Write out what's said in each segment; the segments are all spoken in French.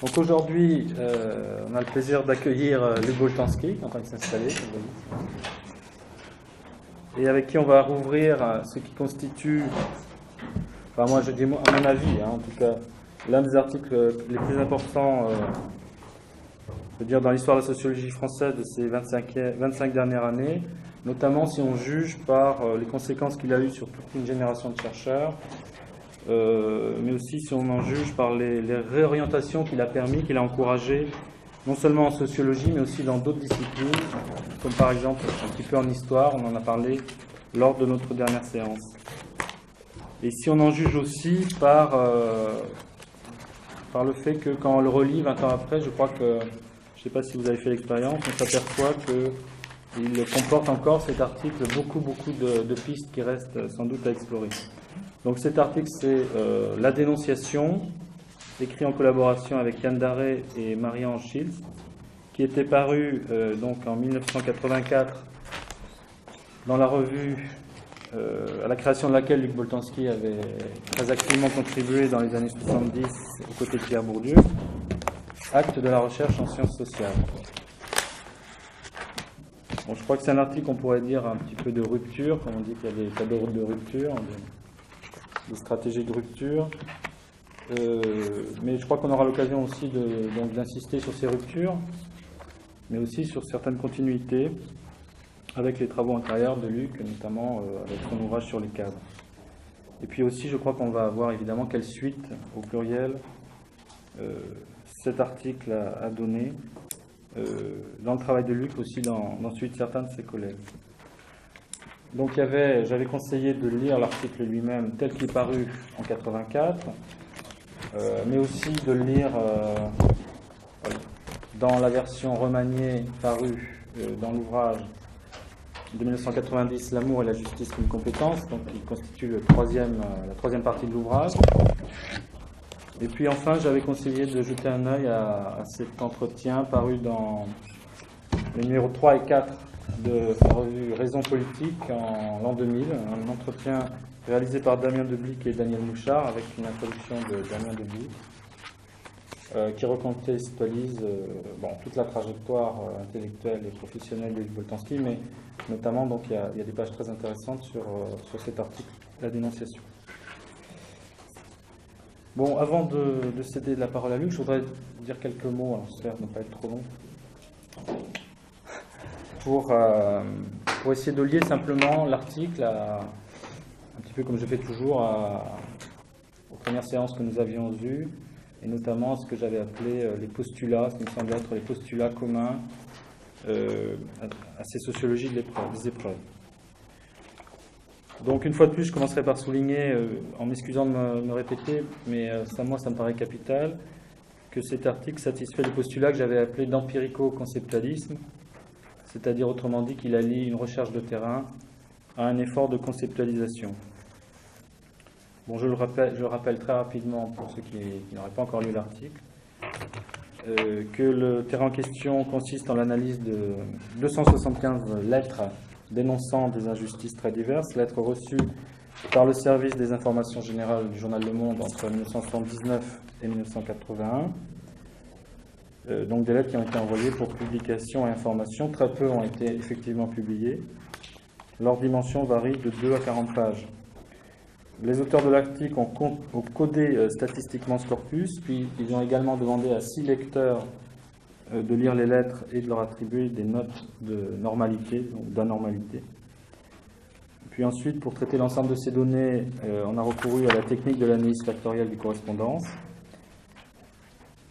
Donc aujourd'hui, on a le plaisir d'accueillir Luc Boltanski, qui est en train de s'installer, et avec qui on va rouvrir ce qui constitue, enfin moi je dis à mon avis, en tout cas, l'un des articles les plus importants, je veux dire, dans l'histoire de la sociologie française de ces 25 dernières années, notamment si on juge par les conséquences qu'il a eues sur toute une génération de chercheurs, mais aussi si on en juge par les réorientations qu'il a permis, qu'il a encouragées, non seulement en sociologie, mais aussi dans d'autres disciplines, comme par exemple un petit peu en histoire, on en a parlé lors de notre dernière séance. Et si on en juge aussi par le fait que quand on le relit 20 ans après, je crois que, je ne sais pas si vous avez fait l'expérience, on s'aperçoit qu'il comporte encore, cet article, beaucoup de pistes qui restent sans doute à explorer. Donc cet article, c'est La dénonciation, écrit en collaboration avec Yann Darré et Marie-Ange Schiltz, qui était paru donc en 1984 dans la revue à la création de laquelle Luc Boltanski avait très activement contribué dans les années 70 aux côtés de Pierre Bourdieu, Actes de la recherche en sciences sociales. Bon, je crois que c'est un article qu'on pourrait dire un petit peu de rupture, comme on dit qu'il y a des tableaux de rupture, des stratégies de rupture, mais je crois qu'on aura l'occasion aussi d'insister sur ces ruptures, mais aussi sur certaines continuités avec les travaux antérieurs de Luc, notamment avec son ouvrage sur les cadres. Et puis aussi, je crois qu'on va voir évidemment quelle suite, au pluriel, cet article a donné dans le travail de Luc, aussi dans suite certains de ses collègues. Donc j'avais conseillé de lire l'article lui-même tel qu'il est paru en 84, mais aussi de le lire dans la version remaniée parue dans l'ouvrage de 1990, L'amour et la justice comme compétence, donc qui constitue la troisième partie de l'ouvrage. Et puis enfin, j'avais conseillé de jeter un œil à cet entretien paru dans les numéros 3 et 4 de la revue Raison politique en l'an 2000, un entretien réalisé par Damien Deblic et Daniel Mouchard avec une introduction de Damien Deblic qui recontextualise toute la trajectoire intellectuelle et professionnelle de Luc Boltanski, mais notamment donc il y a des pages très intéressantes sur cet article, la dénonciation. Bon, avant de céder la parole à Luc, je voudrais dire quelques mots, alors j'espère ne pas être trop long, pour essayer de lier simplement l'article un petit peu comme je fais toujours aux premières séances que nous avions eues, et notamment à ce que j'avais appelé les postulats, ce qui me semble être les postulats communs à ces sociologies des épreuves. Donc une fois de plus, je commencerai par souligner, en m'excusant de me répéter, mais ça me paraît capital, que cet article satisfait le postulat que j'avais appelé d'empirico-conceptualisme, c'est-à-dire autrement dit qu'il allie une recherche de terrain à un effort de conceptualisation. Bon, je le rappelle très rapidement pour ceux qui n'auraient pas encore lu l'article, que le terrain en question consiste en l'analyse de 275 lettres dénonçant des injustices très diverses, lettres reçues par le service des informations générales du journal Le Monde entre 1979 et 1981. Donc des lettres qui ont été envoyées pour publication et information. Très peu ont été effectivement publiées. Leur dimension varie de 2 à 40 pages. Les auteurs de l'article ont codé statistiquement ce corpus, puis ils ont également demandé à 6 lecteurs de lire les lettres et de leur attribuer des notes de normalité, donc d'anormalité. Puis ensuite, pour traiter l'ensemble de ces données, on a recouru à la technique de l'analyse factorielle des correspondances.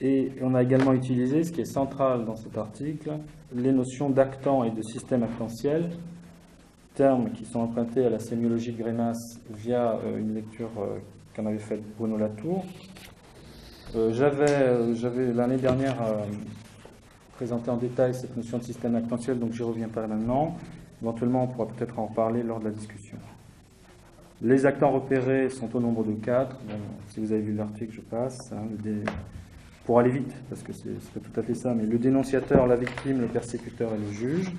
Et on a également utilisé, ce qui est central dans cet article, les notions d'actant et de système actantiel, termes qui sont empruntés à la sémiologie de Greimas via une lecture qu'en avait faite Bruno Latour. J'avais l'année dernière présenté en détail cette notion de système actantiel, donc j'y reviens pas maintenant. Éventuellement, on pourra peut-être en reparler lors de la discussion. Les actants repérés sont au nombre de 4. Bon, si vous avez vu l'article, je passe. Pour aller vite, parce que c'est pas tout à fait ça, mais le dénonciateur, la victime, le persécuteur et le juge.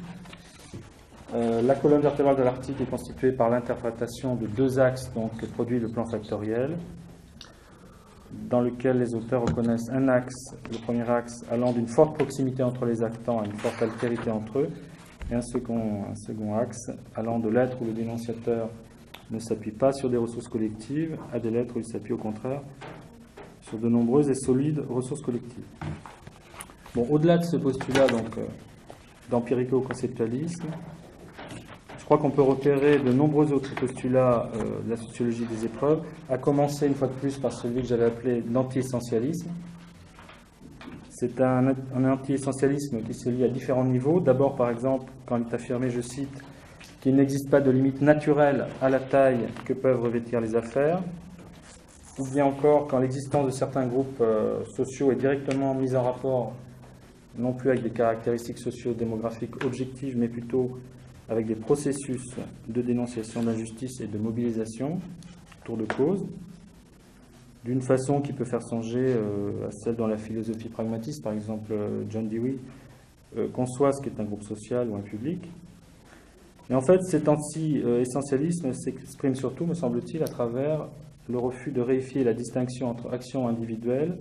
La colonne vertébrale de l'article est constituée par l'interprétation de 2 axes donc, que produit le plan factoriel. dans lequel les auteurs reconnaissent un axe, le premier axe, allant d'une forte proximité entre les actants à une forte altérité entre eux, et un second axe allant de l'être où le dénonciateur ne s'appuie pas sur des ressources collectives à des lettres où il s'appuie au contraire sur de nombreuses et solides ressources collectives. Bon, au-delà de ce postulat d'empirico-conceptualisme, je crois qu'on peut repérer de nombreux autres postulats de la sociologie des épreuves, à commencer une fois de plus par celui que j'avais appelé d'anti-essentialisme. C'est un anti-essentialisme qui se lie à différents niveaux. D'abord, par exemple, quand il est affirmé, je cite, qu'il n'existe pas de limite naturelle à la taille que peuvent revêtir les affaires, ou bien encore quand l'existence de certains groupes sociaux est directement mise en rapport, non plus avec des caractéristiques socio-démographiques objectives, mais plutôt avec des processus de dénonciation d'injustice et de mobilisation autour de causes, d'une façon qui peut faire songer à celle dans la philosophie pragmatiste, par exemple John Dewey conçoit ce qu'est un groupe social ou un public. Et en fait, cet anti-essentialisme s'exprime surtout, me semble-t-il, à travers le refus de réifier la distinction entre action individuelle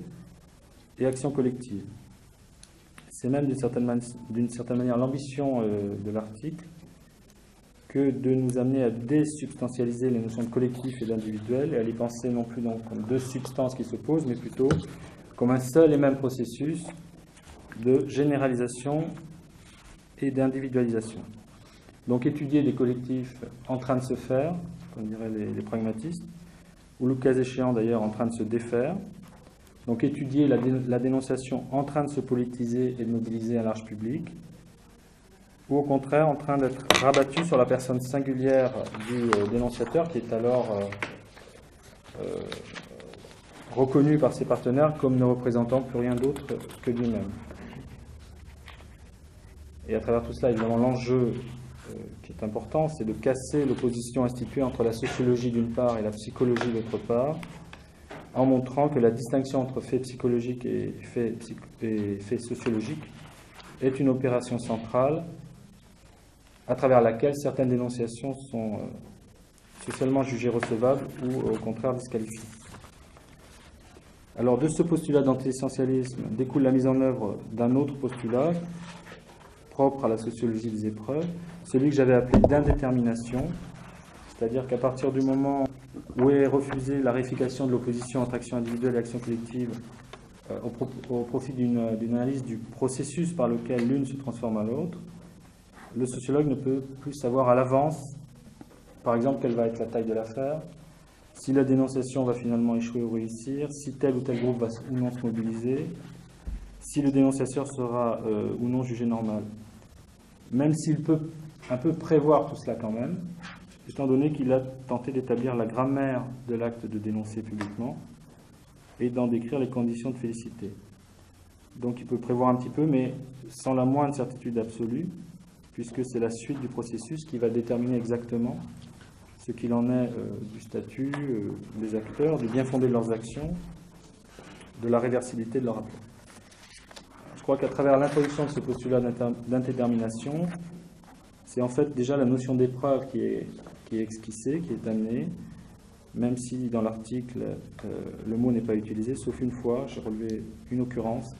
et action collective. C'est même d'une certaine manière l'ambition de l'article que de nous amener à désubstantialiser les notions de collectif et d'individuel et à les penser non plus comme deux substances qui s'opposent, mais plutôt comme un seul et même processus de généralisation et d'individualisation. Donc étudier des collectifs en train de se faire, comme diraient les pragmatistes, ou le cas échéant d'ailleurs en train de se défaire. Donc étudier la dénonciation en train de se politiser et de mobiliser un large public, ou au contraire en train d'être rabattu sur la personne singulière du dénonciateur qui est alors reconnu par ses partenaires comme ne représentant plus rien d'autre que lui-même. Et à travers tout cela, évidemment, l'enjeu qui est important, c'est de casser l'opposition instituée entre la sociologie d'une part et la psychologie d'autre part, en montrant que la distinction entre faits psychologiques et faits sociologiques est une opération centrale à travers laquelle certaines dénonciations sont socialement jugées recevables ou au contraire disqualifiées. Alors de ce postulat d'anti-essentialisme découle la mise en œuvre d'un autre postulat propre à la sociologie des épreuves, celui que j'avais appelé d'indétermination, c'est-à-dire qu'à partir du moment où est refusée la réification de l'opposition entre action individuelle et action collective au profit d'une analyse du processus par lequel l'une se transforme à l'autre, le sociologue ne peut plus savoir à l'avance, par exemple, quelle va être la taille de l'affaire, si la dénonciation va finalement échouer ou réussir, si tel ou tel groupe va ou non se mobiliser, si le dénonciateur sera ou non jugé normal. Même s'il peut un peu prévoir tout cela quand même, étant donné qu'il a tenté d'établir la grammaire de l'acte de dénoncer publiquement et d'en décrire les conditions de félicité. Donc il peut prévoir un petit peu, mais sans la moindre certitude absolue, puisque c'est la suite du processus qui va déterminer exactement ce qu'il en est du statut des acteurs, du bien fondé de leurs actions, de la réversibilité de leur rapport. Je crois qu'à travers l'introduction de ce postulat d'indétermination, c'est en fait déjà la notion d'épreuve qui est esquissée, qui est amenée, même si dans l'article le mot n'est pas utilisé, sauf une fois, j'ai relevé une occurrence,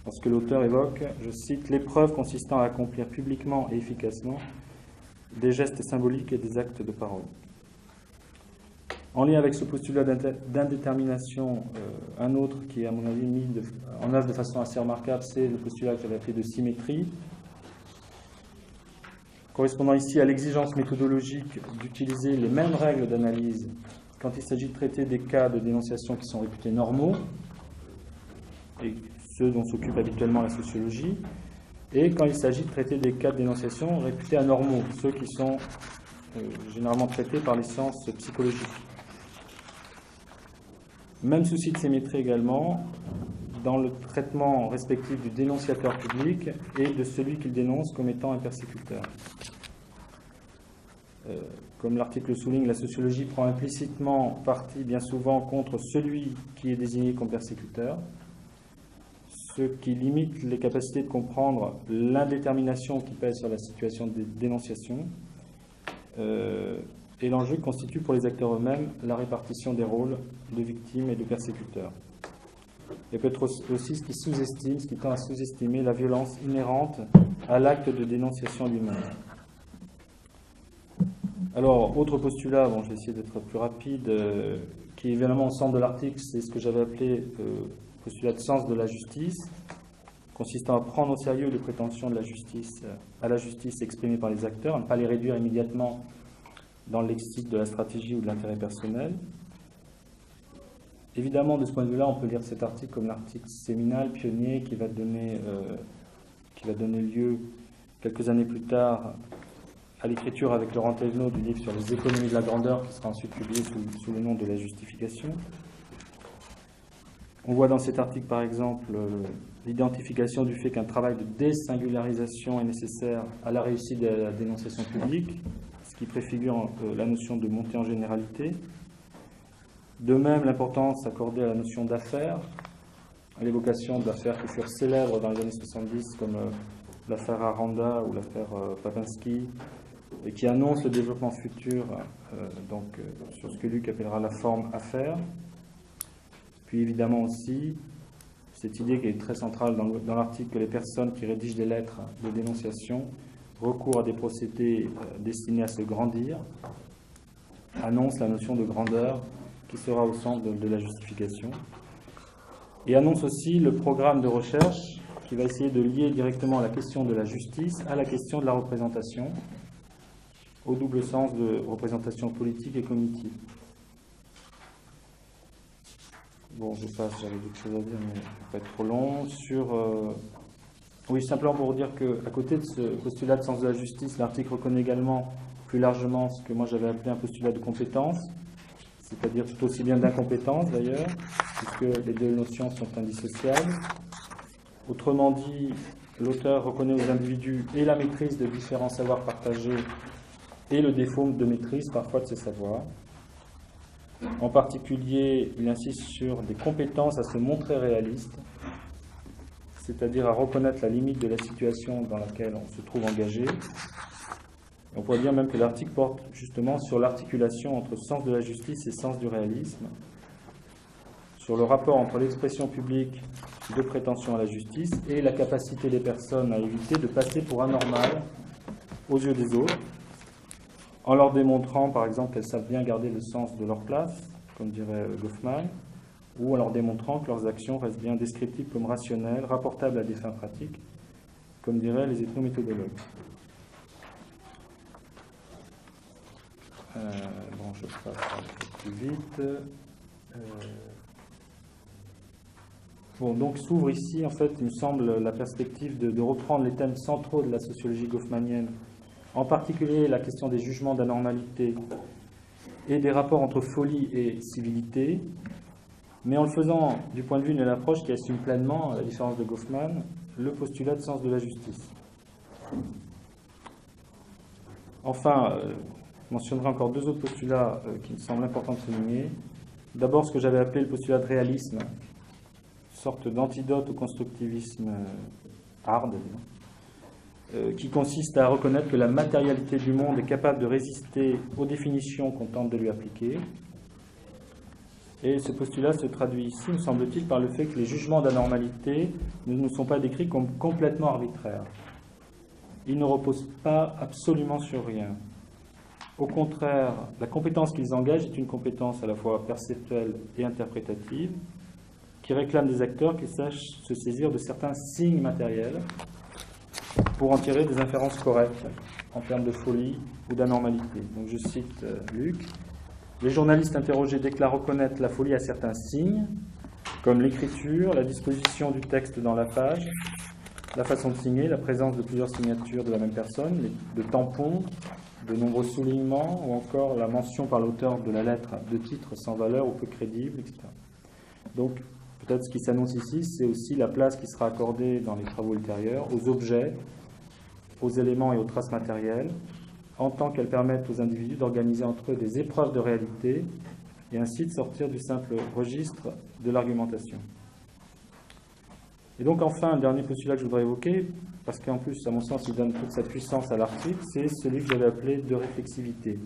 lorsque l'auteur évoque, je cite, l'épreuve consistant à accomplir publiquement et efficacement des gestes symboliques et des actes de parole. En lien avec ce postulat d'indétermination, un autre qui est à mon avis mis en œuvre de façon assez remarquable, c'est le postulat que j'avais appelé de symétrie, correspondant ici à l'exigence méthodologique d'utiliser les mêmes règles d'analyse quand il s'agit de traiter des cas de dénonciation qui sont réputés normaux, et ceux dont s'occupe habituellement la sociologie, et quand il s'agit de traiter des cas de dénonciation réputés anormaux, ceux qui sont généralement traités par les sciences psychologiques. Même souci de symétrie également dans le traitement respectif du dénonciateur public et de celui qu'il dénonce comme étant un persécuteur. Comme l'article souligne, la sociologie prend implicitement parti bien souvent contre celui qui est désigné comme persécuteur, ce qui limite les capacités de comprendre l'indétermination qui pèse sur la situation de dénonciation Et l'enjeu constitue pour les acteurs eux-mêmes la répartition des rôles de victimes et de persécuteurs. Et peut-être aussi ce qui tend à sous-estimer la violence inhérente à l'acte de dénonciation lui-même. Alors, autre postulat, bon, je vais essayer d'être plus rapide, qui est évidemment au centre de l'article, c'est ce que j'avais appelé postulat de sens de la justice, consistant à prendre au sérieux les prétentions de la justice, à la justice exprimées par les acteurs, à ne pas les réduire immédiatement dans le lexique de la stratégie ou de l'intérêt personnel. Évidemment, de ce point de vue-là, on peut lire cet article comme l'article séminal, pionnier, qui va donner lieu, quelques années plus tard, à l'écriture avec Laurent Thévenot du livre sur les économies de la grandeur, qui sera ensuite publié sous le nom de la justification. On voit dans cet article, par exemple, l'identification du fait qu'un travail de désingularisation est nécessaire à la réussite de la dénonciation publique, ce qui préfigure la notion de montée en généralité. De même, l'importance accordée à la notion d'affaires, à l'évocation d'affaires qui furent célèbres dans les années 70, comme l'affaire Aranda ou l'affaire Papinski, et qui annoncent le développement futur sur ce que Luc appellera la forme affaire. Puis évidemment aussi, cette idée qui est très centrale dans l'article, que les personnes qui rédigent des lettres de dénonciation recourent à des procédés destinés à se grandir, annonce la notion de grandeur qui sera au centre de la justification, et annonce aussi le programme de recherche qui va essayer de lier directement la question de la justice à la question de la représentation, au double sens de représentation politique et cognitive. Bon, je passe, j'avais d'autres choses à dire, mais ça ne va pas être trop long. Oui, simplement pour dire qu'à côté de ce postulat de sens de la justice, l'article reconnaît également plus largement ce que moi j'avais appelé un postulat de compétence, c'est-à-dire tout aussi bien d'incompétence d'ailleurs, puisque les deux notions sont indissociables. Autrement dit, l'auteur reconnaît aux individus et la maîtrise de différents savoirs partagés et le défaut de maîtrise parfois de ces savoirs. En particulier, il insiste sur des compétences à se montrer réaliste, c'est-à-dire à reconnaître la limite de la situation dans laquelle on se trouve engagé. On pourrait dire même que l'article porte justement sur l'articulation entre sens de la justice et sens du réalisme, sur le rapport entre l'expression publique de prétention à la justice et la capacité des personnes à éviter de passer pour anormales aux yeux des autres, en leur démontrant par exemple qu'elles savent bien garder le sens de leur place, comme dirait Goffman, ou en leur démontrant que leurs actions restent bien descriptibles comme rationnelles, rapportables à des fins pratiques, comme diraient les ethnométhodologues. Bon, je passe un peu plus vite. Bon, donc s'ouvre ici, en fait, il me semble, la perspective de reprendre les thèmes centraux de la sociologie goffmanienne, en particulier la question des jugements d'anormalité et des rapports entre folie et civilité, mais en le faisant du point de vue d'une approche qui assume pleinement, à la différence de Goffman, le postulat de sens de la justice. Enfin, je mentionnerai encore deux autres postulats qui me semblent importants de souligner. D'abord, ce que j'avais appelé le postulat de réalisme, sorte d'antidote au constructivisme hard, qui consiste à reconnaître que la matérialité du monde est capable de résister aux définitions qu'on tente de lui appliquer. Et ce postulat se traduit ici, me semble-t-il, par le fait que les jugements d'anormalité ne nous sont pas décrits comme complètement arbitraires. Ils ne reposent pas absolument sur rien. Au contraire, la compétence qu'ils engagent est une compétence à la fois perceptuelle et interprétative, qui réclame des acteurs qui sachent se saisir de certains signes matériels pour en tirer des inférences correctes en termes de folie ou d'anormalité. Donc je cite Luc. Les journalistes interrogés déclarent reconnaître la folie à certains signes, comme l'écriture, la disposition du texte dans la page, la façon de signer, la présence de plusieurs signatures de la même personne, de tampons, de nombreux soulignements, ou encore la mention par l'auteur de la lettre de titre sans valeur ou peu crédible, etc. Donc, peut-être ce qui s'annonce ici, c'est aussi la place qui sera accordée dans les travaux ultérieurs aux objets, aux éléments et aux traces matérielles, en tant qu'elles permettent aux individus d'organiser entre eux des épreuves de réalité et ainsi de sortir du simple registre de l'argumentation. Et donc enfin, un dernier postulat que je voudrais évoquer, parce qu'en plus, à mon sens, il donne toute sa puissance à l'article, c'est celui que j'avais appelé de réflexivité.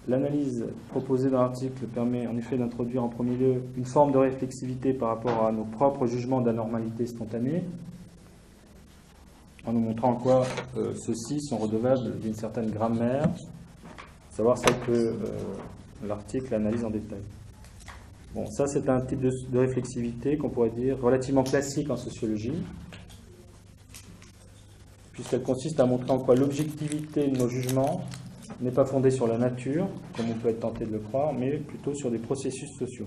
L'analyse proposée dans l'article permet en effet d'introduire en premier lieu une forme de réflexivité par rapport à nos propres jugements d'anormalité spontanée, en nous montrant en quoi ceux-ci sont redevables d'une certaine grammaire, savoir ce que l'article analyse en détail. Bon, ça c'est un type de réflexivité qu'on pourrait dire relativement classique en sociologie, puisqu'elle consiste à montrer en quoi l'objectivité de nos jugements n'est pas fondée sur la nature, comme on peut être tenté de le croire, mais plutôt sur des processus sociaux.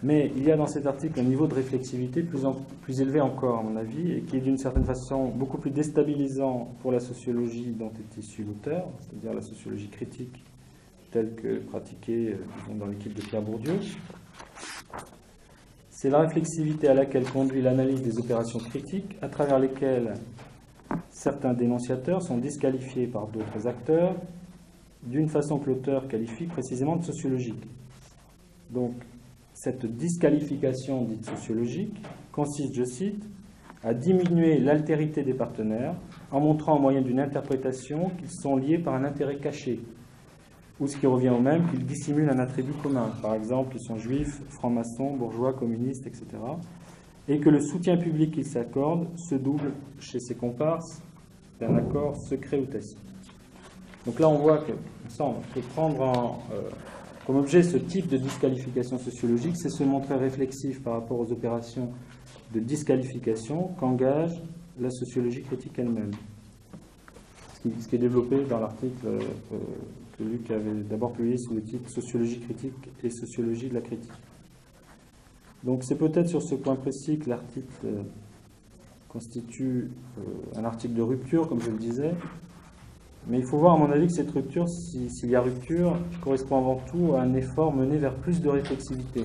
Mais il y a dans cet article un niveau de réflexivité plus élevé encore, à mon avis, et qui est d'une certaine façon beaucoup plus déstabilisant pour la sociologie dont est issu l'auteur, c'est-à-dire la sociologie critique telle que pratiquée disons, dans l'équipe de Pierre Bourdieu. C'est la réflexivité à laquelle conduit l'analyse des opérations critiques, à travers lesquelles certains dénonciateurs sont disqualifiés par d'autres acteurs d'une façon que l'auteur qualifie précisément de sociologique. Donc, cette disqualification dite sociologique consiste, je cite, à diminuer l'altérité des partenaires en montrant au moyen d'une interprétation qu'ils sont liés par un intérêt caché, ou ce qui revient au même, qu'ils dissimulent un attribut commun. Par exemple, ils sont juifs, francs-maçons, bourgeois, communistes, etc. Et que le soutien public qu'ils s'accordent se double chez ses comparses d'un accord secret ou tacite. Donc là, on voit que, on peut prendre comme objet ce type de disqualification sociologique, c'est se montrer réflexif par rapport aux opérations de disqualification qu'engage la sociologie critique elle-même. Ce qui est développé dans l'article que Luc avait d'abord publié sous le titre « Sociologie critique et sociologie de la critique ». Donc c'est peut-être sur ce point précis que l'article constitue un article de rupture, comme je le disais, mais il faut voir à mon avis que cette rupture, s'il y a rupture, correspond avant tout à un effort mené vers plus de réflexivité.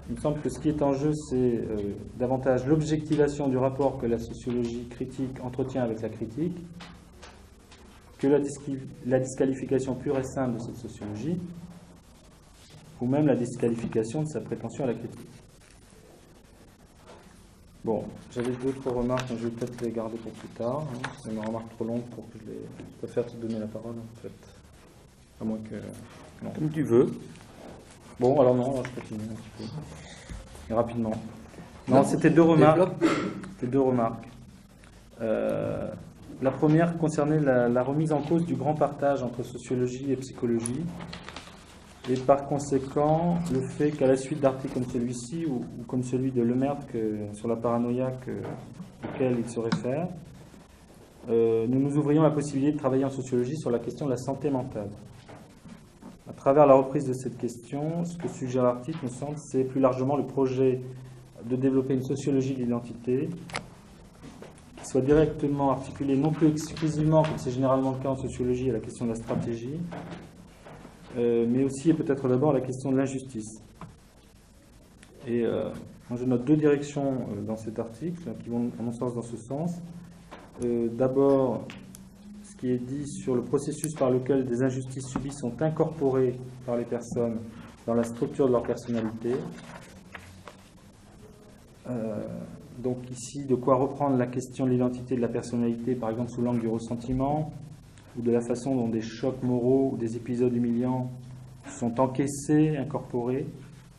Il me semble que ce qui est en jeu, c'est davantage l'objectivation du rapport que la sociologie critique entretient avec la critique, que la disqualification pure et simple de cette sociologie, ou même la disqualification de sa prétention à la critique. Bon, j'avais d'autres remarques, mais je vais peut-être les garder pour plus tard. Hein. C'est une remarque trop longue pour que je préfère te donner la parole, en fait. À moins que... Non. Comme tu veux. Bon, alors non, je continue un petit peu. Et rapidement. Non, c'était deux remarques. C'était deux remarques. La première concernait la remise en cause du grand partage entre sociologie et psychologie. Et par conséquent, le fait qu'à la suite d'articles comme celui-ci, ou comme celui de Lemaitre sur la paranoïa auquel il se réfère, nous nous ouvrions la possibilité de travailler en sociologie sur la question de la santé mentale. À travers la reprise de cette question, ce que suggère l'article, me semble, c'est plus largement le projet de développer une sociologie de l'identité qui soit directement articulée, non plus exclusivement, comme c'est généralement le cas en sociologie, à la question de la stratégie, mais aussi et peut-être d'abord la question de l'injustice. Et moi je note deux directions dans cet article qui vont à mon sens dans ce sens. D'abord, ce qui est dit sur le processus par lequel des injustices subies sont incorporées par les personnes dans la structure de leur personnalité. Donc ici, de quoi reprendre la question de l'identité de la personnalité, par exemple sous l'angle du ressentiment, ou de la façon dont des chocs moraux ou des épisodes humiliants sont encaissés, incorporés,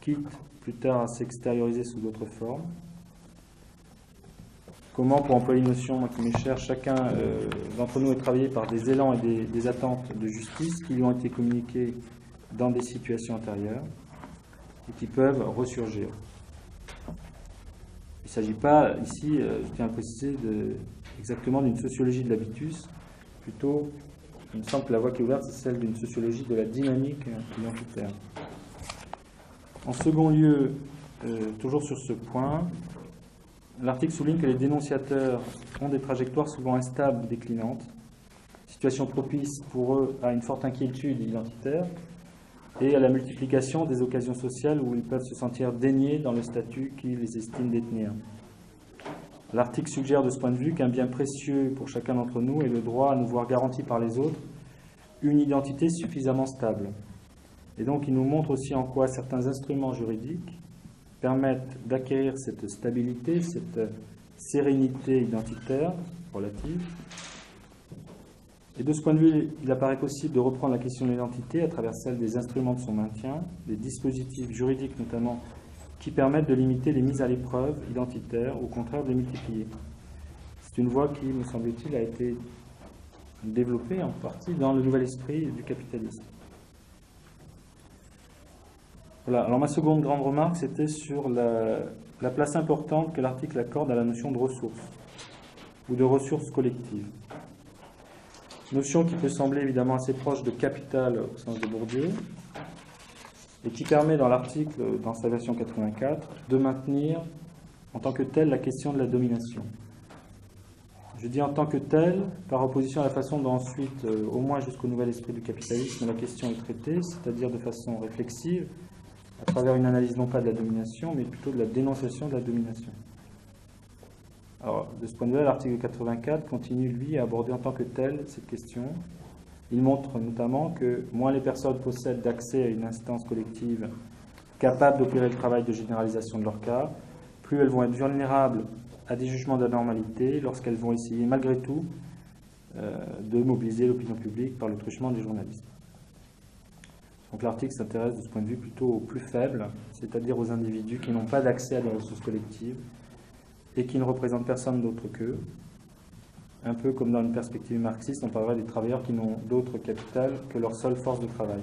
quitte plus tard à s'extérioriser sous d'autres formes. Comment, pour employer une notion qui m'est chère, chacun d'entre nous est travaillé par des élans et des attentes de justice qui lui ont été communiquées dans des situations antérieures et qui peuvent ressurgir. Il ne s'agit pas ici, je tiens à préciser, exactement d'une sociologie de l'habitus, plutôt, il me semble que la voie qui est ouverte, c'est celle d'une sociologie de la dynamique identitaire. En second lieu, toujours sur ce point, l'article souligne que les dénonciateurs ont des trajectoires souvent instables ou déclinantes, situation propice pour eux à une forte inquiétude identitaire et à la multiplication des occasions sociales où ils peuvent se sentir déniés dans le statut qu'ils les estiment détenir. L'article suggère de ce point de vue qu'un bien précieux pour chacun d'entre nous est le droit à nous voir garanti par les autres une identité suffisamment stable. Et donc il nous montre aussi en quoi certains instruments juridiques permettent d'acquérir cette stabilité, cette sérénité identitaire relative, Et de ce point de vue, il apparaît possible de reprendre la question de l'identité à travers celle des instruments de son maintien, des dispositifs juridiques notamment, qui permettent de limiter les mises à l'épreuve identitaires, au contraire de les multiplier. C'est une voie qui, me semble-t-il, a été développée en partie dans le nouvel esprit du capitalisme. Voilà. Alors ma seconde grande remarque, c'était sur la place importante que l'article accorde à la notion de ressources, ou de ressources collectives. Notion qui peut sembler évidemment assez proche de capital au sens de Bourdieu, et qui permet dans l'article, dans sa version 84, de maintenir en tant que telle la question de la domination. Je dis en tant que telle, par opposition à la façon dont ensuite, au moins jusqu'au nouvel esprit du capitalisme, la question est traitée, c'est-à-dire de façon réflexive, à travers une analyse non pas de la domination, mais plutôt de la dénonciation de la domination. Alors, de ce point de vue, l'article 84 continue, lui, à aborder en tant que tel cette question. Il montre notamment que moins les personnes possèdent d'accès à une instance collective capable d'opérer le travail de généralisation de leur cas, plus elles vont être vulnérables à des jugements d'anormalité lorsqu'elles vont essayer malgré tout de mobiliser l'opinion publique par le truchement des journalistes. Donc l'article s'intéresse de ce point de vue plutôt aux plus faibles, c'est-à-dire aux individus qui n'ont pas d'accès à des ressources collectives et qui ne représentent personne d'autre qu'eux. Un peu comme dans une perspective marxiste, on parlerait des travailleurs qui n'ont d'autre capital que leur seule force de travail.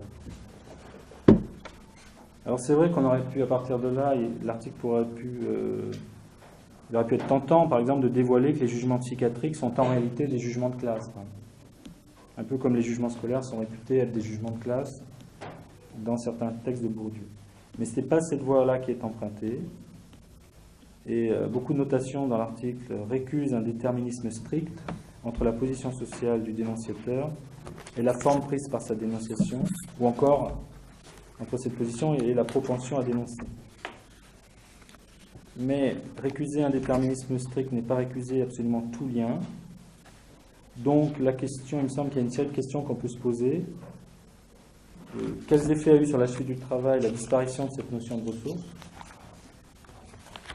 Alors c'est vrai qu'on aurait pu, à partir de là, l'article aurait pu être tentant, par exemple, de dévoiler que les jugements psychiatriques sont en réalité des jugements de classe. Un peu comme les jugements scolaires sont réputés être des jugements de classe dans certains textes de Bourdieu. Mais ce n'est pas cette voie-là qui est empruntée. Et beaucoup de notations dans l'article récusent un déterminisme strict entre la position sociale du dénonciateur et la forme prise par sa dénonciation, ou encore entre cette position et la propension à dénoncer. Mais récuser un déterminisme strict n'est pas récuser absolument tout lien. Donc la question, il me semble qu'il y a une série de questions qu'on peut se poser. Quels effets a eu sur la suite du travail la disparition de cette notion de ressources?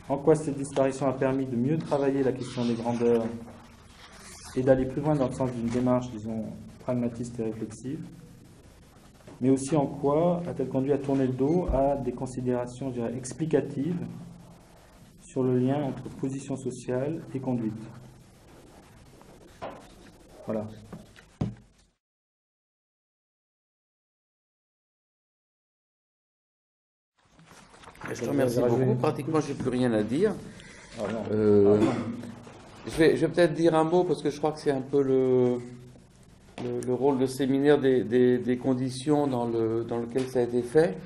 En quoi cette disparition a permis de mieux travailler la question des grandeurs et d'aller plus loin dans le sens d'une démarche, disons, pragmatiste et réflexive? Mais aussi en quoi a-t-elle conduit à tourner le dos à des considérations, je dirais, explicatives sur le lien entre position sociale et conduite? Voilà. Je te remercie beaucoup. Pratiquement, je n'ai plus rien à dire. Ah non. Je vais peut-être dire un mot parce que je crois que c'est un peu le rôle de séminaire des conditions dans lequel ça a été fait.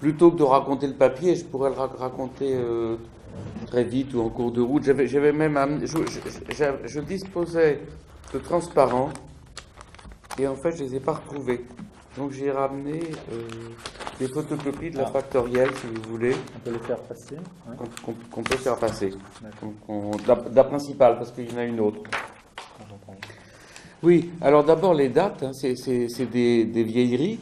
Plutôt que de raconter le papier, je pourrais le raconter très vite ou en cours de route. J'avais même amené, je disposais de transparents et en fait je les ai pas retrouvés. Donc j'ai ramené des photocopies de la factorielle, si vous voulez. On peut les faire passer. Ouais. Qu'on peut faire passer. La principale, parce qu'il y en a une autre. Oui, alors d'abord les dates, hein, c'est des vieilleries.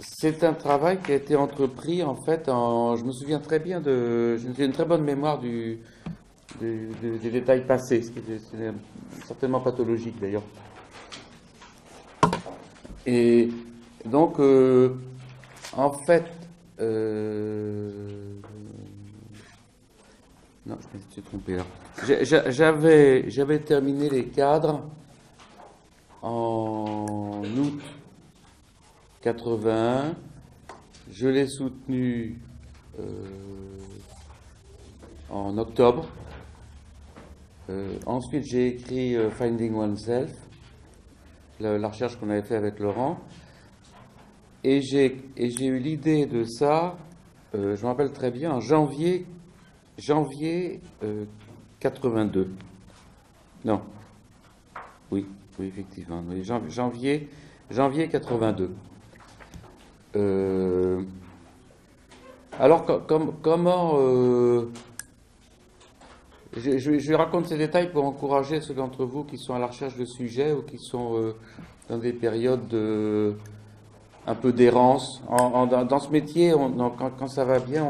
C'est un travail qui a été entrepris en fait je me souviens très bien j'ai une très bonne mémoire des détails passés, ce qui est certainement pathologique d'ailleurs. Et donc en fait non, je me suis trompé là. J'avais terminé les cadres en août 81, je l'ai soutenu en octobre. Ensuite, j'ai écrit Finding Oneself, la recherche qu'on avait fait avec Laurent, et j'ai eu l'idée de ça, je me rappelle très bien, en janvier 82. Non, oui, effectivement, oui, janvier 82. Alors, comment... je raconte ces détails pour encourager ceux d'entre vous qui sont à la recherche de sujets ou qui sont dans des périodes un peu d'errance. Dans ce métier, quand ça va bien,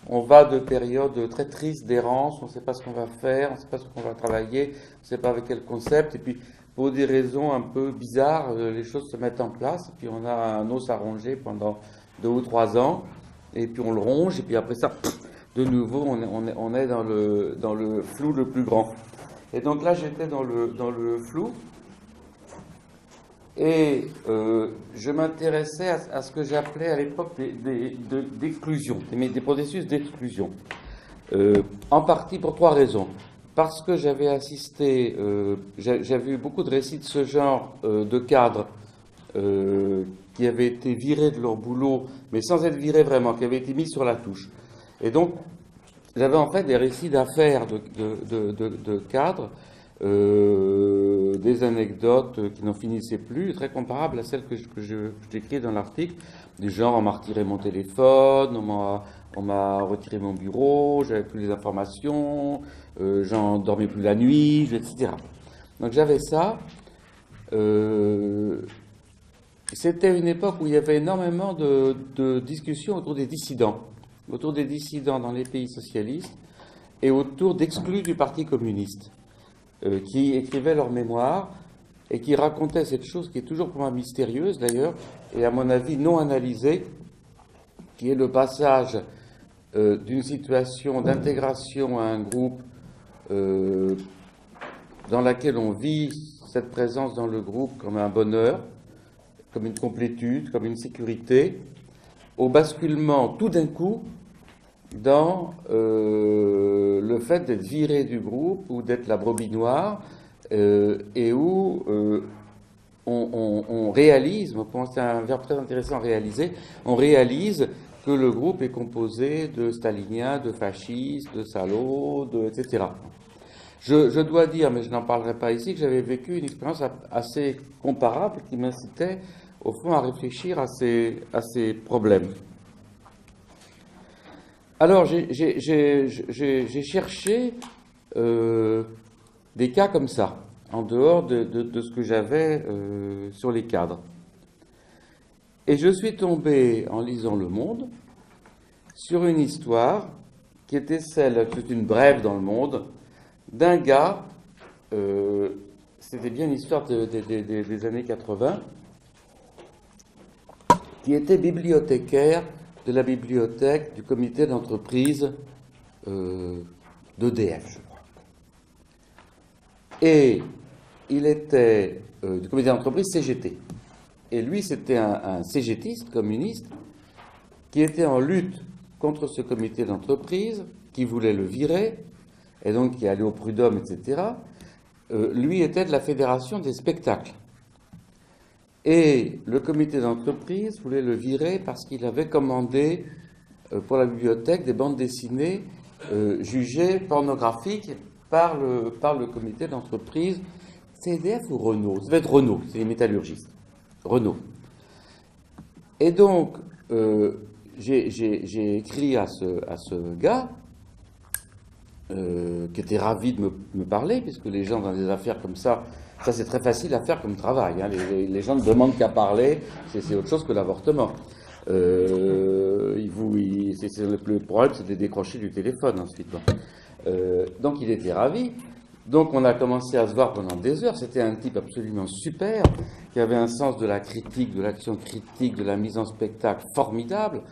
on va de périodes très tristes d'errance, on ne sait pas ce qu'on va faire, on ne sait pas ce qu'on va travailler, on ne sait pas avec quel concept, et puis pour des raisons un peu bizarres, les choses se mettent en place, et puis on a un os à ronger pendant 2 ou 3 ans, et puis on le ronge, et puis après ça, de nouveau, on est dans le flou le plus grand. Et donc là, j'étais dans le flou, et je m'intéressais à ce que j'appelais à l'époque d'exclusion, des processus d'exclusion. En partie pour 3 raisons. Parce que j'avais assisté, j'avais eu beaucoup de récits de ce genre de cadres qui avaient été virés de leur boulot, mais sans être virés vraiment, qui avaient été mis sur la touche. Et donc, j'avais en fait des récits d'affaires de cadres, des anecdotes qui n'en finissaient plus, très comparables à celles que je décris dans l'article, du genre on m'a retiré mon téléphone, on m'a retiré mon bureau, j'avais plus les informations, j'en dormais plus la nuit, etc. Donc j'avais ça. C'était une époque où il y avait énormément de discussions autour des dissidents dans les pays socialistes et autour d'exclus du Parti communiste, qui écrivaient leurs mémoires et qui racontaient cette chose qui est toujours pour moi mystérieuse d'ailleurs, et à mon avis non analysée, qui est le passage d'une situation d'intégration à un groupe dans laquelle on vit cette présence dans le groupe comme un bonheur, comme une complétude, comme une sécurité, au basculement tout d'un coup dans le fait d'être viré du groupe ou d'être la brebis noire, et où on réalise, c'est un verbe très intéressant, réaliser, on réalise que le groupe est composé de staliniens, de fascistes, de salauds, etc. Je dois dire, mais je n'en parlerai pas ici, que j'avais vécu une expérience assez comparable qui m'incitait au fond à réfléchir à ces problèmes. Alors j'ai cherché des cas comme ça, en dehors de ce que j'avais sur les cadres. Et je suis tombé, en lisant Le Monde, sur une histoire qui était celle, c'est une brève dans Le Monde, d'un gars, c'était bien une histoire des années 80, qui était bibliothécaire de la bibliothèque du comité d'entreprise d'EDF, je crois. Et il était du comité d'entreprise CGT. Et lui, c'était un CGTiste, communiste, qui était en lutte contre ce comité d'entreprise, qui voulait le virer, et donc qui allait au prud'homme, etc. Lui était de la Fédération des spectacles. Et le comité d'entreprise voulait le virer parce qu'il avait commandé pour la bibliothèque des bandes dessinées jugées pornographiques par le comité d'entreprise. C'est EDF ou Renault? Ça devait être Renault, c'est les métallurgistes. Renault. Et donc, j'ai écrit à ce gars, qui était ravi de me parler, puisque les gens dans des affaires comme ça c'est très facile à faire comme travail. Hein. Les gens ne demandent qu'à parler, c'est autre chose que l'avortement. Le problème, c'est de les décrocher du téléphone ensuite. Donc il était ravi. Donc on a commencé à se voir pendant des heures. C'était un type absolument super, qui avait un sens de la critique, de l'action critique, de la mise en spectacle formidable.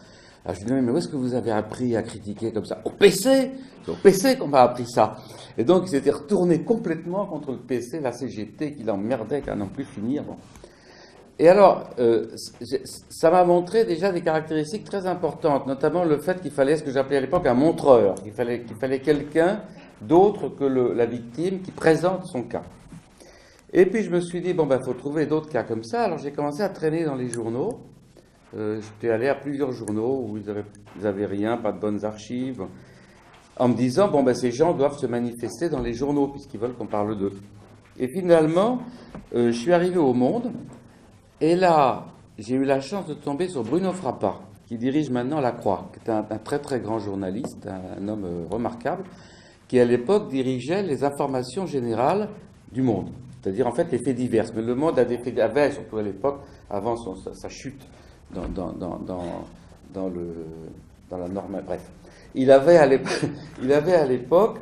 Alors je lui dis, mais où est-ce que vous avez appris à critiquer comme ça? Au PC! C'est au PC qu'on m'a appris ça. Et donc il s'était retourné complètement contre le PC, la CGT, qui l'emmerdait, qu'à n'en plus finir. Bon. Et alors, ça m'a montré déjà des caractéristiques très importantes, notamment le fait qu'il fallait ce que j'appelais à l'époque un montreur, qu'il fallait quelqu'un d'autre que la victime qui présente son cas. Et puis je me suis dit, bon, faut trouver d'autres cas comme ça. Alors j'ai commencé à traîner dans les journaux. J'étais allé à plusieurs journaux où ils avaient rien, pas de bonnes archives, en me disant, ces gens doivent se manifester dans les journaux puisqu'ils veulent qu'on parle d'eux. Et finalement, je suis arrivé au Monde, et là, j'ai eu la chance de tomber sur Bruno Frappa, qui dirige maintenant La Croix, qui est un très très grand journaliste, un homme remarquable, qui à l'époque dirigeait les informations générales du Monde, c'est-à-dire en fait les faits divers. Mais le Monde avait, surtout à l'époque, avant sa chute dans la norme, bref. il avait à l'époque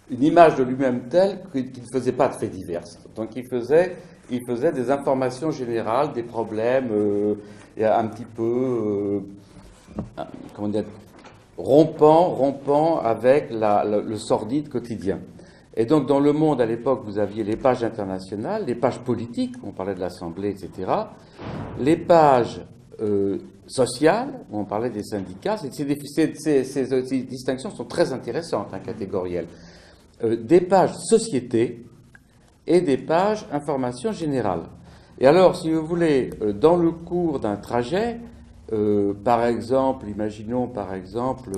une image de lui-même telle qu'il ne faisait pas de faits divers. Donc il faisait des informations générales, des problèmes un petit peu, comment dire, rompant avec le sordide quotidien. Et donc dans Le Monde à l'époque, vous aviez les pages internationales, les pages politiques, on parlait de l'Assemblée, etc., les pages sociales, où on parlait des syndicats. Ces distinctions sont très intéressantes, hein, catégorielles. Des pages société et des pages information générale. Et alors, si vous voulez, dans le cours d'un trajet, par exemple, imaginons par exemple,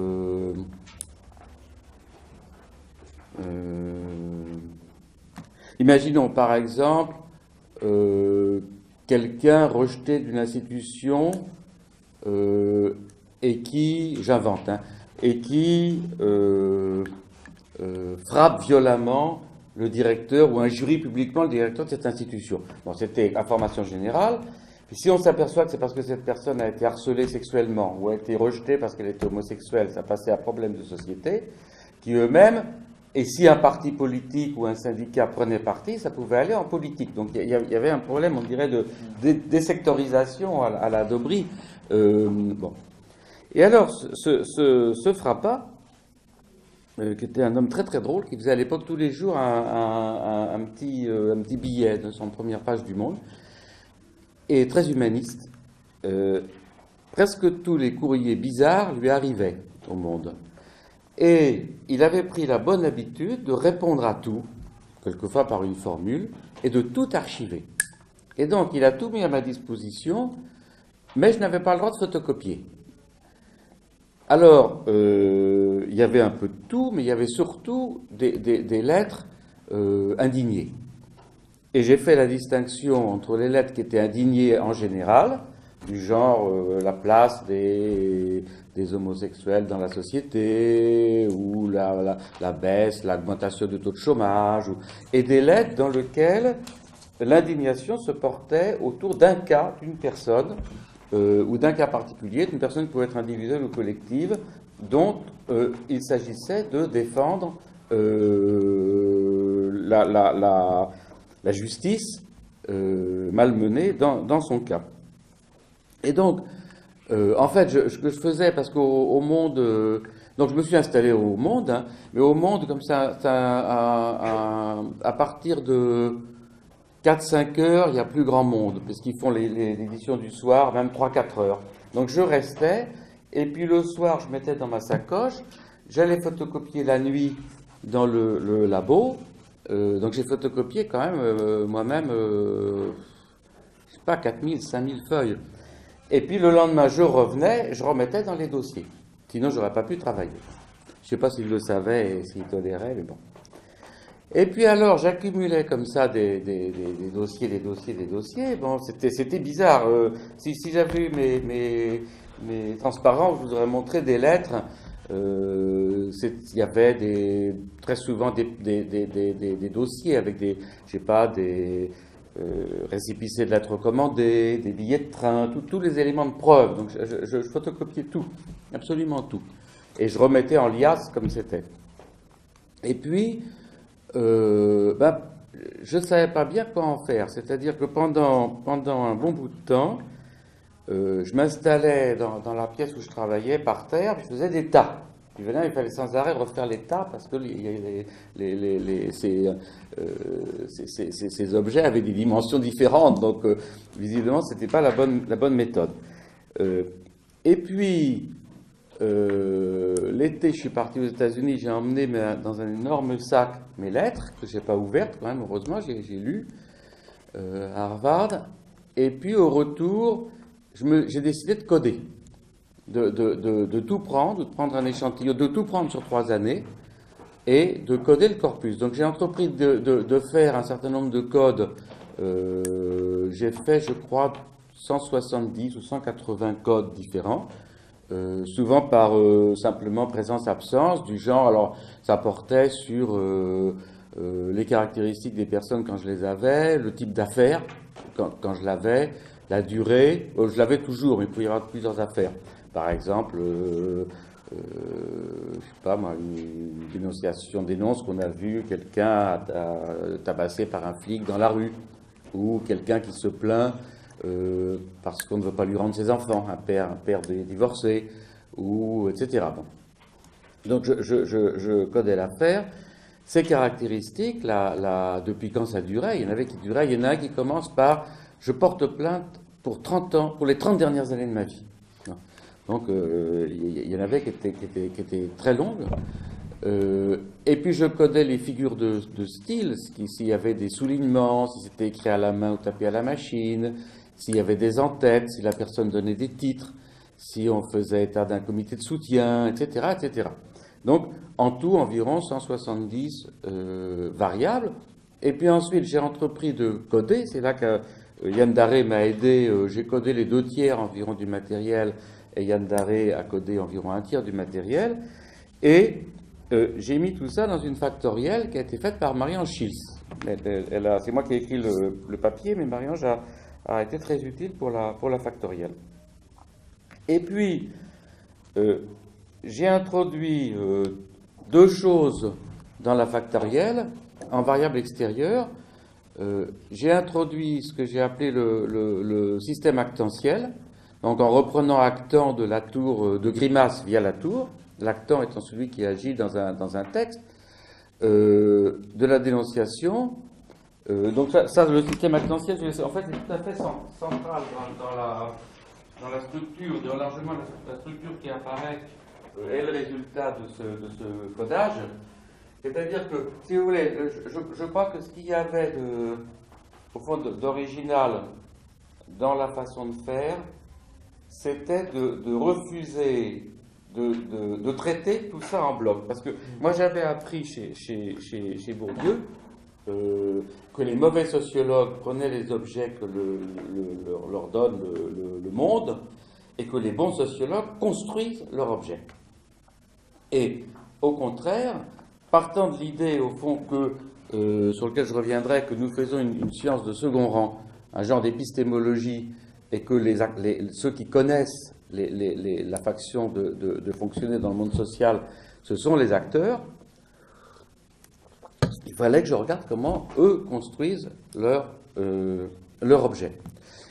quelqu'un rejeté d'une institution et qui, j'invente, hein, et qui frappe violemment le directeur ou injurie publiquement le directeur de cette institution. Bon, c'était information générale. Puis si on s'aperçoit que c'est parce que cette personne a été harcelée sexuellement ou a été rejetée parce qu'elle était homosexuelle, ça passait à problème de société, qui eux-mêmes, et si un parti politique ou un syndicat prenait parti, ça pouvait aller en politique. Donc il y avait un problème, on dirait, de désectorisation à la Daubry. Bon. Et alors, ce Frappa, qui était un homme très très drôle, qui faisait à l'époque tous les jours un petit billet de son première page du Monde, et très humaniste. Presque tous les courriers bizarres lui arrivaient au Monde. Et il avait pris la bonne habitude de répondre à tout, quelquefois par une formule, et de tout archiver. Et donc il a tout mis à ma disposition, mais je n'avais pas le droit de photocopier. Alors, il y avait un peu de tout, mais il y avait surtout des lettres indignées. Et j'ai fait la distinction entre les lettres qui étaient indignées en général, du genre la place des homosexuels dans la société, ou la baisse, l'augmentation du taux de chômage, et des lettres dans lesquelles l'indignation se portait autour d'un cas, d'une personne, ou d'un cas particulier, d'une personne qui pouvait être individuelle ou collective, dont il s'agissait de défendre la justice malmenée dans son cas. Et donc, en fait, ce que je faisais, parce qu'au Monde, donc je me suis installé au Monde, hein, mais au Monde, comme ça à partir de 4-5 heures, il n'y a plus grand monde, parce qu'ils font les éditions du soir, même 3-4 heures. Donc je restais, et puis le soir, je mettais dans ma sacoche, j'allais photocopier la nuit dans le labo, donc j'ai photocopié quand même moi-même, je sais pas, 4000, 5000 feuilles. Et puis le lendemain, je revenais, je remettais dans les dossiers. Sinon, je n'aurais pas pu travailler. Je ne sais pas s'il le savait et s'il tolérait, mais bon. Et puis alors, j'accumulais comme ça des dossiers. Bon, c'était bizarre. Si j'avais eu mes transparents, je vous aurais montré des lettres. Il y avait très souvent des dossiers avec des récépissés de lettres recommandées, des billets de train, tous les éléments de preuve. Donc je photocopiais tout, absolument tout. Et je remettais en liasse comme c'était. Et puis, je ne savais pas bien quoi en faire. C'est-à-dire que pendant un bon bout de temps, je m'installais dans la pièce où je travaillais par terre, je faisais des tas. Puis maintenant, il fallait sans arrêt refaire les tas parce que ces objets avaient des dimensions différentes. Donc, visiblement, ce n'était pas la bonne méthode. Et puis, l'été, je suis parti aux États-Unis, j'ai emmené dans un énorme sac mes lettres, que je n'ai pas ouvertes quand même, heureusement, j'ai lu à Harvard. Et puis, au retour, j'ai décidé de coder. De tout prendre, de prendre un échantillon, de tout prendre sur 3 années et de coder le corpus. Donc j'ai entrepris de faire un certain nombre de codes. J'ai fait, je crois, 170 ou 180 codes différents, souvent par simplement présence-absence, du genre, alors ça portait sur les caractéristiques des personnes quand je les avais, le type d'affaires quand je l'avais, la durée, je l'avais toujours, mais il pouvait y avoir plusieurs affaires. Par exemple, je sais pas moi, une dénonciation dénonce qu'on a vu quelqu'un tabassé par un flic dans la rue, ou quelqu'un qui se plaint parce qu'on ne veut pas lui rendre ses enfants, un père divorcé, ou etc. Bon. Donc je codais l'affaire. Ces caractéristiques, depuis quand ça durait, il y en avait qui duraient, il y en a un qui commence par « je porte plainte pour 30 ans, pour les 30 dernières années de ma vie ». Donc il y en avait qui étaient très longues. Et puis je codais les figures de style, s'il y avait des soulignements, si c'était écrit à la main ou tapé à la machine, s'il y avait des en-têtes, si la personne donnait des titres, si on faisait état d'un comité de soutien, etc., etc. Donc, en tout, environ 170 variables. Et puis ensuite, j'ai entrepris de coder. C'est là que Yann Daré m'a aidé. J'ai codé les 2 tiers environ du matériel et Yann Daré a codé environ 1 tiers du matériel. Et j'ai mis tout ça dans une factorielle qui a été faite par Marie-Ange Schiltz. C'est moi qui ai écrit le papier, mais Marie-Ange a été très utile pour la factorielle. Et puis, j'ai introduit 2 choses dans la factorielle, en variable extérieure. J'ai introduit ce que j'ai appelé le système actantiel, donc en reprenant actant de la tour de Grimace via la tour, l'actant étant celui qui agit dans un texte, de la dénonciation. Donc ça, le système actantiel, en fait, c'est tout à fait central dans la structure, dans largement la structure qui apparaît est le résultat de ce codage. C'est-à-dire que, si vous voulez, je crois que ce qu'il y avait au fond d'original dans la façon de faire, c'était de refuser de traiter tout ça en bloc. Parce que moi j'avais appris chez Bourdieu que les mauvais sociologues prenaient les objets que leur donne le monde et que les bons sociologues construisent leurs objets. Et au contraire, partant de l'idée au fond que, sur lequel je reviendrai, que nous faisons une science de second rang, un genre d'épistémologie, et que ceux qui connaissent la faction de fonctionner dans le monde social, ce sont les acteurs, il fallait que je regarde comment eux construisent leur objet.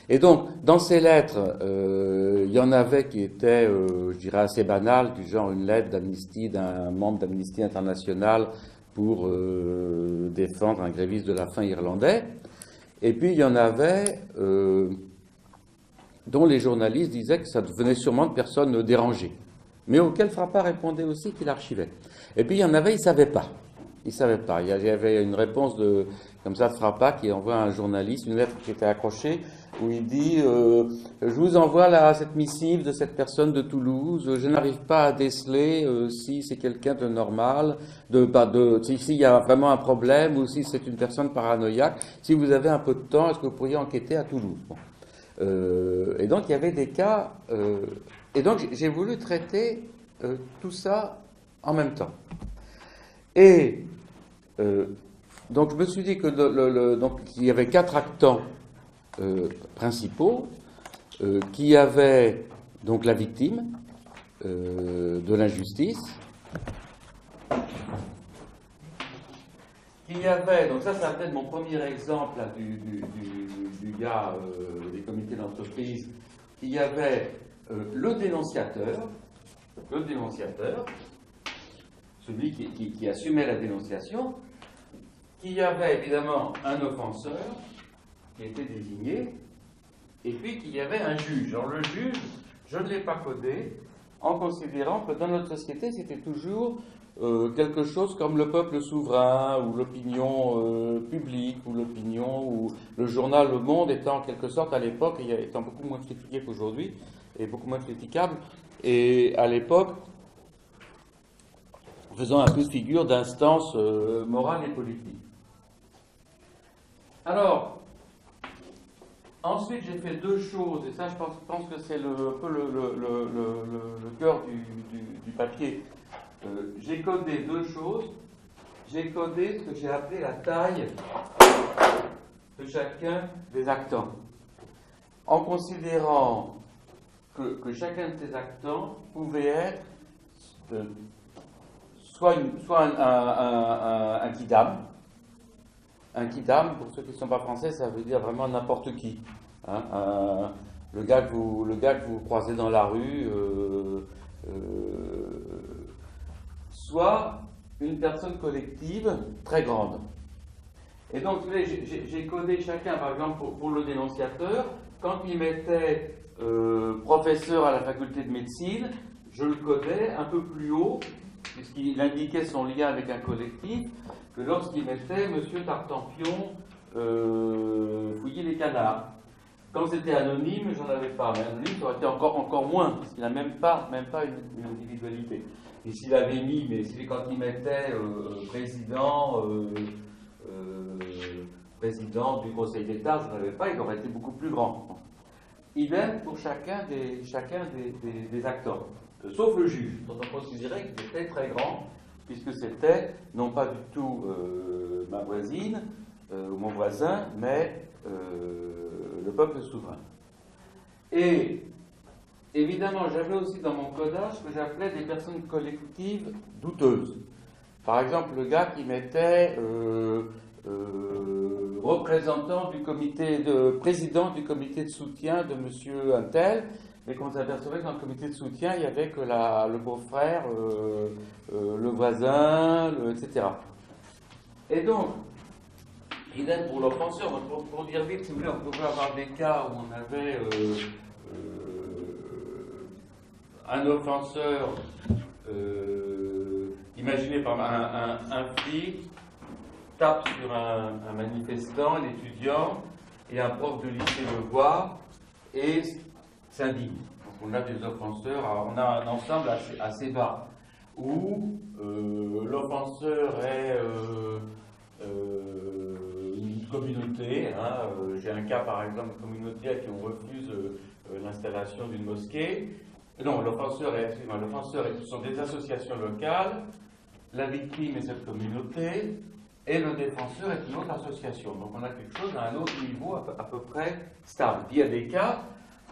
Et donc, dans ces lettres, il y en avait qui étaient, je dirais, assez banales, du genre une lettre d'Amnesty d'un membre d'Amnesty International pour défendre un gréviste de la faim irlandais. Et puis, il y en avait dont les journalistes disaient que ça venait sûrement de personnes dérangées, mais auxquelles Frappa répondait aussi qu'il archivait. Et puis, il y en avait, ils ne savaient pas. Ils ne savaient pas. Il y avait une réponse comme ça de Frappa qui envoie à un journaliste une lettre qui était accrochée où il dit je vous envoie cette missive de cette personne de Toulouse, je n'arrive pas à déceler si c'est quelqu'un de normal, s'il y a vraiment un problème ou si c'est une personne paranoïaque. Si vous avez un peu de temps, est-ce que vous pourriez enquêter à Toulouse? Bon. Et donc il y avait des cas, et donc j'ai voulu traiter tout ça en même temps. Et donc je me suis dit que donc il y avait 4 actants principaux, qui avaient donc la victime de l'injustice, qui y avait, donc ça c'est peut-être mon premier exemple là, du gars des comités d'entreprise, qui y avait le dénonciateur, celui qui assumait la dénonciation, qui y avait évidemment un offenseur qui était désigné, et puis qu'il y avait un juge. Alors le juge, je ne l'ai pas codé, en considérant que dans notre société, c'était toujours quelque chose comme le peuple souverain, ou l'opinion publique, ou l'opinion, ou le journal Le Monde étant en quelque sorte à l'époque, étant beaucoup moins critiqué qu'aujourd'hui, et beaucoup moins critiquable, et à l'époque, faisant un peu figure d'instance morale et politique. Alors, ensuite, j'ai fait 2 choses, et ça, je pense que c'est un peu le cœur du papier. J'ai codé 2 choses. J'ai codé ce que j'ai appelé la taille de chacun des actants, en considérant que chacun de ces actants pouvait être soit un kidam. Un kidam, pour ceux qui ne sont pas français, ça veut dire vraiment n'importe qui. Hein, le gars que vous croisez dans la rue, soit une personne collective très grande. Et donc, j'ai codé chacun, par exemple, pour le dénonciateur, quand il mettait professeur à la faculté de médecine, je le codais un peu plus haut, puisqu'il indiquait son lien avec un collectif, que lorsqu'il mettait Monsieur Tartampion fouiller les canards. Quand c'était anonyme, j'en avais pas. Mais anonyme, ça aurait été encore moins, parce qu'il n'a même pas une individualité. Et s'il avait mis, quand il mettait président du Conseil d'État, je n'en avais pas, il aurait été beaucoup plus grand. Idem pour chacun des acteurs, sauf le juge, dont on considérait qu'il était très grand, puisque c'était non pas du tout ma voisine ou mon voisin, mais le peuple souverain. Et évidemment, j'avais aussi dans mon codage ce que j'appelais des personnes collectives douteuses. Par exemple, le gars qui mettait représentant du président du comité de soutien de monsieur Untel, mais qu'on s'apercevait que dans le comité de soutien, il n'y avait que le beau-frère, le voisin, etc. Et donc, idem pour l'offenseur. Pour dire vite, si vous voulez, on pouvait avoir des cas où on avait un offenseur, imaginez par un flic tape sur un manifestant, l'étudiant, et un prof de lycée le voit et s'indigne. Donc on a des offenseurs, on a un ensemble assez bas, où l'offenseur est une communauté. Hein, j'ai un cas par exemple de communauté à qui on refuse l'installation d'une mosquée. Non, l'offenseur ce sont des associations locales, la victime est cette communauté, et le défenseur est une autre association. Donc on a quelque chose à un autre niveau à peu près stable. Il y a des cas,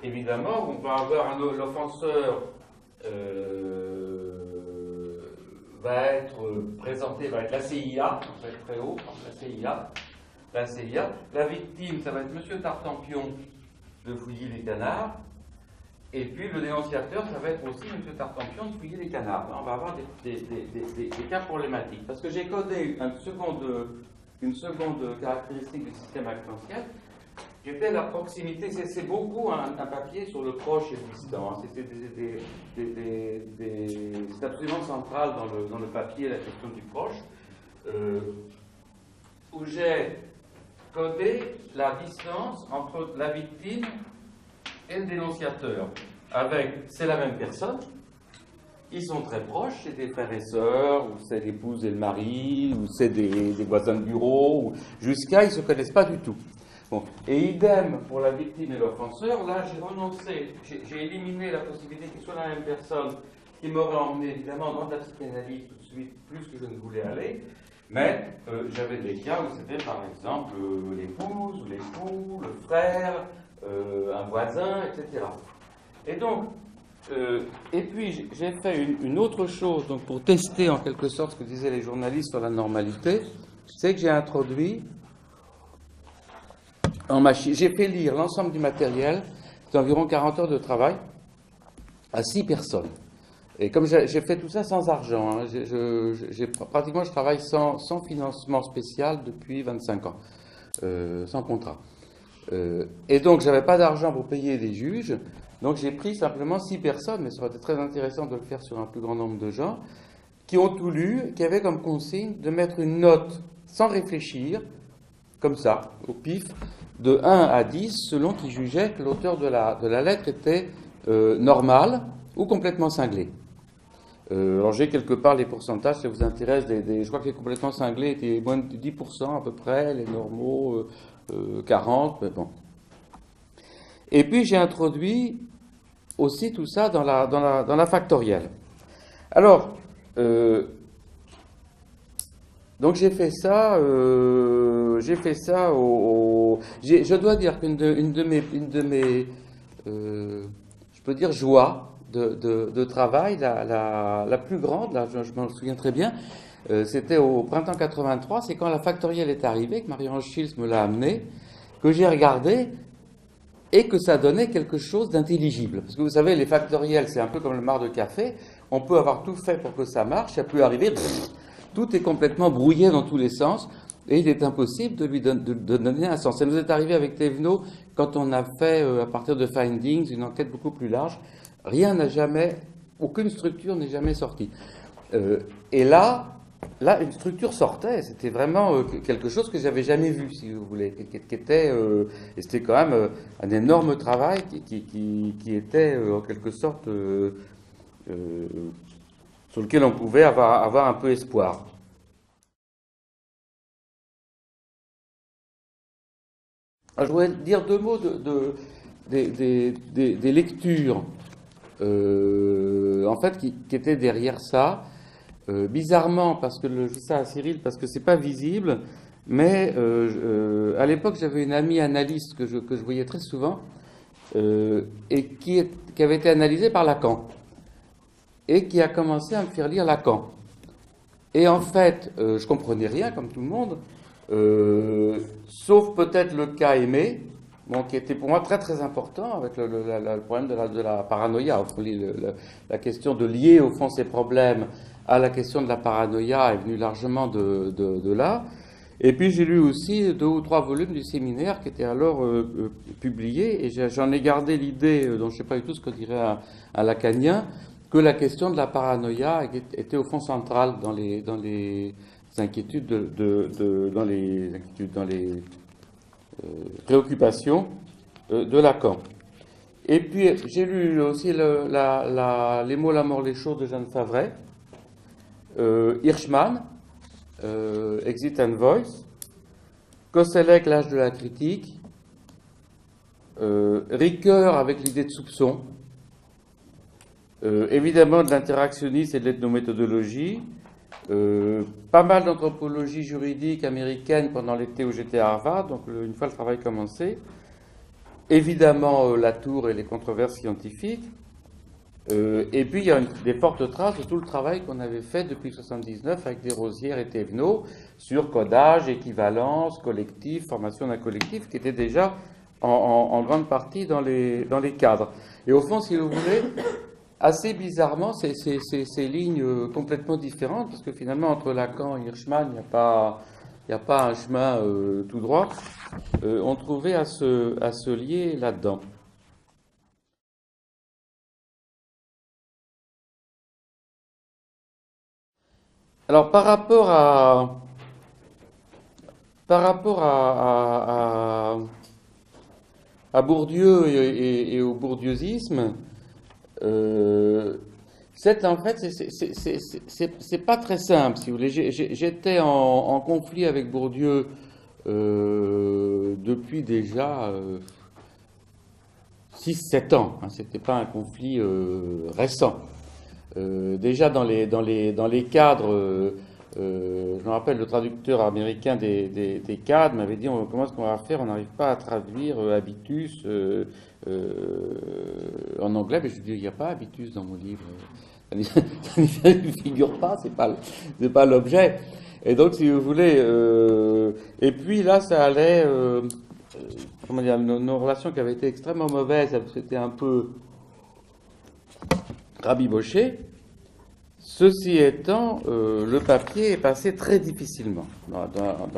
évidemment, où on va avoir l'offenseur va être présenté, va être la CIA, on va être très haut, la CIA. La victime, ça va être Monsieur Tartampion de fouiller les canards. Et puis le dénonciateur, ça va être aussi M. Tartampion de fouiller les canards. On va avoir des cas problématiques. Parce que j'ai codé une seconde caractéristique du système actentiel, qui était la proximité. C'est beaucoup un papier sur le proche et le distant. C'est absolument central dans le papier, la question du proche, où j'ai codé la distance entre la victime et le dénonciateur, c'est la même personne, ils sont très proches, c'est des frères et sœurs, ou c'est l'épouse et le mari, ou c'est des voisins de bureau, jusqu'à ils ne se connaissent pas du tout. Bon. Et idem pour la victime et l'offenseur, là j'ai renoncé, j'ai éliminé la possibilité qu'ils soient la même personne, qui m'aurait emmené évidemment dans la psychanalyse tout de suite, plus que je ne voulais aller, mais j'avais des cas où c'était par exemple l'épouse, ou l'époux, le frère, un voisin, etc. Et donc, et puis j'ai fait une autre chose, donc pour tester en quelque sorte ce que disaient les journalistes sur la normalité, c'est que j'ai introduit en machine, j'ai fait lire l'ensemble du matériel, c'est environ 40 heures de travail, à 6 personnes. Et comme j'ai fait tout ça sans argent, hein, pratiquement je travaille sans financement spécial depuis 25 ans, sans contrat. Et donc, j'avais pas d'argent pour payer des juges, donc j'ai pris simplement 6 personnes, mais ça aurait été très intéressant de le faire sur un plus grand nombre de gens, qui ont tout lu, qui avaient comme consigne de mettre une note sans réfléchir, comme ça, au pif, de 1 à 10, selon qu'ils jugeaient que l'auteur de la lettre était normal ou complètement cinglé. Alors j'ai quelque part les pourcentages, ça vous intéresse, je crois que les complètement cinglés étaient moins de 10% à peu près, les normaux 40, mais bon. Et puis j'ai introduit aussi tout ça dans la factorielle. Alors, donc j'ai fait ça je dois dire qu'une de mes je je peux dire, joie de travail, la plus grande, là, je m'en souviens très bien, c'était au printemps 83, c'est quand la factorielle est arrivée, que Marie-Ange Schiltz me l'a amenée, que j'ai regardé et que ça donnait quelque chose d'intelligible. Parce que vous savez, les factoriels, c'est un peu comme le marc de café, on peut avoir tout fait pour que ça marche, ça peut arriver, tout est complètement brouillé dans tous les sens, et il est impossible de lui de donner un sens. Ça nous est arrivé avec Thévenot quand on a fait, à partir de Findings, une enquête beaucoup plus large. Rien n'a jamais, aucune structure n'est jamais sortie. Et là, une structure sortait. C'était vraiment quelque chose que j'avais jamais vu, si vous voulez, qui était, et c'était quand même un énorme travail qui était en quelque sorte sur lequel on pouvait avoir un peu espoir. Alors, je voudrais dire deux mots des lectures, en fait, qui étaient derrière ça. Bizarrement, parce que je dis ça à Cyril, parce que c'est pas visible, mais à l'époque, j'avais une amie analyste que je voyais très souvent, et qui avait été analysée par Lacan, et qui a commencé à me faire lire Lacan. Et en fait, je comprenais rien, comme tout le monde, sauf peut-être le cas Aimé, bon, qui était pour moi très très important, avec le problème de la paranoïa. La question de lier au fond ces problèmes à la question de la paranoïa est venue largement de là. Et puis j'ai lu aussi 2 ou 3 volumes du séminaire qui étaient alors publiés, et j'en ai gardé l'idée, dont je ne sais pas du tout ce que dirait un lacanien, que la question de la paranoïa était au fond centrale dans les inquiétudes, dans les préoccupations de Lacan. Et puis j'ai lu aussi Les mots, la mort, les choses de Jeanne Favret, Hirschman, Exit and Voice, Koselleck, l'âge de la critique, Ricoeur avec l'idée de soupçon, évidemment de l'interactionnisme et de l'ethnométhodologie, pas mal d'anthropologie juridique américaine pendant l'été où j'étais à Harvard, donc une fois le travail commencé, évidemment Latour et les controverses scientifiques, et puis il y a des fortes traces de tout le travail qu'on avait fait depuis 1979 avec Desrosières et Thévenot sur codage, équivalence, collectif, formation d'un collectif, qui était déjà en grande partie dans les cadres. Et au fond, si vous voulez, assez bizarrement, ces lignes complètement différentes, parce que finalement, entre Lacan et Hirschman, il n'y a pas un chemin tout droit, on trouvait à se lier là-dedans. Alors, par rapport à Bourdieu et au bourdieusisme, en fait, c'est pas très simple, si vous voulez. J'étais en conflit avec Bourdieu depuis déjà 6-7 ans. Hein, c'était pas un conflit récent. Déjà dans les cadres, je me rappelle, le traducteur américain des cadres m'avait dit comment est-ce qu'on va faire, on n'arrive pas à traduire habitus en anglais, mais je lui dis il n'y a pas habitus dans mon livre, ça ne figure pas, c'est pas l'objet. Et donc si vous voulez, et puis là ça allait, comment dire, nos relations qui avaient été extrêmement mauvaises, c'était un peu rabiboché. Ceci étant, le papier est passé très difficilement dans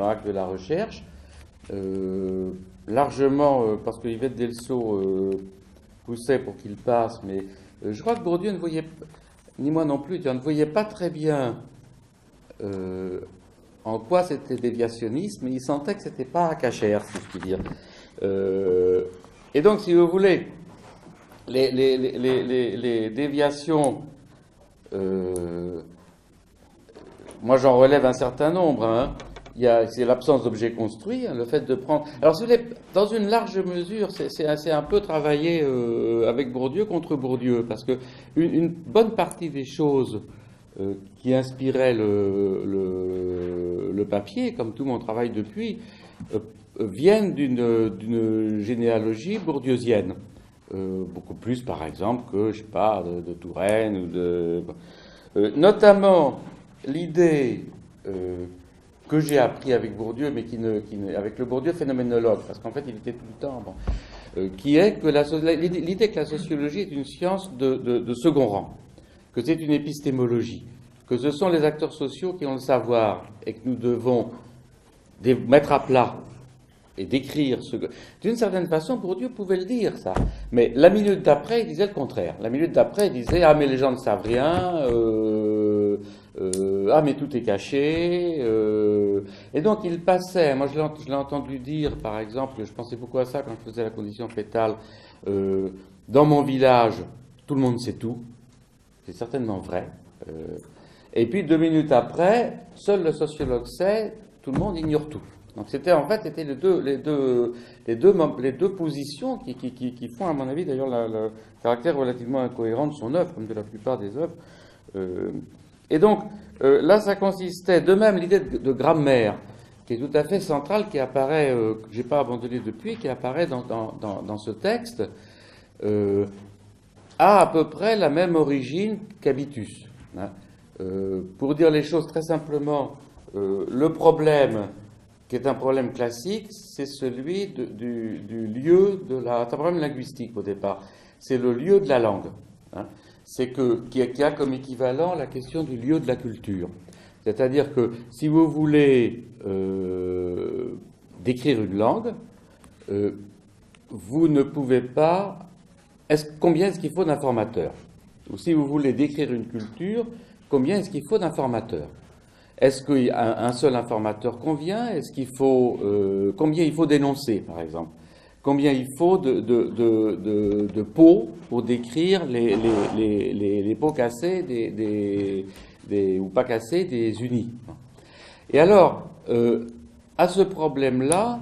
l'acte de la recherche, largement parce que Yvette Delceau poussait pour qu'il passe, mais je crois que Bourdieu ne voyait, ni moi non plus, ne voyait pas très bien en quoi c'était déviationnisme, mais il sentait que c'était pas cachère, si je puis dire. Et donc, si vous voulez, les déviations, moi j'en relève un certain nombre, hein. C'est l'absence d'objets construits, hein, le fait de prendre... Alors, si vous voulez, dans une large mesure, c'est un peu travailler avec Bourdieu contre Bourdieu, parce que une bonne partie des choses qui inspiraient le papier, comme tout mon travail depuis, viennent d'une généalogie bourdieusienne. beaucoup plus, par exemple, que, je sais pas, de Touraine ou de... notamment, l'idée que j'ai appris avec Bourdieu, mais avec le Bourdieu phénoménologue, parce qu'en fait, il était tout le temps... Bon, qui est que l'idée que la sociologie est une science de second rang, que c'est une épistémologie, que ce sont les acteurs sociaux qui ont le savoir et que nous devons mettre à plat et décrire ce que... D'une certaine façon, Bourdieu pouvait le dire, ça. Mais la minute d'après, il disait le contraire. La minute d'après, il disait « Ah, mais les gens ne savent rien, ah, mais tout est caché. » Et donc, il passait... Moi, je l'ai entendu dire, par exemple, je pensais beaucoup à ça quand je faisais la condition fétale. Dans mon village, tout le monde sait tout. C'est certainement vrai. Et puis, 2 minutes après, seul le sociologue sait, tout le monde ignore tout. Donc c'était les deux positions qui font, à mon avis, d'ailleurs, le caractère relativement incohérent de son œuvre, comme de la plupart des œuvres. Et donc, là, ça consistait, de même, l'idée de grammaire, qui est tout à fait centrale, qui apparaît, que je n'ai pas abandonné depuis, qui apparaît dans ce texte, a à peu près la même origine qu'habitus. Hein. Pour dire les choses très simplement, le problème qui est un problème classique, c'est celui du lieu de la... C'est un problème linguistique au départ. C'est le lieu de la langue. Hein. C'est qui a comme équivalent la question du lieu de la culture. C'est-à-dire que si vous voulez décrire une langue, vous ne pouvez pas... Combien est-ce qu'il faut d'informateurs? Ou si vous voulez décrire une culture, combien est-ce qu'il faut d'informateurs? Est-ce qu'un seul informateur convient? Est-ce qu'il faut combien il faut d'énoncés, par exemple? Combien il faut de pots pour décrire les pots cassés ou pas cassés des unis? Et alors, à ce problème-là,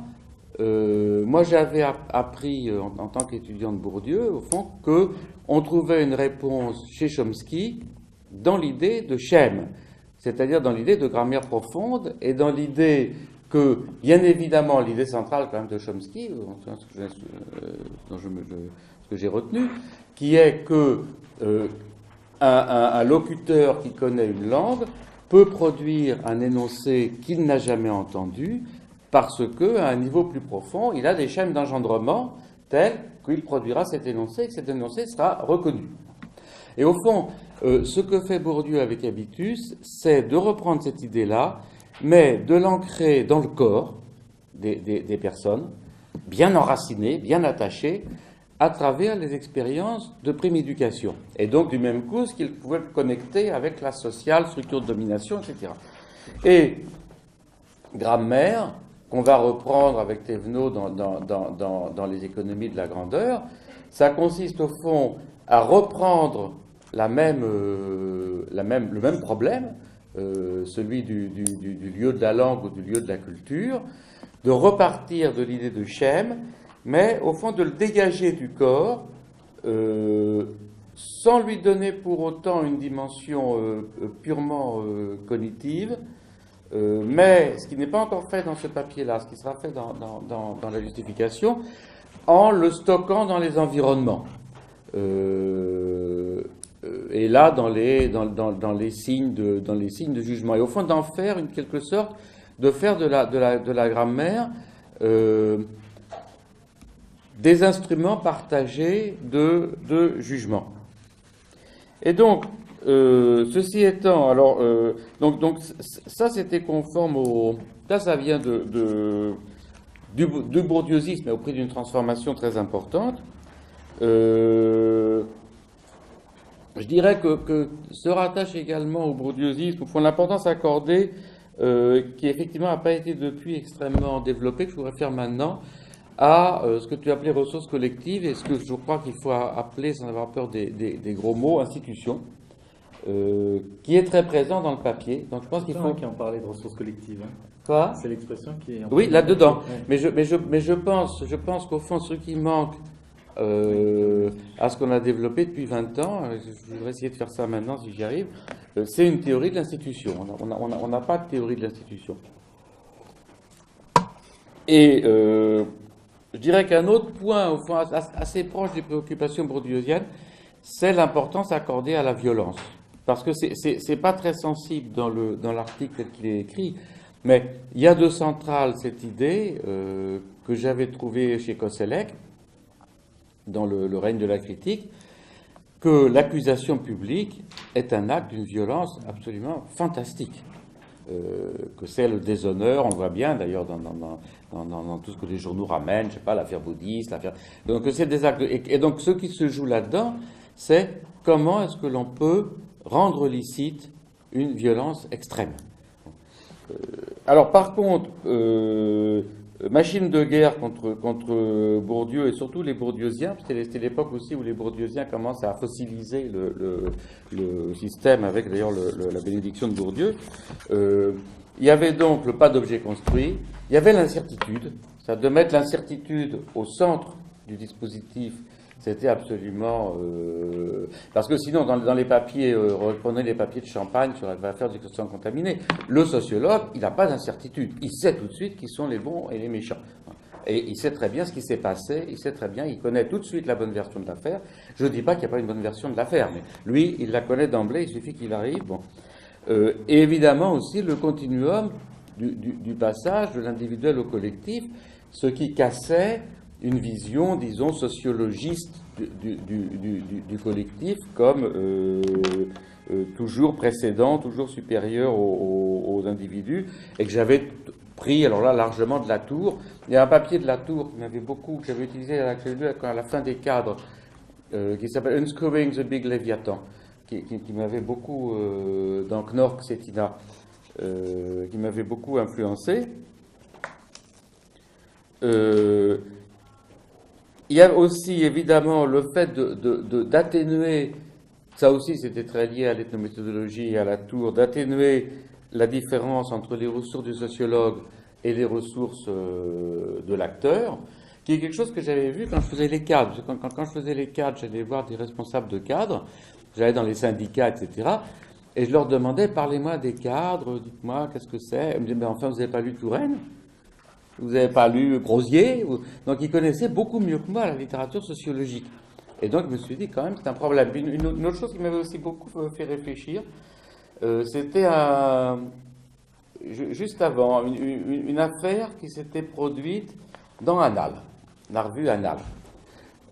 moi j'avais appris en tant qu'étudiant de Bourdieu, au fond, qu'on trouvait une réponse chez Chomsky dans l'idée de schème, c'est-à-dire dans l'idée de grammaire profonde et dans l'idée que, bien évidemment, l'idée centrale quand même de Chomsky, ce que j'ai retenu, qui est que un locuteur qui connaît une langue peut produire un énoncé qu'il n'a jamais entendu parce qu'à un niveau plus profond, il a des schèmes d'engendrement tels qu'il produira cet énoncé et que cet énoncé sera reconnu. Et au fond, ce que fait Bourdieu avec Habitus, c'est de reprendre cette idée-là, mais de l'ancrer dans le corps des personnes, bien enracinées, bien attachées, à travers les expériences de prime-éducation. Et donc, du même coup, ce qu'il pouvait connecter avec la sociale, structure de domination, etc. Et grammaire, qu'on va reprendre avec Thévenot dans les économies de la grandeur, ça consiste au fond à reprendre le même problème, celui du lieu de la langue ou du lieu de la culture, de repartir de l'idée de schème, mais au fond de le dégager du corps, sans lui donner pour autant une dimension purement cognitive, mais ce qui n'est pas encore fait dans ce papier-là, ce qui sera fait dans la justification, en le stockant dans les environnements. Et là, dans les signes de jugement. Et au fond, d'en faire, en quelque sorte, de faire de la grammaire des instruments partagés de jugement. Et donc, ceci étant, alors, donc ça c'était conforme au... Ça vient du bourdieusisme, mais au prix d'une transformation très importante. Je dirais que se rattache également au bourdieusisme, au fond, l'importance accordée, qui effectivement n'a pas été depuis extrêmement développée, que je voudrais faire maintenant, à ce que tu appelais ressources collectives et ce que je crois qu'il faut appeler, sans avoir peur des gros mots, institutions, qui est très présent dans le papier. Donc je pense qu'il faut... qui en parlait de ressources collectives. Hein. Quoi? C'est l'expression qui est... Oui, là-dedans. Ouais. Mais je pense qu'au fond, ce qui manque à ce qu'on a développé depuis 20 ans, je voudrais essayer de faire ça maintenant si j'y arrive, c'est une théorie de l'institution. On n'a pas de théorie de l'institution. Et je dirais qu'un autre point, au fond, assez proche des préoccupations bourdieusiennes, c'est l'importance accordée à la violence. Parce que c'est pas très sensible dans l'article tel qu'il est écrit, mais il y a de centrale cette idée que j'avais trouvée chez Koselleck, dans le règne de la critique, que l'accusation publique est un acte d'une violence absolument fantastique. Que c'est le déshonneur, on le voit bien d'ailleurs dans tout ce que les journaux ramènent, je sais pas, l'affaire bouddhiste, l'affaire... Donc c'est des actes... Et donc ce qui se joue là-dedans, c'est comment est-ce que l'on peut rendre licite une violence extrême. Alors par contre, machine de guerre contre Bourdieu, et surtout les bourdieusiens, c'était l'époque aussi où les bourdieusiens commencent à fossiliser le système, avec d'ailleurs la bénédiction de Bourdieu. Il y avait donc le pas d'objet construit, il y avait l'incertitude, ça de mettre l'incertitude au centre du dispositif, c'était absolument... parce que sinon, dans les papiers, reprenez les papiers de Champagne sur l'affaire du sang contaminé, le sociologue, il n'a pas d'incertitude. Il sait tout de suite qui sont les bons et les méchants. Et il sait très bien ce qui s'est passé, il sait très bien, il connaît tout de suite la bonne version de l'affaire. Je ne dis pas qu'il n'y a pas une bonne version de l'affaire, mais lui, il la connaît d'emblée, il suffit qu'il arrive. Bon. Et évidemment aussi le continuum du passage de l'individuel au collectif, ce qui cassait une vision, disons, sociologiste du collectif comme toujours précédent, toujours supérieur aux individus, et que j'avais pris, alors là, largement de Latour. Il y a un papier de Latour que j'avais utilisé à la fin des cadres, qui s'appelle Unscrewing the Big Leviathan, qui m'avait beaucoup, dans Knorr Cetina, qui m'avait beaucoup influencé. Il y a aussi évidemment le fait d'atténuer, ça aussi c'était très lié à l'ethnométhodologie et à Latour, d'atténuer la différence entre les ressources du sociologue et les ressources de l'acteur, qui est quelque chose que j'avais vu quand je faisais les cadres. Quand je faisais les cadres, j'allais voir des responsables de cadres, j'allais dans les syndicats, etc. Et je leur demandais, parlez-moi des cadres, dites-moi qu'est-ce que c'est. Ils me disaient, mais enfin, vous n'avez pas lu Touraine ? Vous n'avez pas lu Grosier? Donc ils connaissaient beaucoup mieux que moi la littérature sociologique. Et donc je me suis dit, quand même, c'est un problème. Une autre chose qui m'avait aussi beaucoup fait réfléchir, c'était juste avant, une affaire qui s'était produite dans Annales, la revue Annales.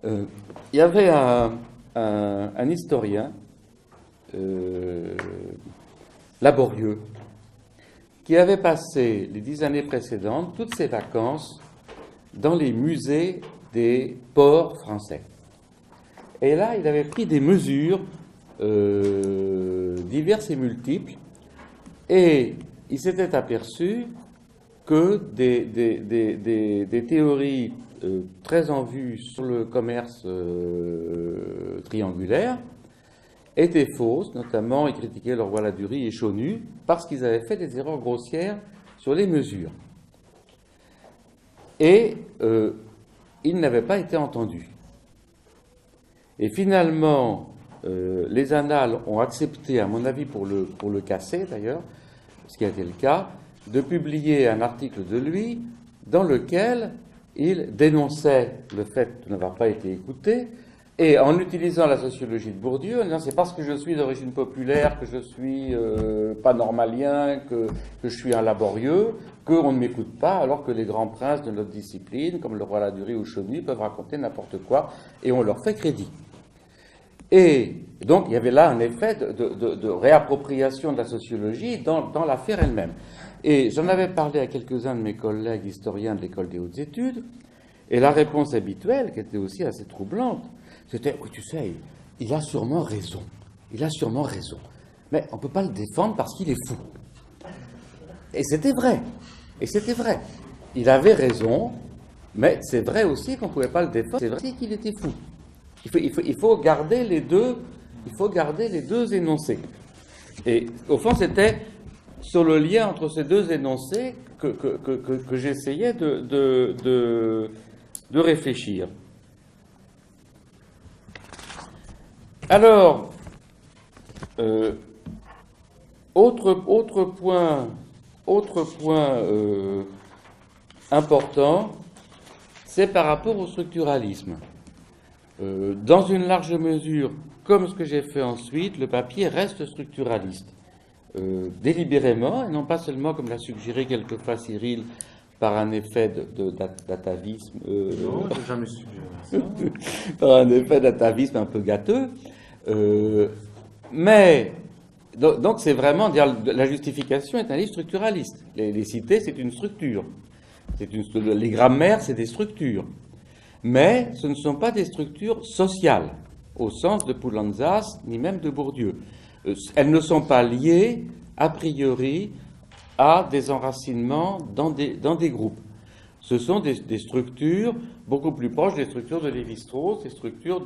Il y avait un historien laborieux qui avait passé les 10 années précédentes toutes ses vacances dans les musées des ports français. Et là, il avait pris des mesures diverses et multiples, et il s'était aperçu que des théories très en vue sur le commerce triangulaire étaient fausses, notamment il critiquait Leroy-Ladurie et Chonu parce qu'ils avaient fait des erreurs grossières sur les mesures. Et ils n'avaient pas été entendus. Et finalement, les Annales ont accepté, à mon avis pour le casser d'ailleurs, ce qui a été le cas, de publier un article de lui dans lequel il dénonçait le fait de n'avoir pas été écouté, et en utilisant la sociologie de Bourdieu, en disant c'est parce que je suis d'origine populaire, que je suis pas normalien, que je suis un laborieux, qu'on ne m'écoute pas, alors que les grands princes de notre discipline, comme Leroy-Ladurie ou Chonu, peuvent raconter n'importe quoi, et on leur fait crédit. Et donc il y avait là un effet de réappropriation de la sociologie dans l'affaire elle-même. Et j'en avais parlé à quelques-uns de mes collègues historiens de l'école des hautes études, et la réponse habituelle, qui était aussi assez troublante, c'était « Oui, tu sais, il a sûrement raison. Il a sûrement raison. Mais on ne peut pas le défendre parce qu'il est fou. » Et c'était vrai. Et c'était vrai. Il avait raison, mais c'est vrai aussi qu'on ne pouvait pas le défendre. C'est vrai aussi qu'il était fou. Il faut garder les deux, il faut garder les deux énoncés. Et au fond, c'était sur le lien entre ces deux énoncés que j'essayais de réfléchir. Alors, autre point important, c'est par rapport au structuralisme. Dans une large mesure, comme ce que j'ai fait ensuite, le papier reste structuraliste. Délibérément, et non pas seulement, comme l'a suggéré quelquefois Cyril, par un effet d'atavisme. Non, j'ai jamais suggéré ça. Par un effet d'atavisme un peu gâteux. Mais, donc c'est vraiment, la justification est un livre structuraliste. Les cités, c'est une structure. Les grammaires, c'est des structures. Mais ce ne sont pas des structures sociales, au sens de Poulantzas, ni même de Bourdieu. Elles ne sont pas liées, a priori, à des enracinements dans des groupes. Ce sont des structures beaucoup plus proches des structures de Lévi-Strauss, des structures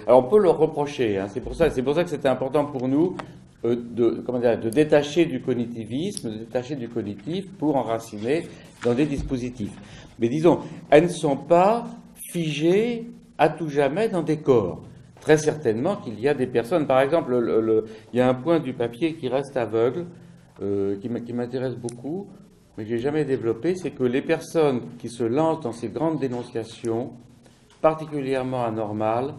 Alors on peut leur reprocher, hein, c'est pour ça que c'était important pour nous de détacher du cognitivisme, de détacher du cognitif pour enraciner dans des dispositifs. Mais disons, elles ne sont pas figées à tout jamais dans des corps. Très certainement qu'il y a des personnes, par exemple, il y a un point du papier qui reste aveugle, qui m'intéresse beaucoup, mais que je n'ai jamais développé, c'est que les personnes qui se lancent dans ces grandes dénonciations, particulièrement anormales,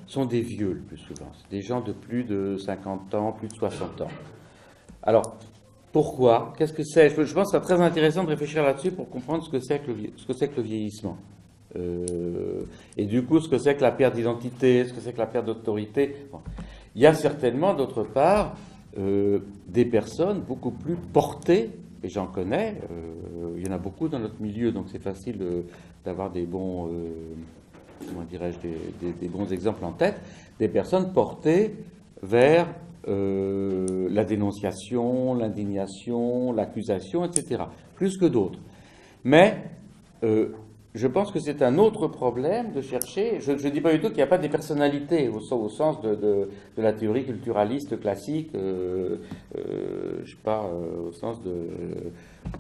sont des vieux le plus souvent. C'est des gens de plus de 50 ans, plus de 60 ans. Alors, pourquoi? Qu'est-ce que c'est? Je pense que c'est très intéressant de réfléchir là-dessus pour comprendre ce que c'est que le vieillissement. Et du coup, ce que c'est que la perte d'identité, ce que c'est que la perte d'autorité. Bon. Il y a certainement, d'autre part, des personnes beaucoup plus portées, et j'en connais, il y en a beaucoup dans notre milieu, donc c'est facile d'avoir des bons, des bons exemples en tête, des personnes portées vers la dénonciation, l'indignation, l'accusation, etc., plus que d'autres. Mais je pense que c'est un autre problème de chercher. Je ne dis pas du tout qu'il n'y a pas des personnalités au sens de la théorie culturaliste classique, je sais pas, au sens de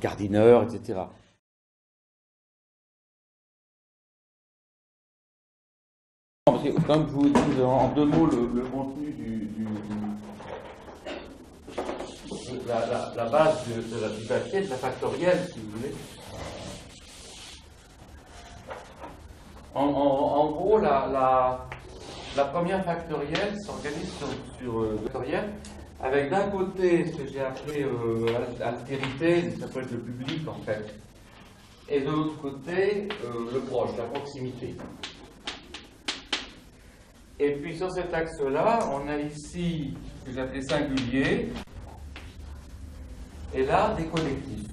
Gardiner, etc. Comme je vous dis en deux mots le contenu la base du papier, de la factorielle, si vous voulez. En gros, la première factorielle s'organise sur factorielle, avec d'un côté ce que j'ai appelé altérité, ça peut être le public en fait, et de l'autre côté le proche, la proximité. Et puis sur cet axe-là, on a ici ce que j'appelais singulier, et là des collectifs.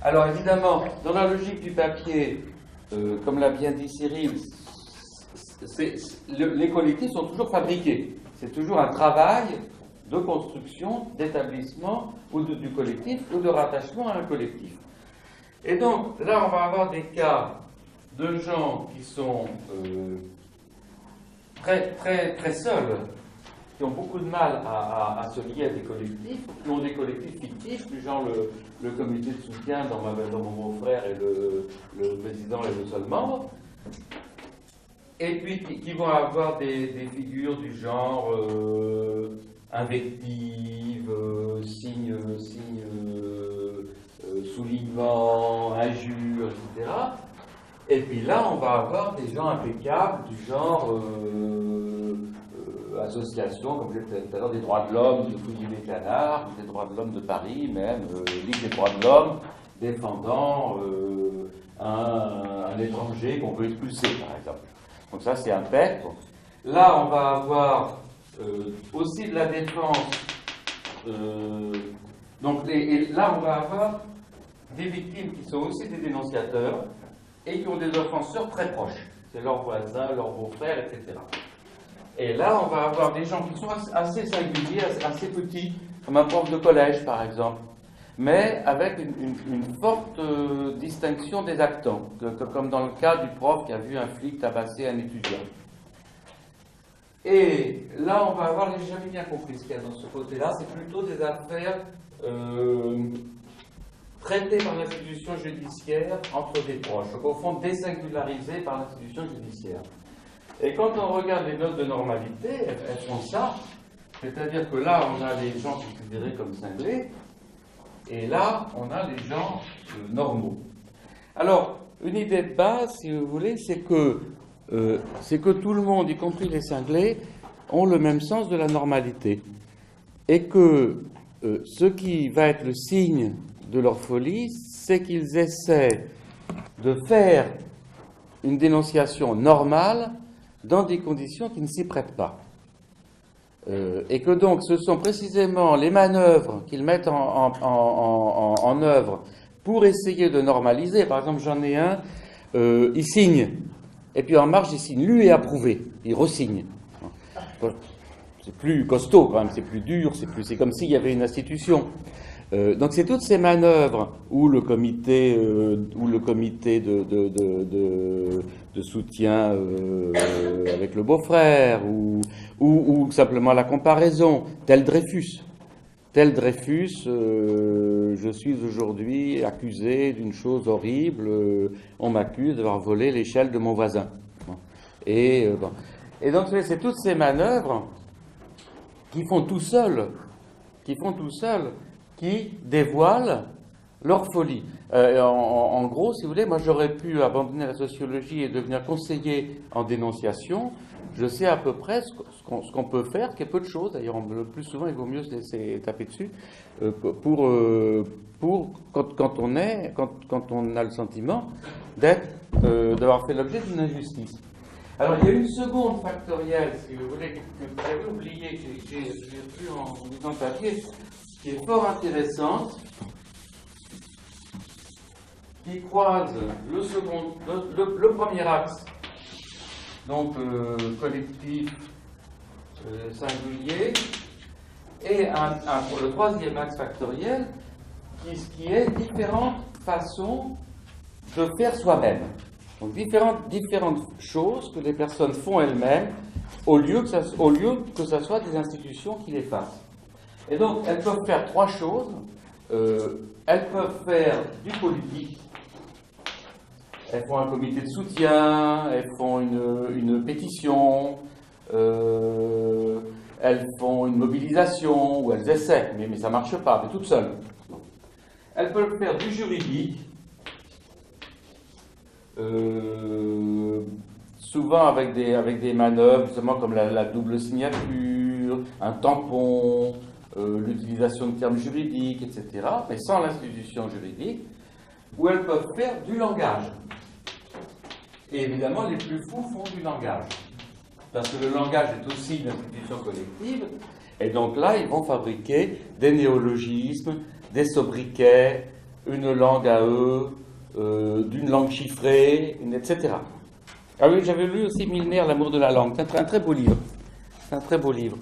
Alors évidemment, dans la logique du papier, comme l'a bien dit Cyril, les collectifs sont toujours fabriqués. C'est toujours un travail de construction, d'établissement ou du collectif ou de rattachement à un collectif. Et donc là, on va avoir des cas de gens qui sont très seuls, qui ont beaucoup de mal à se lier à des collectifs, qui ont des collectifs fictifs, du genre le comité de soutien dans mon beau-frère et le président et le seul membre, et puis qui vont avoir des figures du genre invective, signe soulignement, injure, etc. Et puis là, on va avoir des gens impeccables du genre association, comme je disais tout à l'heure, des droits de l'homme de Fouilly les Canards, des droits de l'homme de Paris, même Ligue des droits de l'homme, défendant un étranger qu'on veut expulser, par exemple. Donc ça, c'est un fait. Là, on va avoir aussi de la défense. Et là, on va avoir des victimes qui sont aussi des dénonciateurs et qui ont des offenseurs très proches. C'est leurs voisins, leurs beaux-frères, etc. Et là, on va avoir des gens qui sont assez singuliers, assez petits, comme un prof de collège, par exemple, mais avec une forte distinction des actants, comme dans le cas du prof qui a vu un flic tabasser un étudiant. Et là, on va avoir, j'ai jamais bien compris ce qu'il y a dans ce côté-là, c'est plutôt des affaires traitées par l'institution judiciaire entre des proches, donc au fond désingularisées par l'institution judiciaire. Et quand on regarde les notes de normalité, elles font ça, c'est-à-dire que là, on a les gens considérés comme cinglés, et là, on a les gens normaux. Alors, une idée de base, si vous voulez, c'est que tout le monde, y compris les cinglés, ont le même sens de la normalité. Et que ce qui va être le signe de leur folie, c'est qu'ils essaient de faire une dénonciation normale dans des conditions qui ne s'y prêtent pas. Et que donc ce sont précisément les manœuvres qu'ils mettent en œuvre pour essayer de normaliser. Par exemple, j'en ai un, il signe, et puis en marge, il signe lu et approuvé, il resigne. C'est plus costaud quand même, c'est plus dur, c'est comme s'il y avait une institution. Donc c'est toutes ces manœuvres où le comité, de soutien avec le beau-frère, ou simplement la comparaison, tel Dreyfus. Je suis aujourd'hui accusé d'une chose horrible, on m'accuse d'avoir volé l'échelle de mon voisin. Et donc c'est toutes ces manœuvres qui font tout seuls, qui dévoilent leur folie. En gros, si vous voulez, moi j'aurais pu abandonner la sociologie et devenir conseiller en dénonciation. Je sais à peu près ce qu'on peut faire, qui est peu de choses, d'ailleurs le plus souvent il vaut mieux se laisser taper dessus, quand on a le sentiment d'avoir fait l'objet d'une injustice. Alors il y a une seconde factorielle, si vous voulez, que vous avez oublié, que j'ai vu en lisant le papier, qui est fort intéressante, qui croise le premier axe, donc collectif, singulier, et pour le troisième axe factoriel, qui est différentes façons de faire soi-même. Donc différentes choses que les personnes font elles-mêmes, au lieu que ça soit des institutions qui les fassent. Et donc, elles peuvent faire trois choses. Elles peuvent faire du politique. Elles font un comité de soutien, elles font une pétition, elles font une mobilisation, ou elles essaient, mais ça ne marche pas, mais toutes seules. Elles peuvent faire du juridique, souvent avec des manœuvres, justement comme la double signature, un tampon, l'utilisation de termes juridiques, etc., mais sans l'institution juridique, ou elles peuvent faire du langage. Et évidemment, les plus fous font du langage, parce que le langage est aussi une institution collective, et donc là, ils vont fabriquer des néologismes, des sobriquets, une langue à eux, d'une langue chiffrée, etc. Ah oui, j'avais lu aussi Milner, L'amour de la langue. C'est un très beau livre. C'est un très beau livre.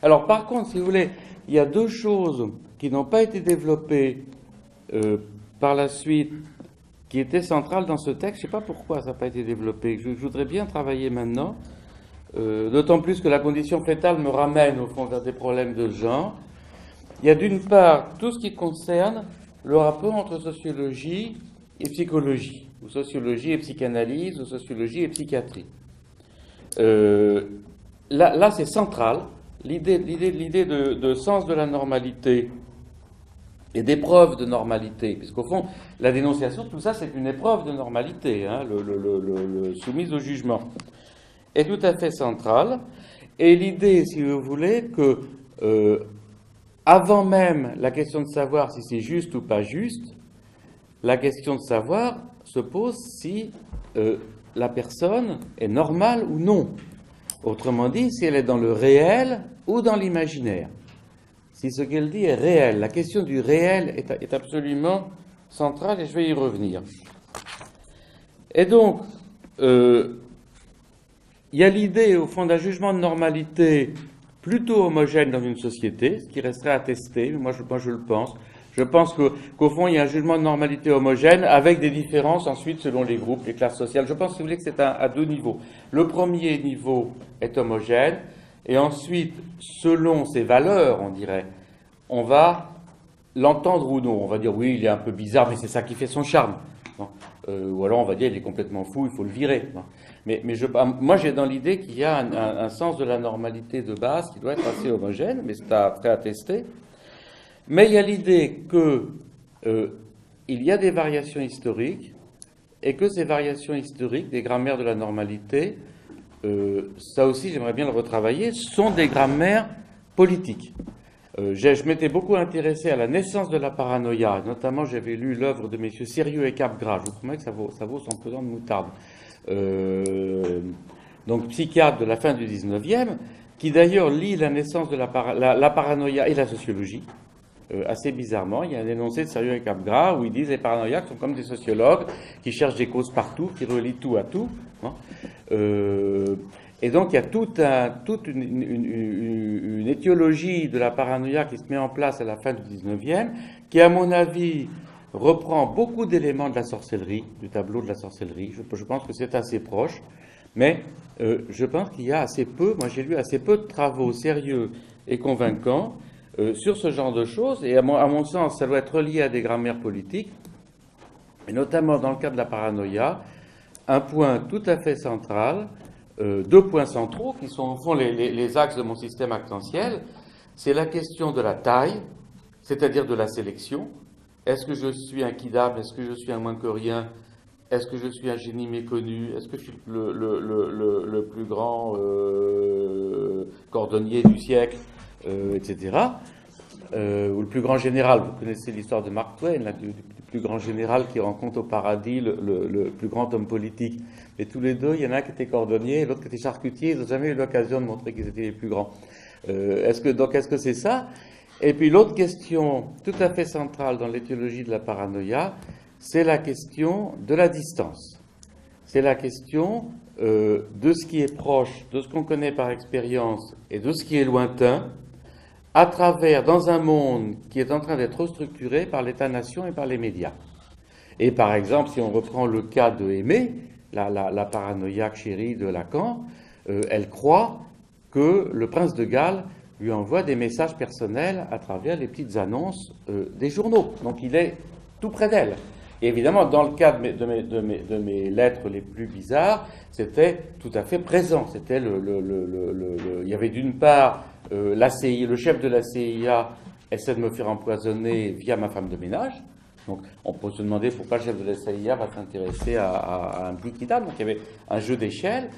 Alors, par contre, si vous voulez, il y a deux choses qui n'ont pas été développées par la suite, qui étaient centrales dans ce texte. Je ne sais pas pourquoi ça n'a pas été développé. Je voudrais bien travailler maintenant. D'autant plus que la condition fétale me ramène au fond vers des problèmes de genre. Il y a d'une part tout ce qui concerne le rapport entre sociologie et psychologie, ou sociologie et psychanalyse, ou sociologie et psychiatrie. Là c'est central, l'idée de sens de la normalité et d'épreuve de normalité, puisqu'au fond, la dénonciation, tout ça c'est une épreuve de normalité, hein, soumise au jugement, est tout à fait centrale, et l'idée, si vous voulez, que avant même la question de savoir si c'est juste ou pas juste, la question de savoir se pose si la personne est normale ou non. Autrement dit, si elle est dans le réel ou dans l'imaginaire. Si ce qu'elle dit est réel. La question du réel est absolument centrale et je vais y revenir. Et donc, il y a l'idée, au fond, d'un jugement de normalité plutôt homogène dans une société, ce qui resterait à tester, moi je le pense. Je pense qu'au fond, il y a un jugement de normalité homogène avec des différences ensuite selon les groupes, les classes sociales. Je pense, si vous voulez, que c'est à deux niveaux. Le premier niveau est homogène, et ensuite, selon ses valeurs, on dirait, on va l'entendre ou non. On va dire, oui, il est un peu bizarre, mais c'est ça qui fait son charme. Bon. ou alors on va dire il est complètement fou, il faut le virer. Mais moi j'ai dans l'idée qu'il y a un sens de la normalité de base qui doit être assez homogène, mais c'est à tester. Mais il y a l'idée qu'il y a des variations historiques, et que ces variations historiques, des grammaires de la normalité, ça aussi j'aimerais bien le retravailler, sont des grammaires politiques. Je m'étais beaucoup intéressé à la naissance de la paranoïa, notamment j'avais lu l'œuvre de messieurs Sérieux et Capgras, je vous promets que ça vaut son pesant de moutarde, donc psychiatre de la fin du 19e, qui d'ailleurs lit la naissance de la paranoïa et la sociologie. Assez bizarrement, il y a un énoncé de Sérieux et Capgras où ils disent les paranoïaques sont comme des sociologues qui cherchent des causes partout, qui relient tout à tout. Hein. Et donc il y a toute une étiologie de la paranoïa qui se met en place à la fin du 19e, qui à mon avis reprend beaucoup d'éléments de la sorcellerie, du tableau de la sorcellerie. Je pense que c'est assez proche, mais je pense qu'il y a assez peu, moi j'ai lu assez peu de travaux sérieux et convaincants sur ce genre de choses, et à mon sens, ça doit être relié à des grammaires politiques, et notamment dans le cas de la paranoïa, un point tout à fait central, deux points centraux, qui sont au fond les axes de mon système actentiel, c'est la question de la taille, c'est-à-dire de la sélection. Est-ce que je suis un kidam? Est-ce que je suis un moins que rien? Est-ce que je suis un génie méconnu? Est-ce que je suis le plus grand cordonnier du siècle? Etc. Ou le plus grand général. Vous connaissez l'histoire de Mark Twain, là, du plus grand général qui rencontre au paradis le plus grand homme politique. Et tous les deux, il y en a un qui était cordonnier et l'autre qui était charcutier. Ils n'ont jamais eu l'occasion de montrer qu'ils étaient les plus grands. Est-ce que c'est ça? Et puis l'autre question tout à fait centrale dans l'étiologie de la paranoïa, c'est la question de la distance. C'est la question de ce qui est proche, de ce qu'on connaît par expérience et de ce qui est lointain, à travers, dans un monde qui est en train d'être restructuré par l'État-nation et par les médias. Et par exemple, si on reprend le cas de Aimée, la paranoïaque chérie de Lacan, elle croit que le prince de Galles lui envoie des messages personnels à travers les petites annonces des journaux. Donc il est tout près d'elle. Et évidemment, dans le cas de mes lettres les plus bizarres, c'était tout à fait présent. C'était il y avait d'une part le chef de la CIA essaie de me faire empoisonner via ma femme de ménage. Donc on peut se demander pourquoi le chef de la CIA va s'intéresser à un petit kidam. Donc il y avait un jeu d'échelle.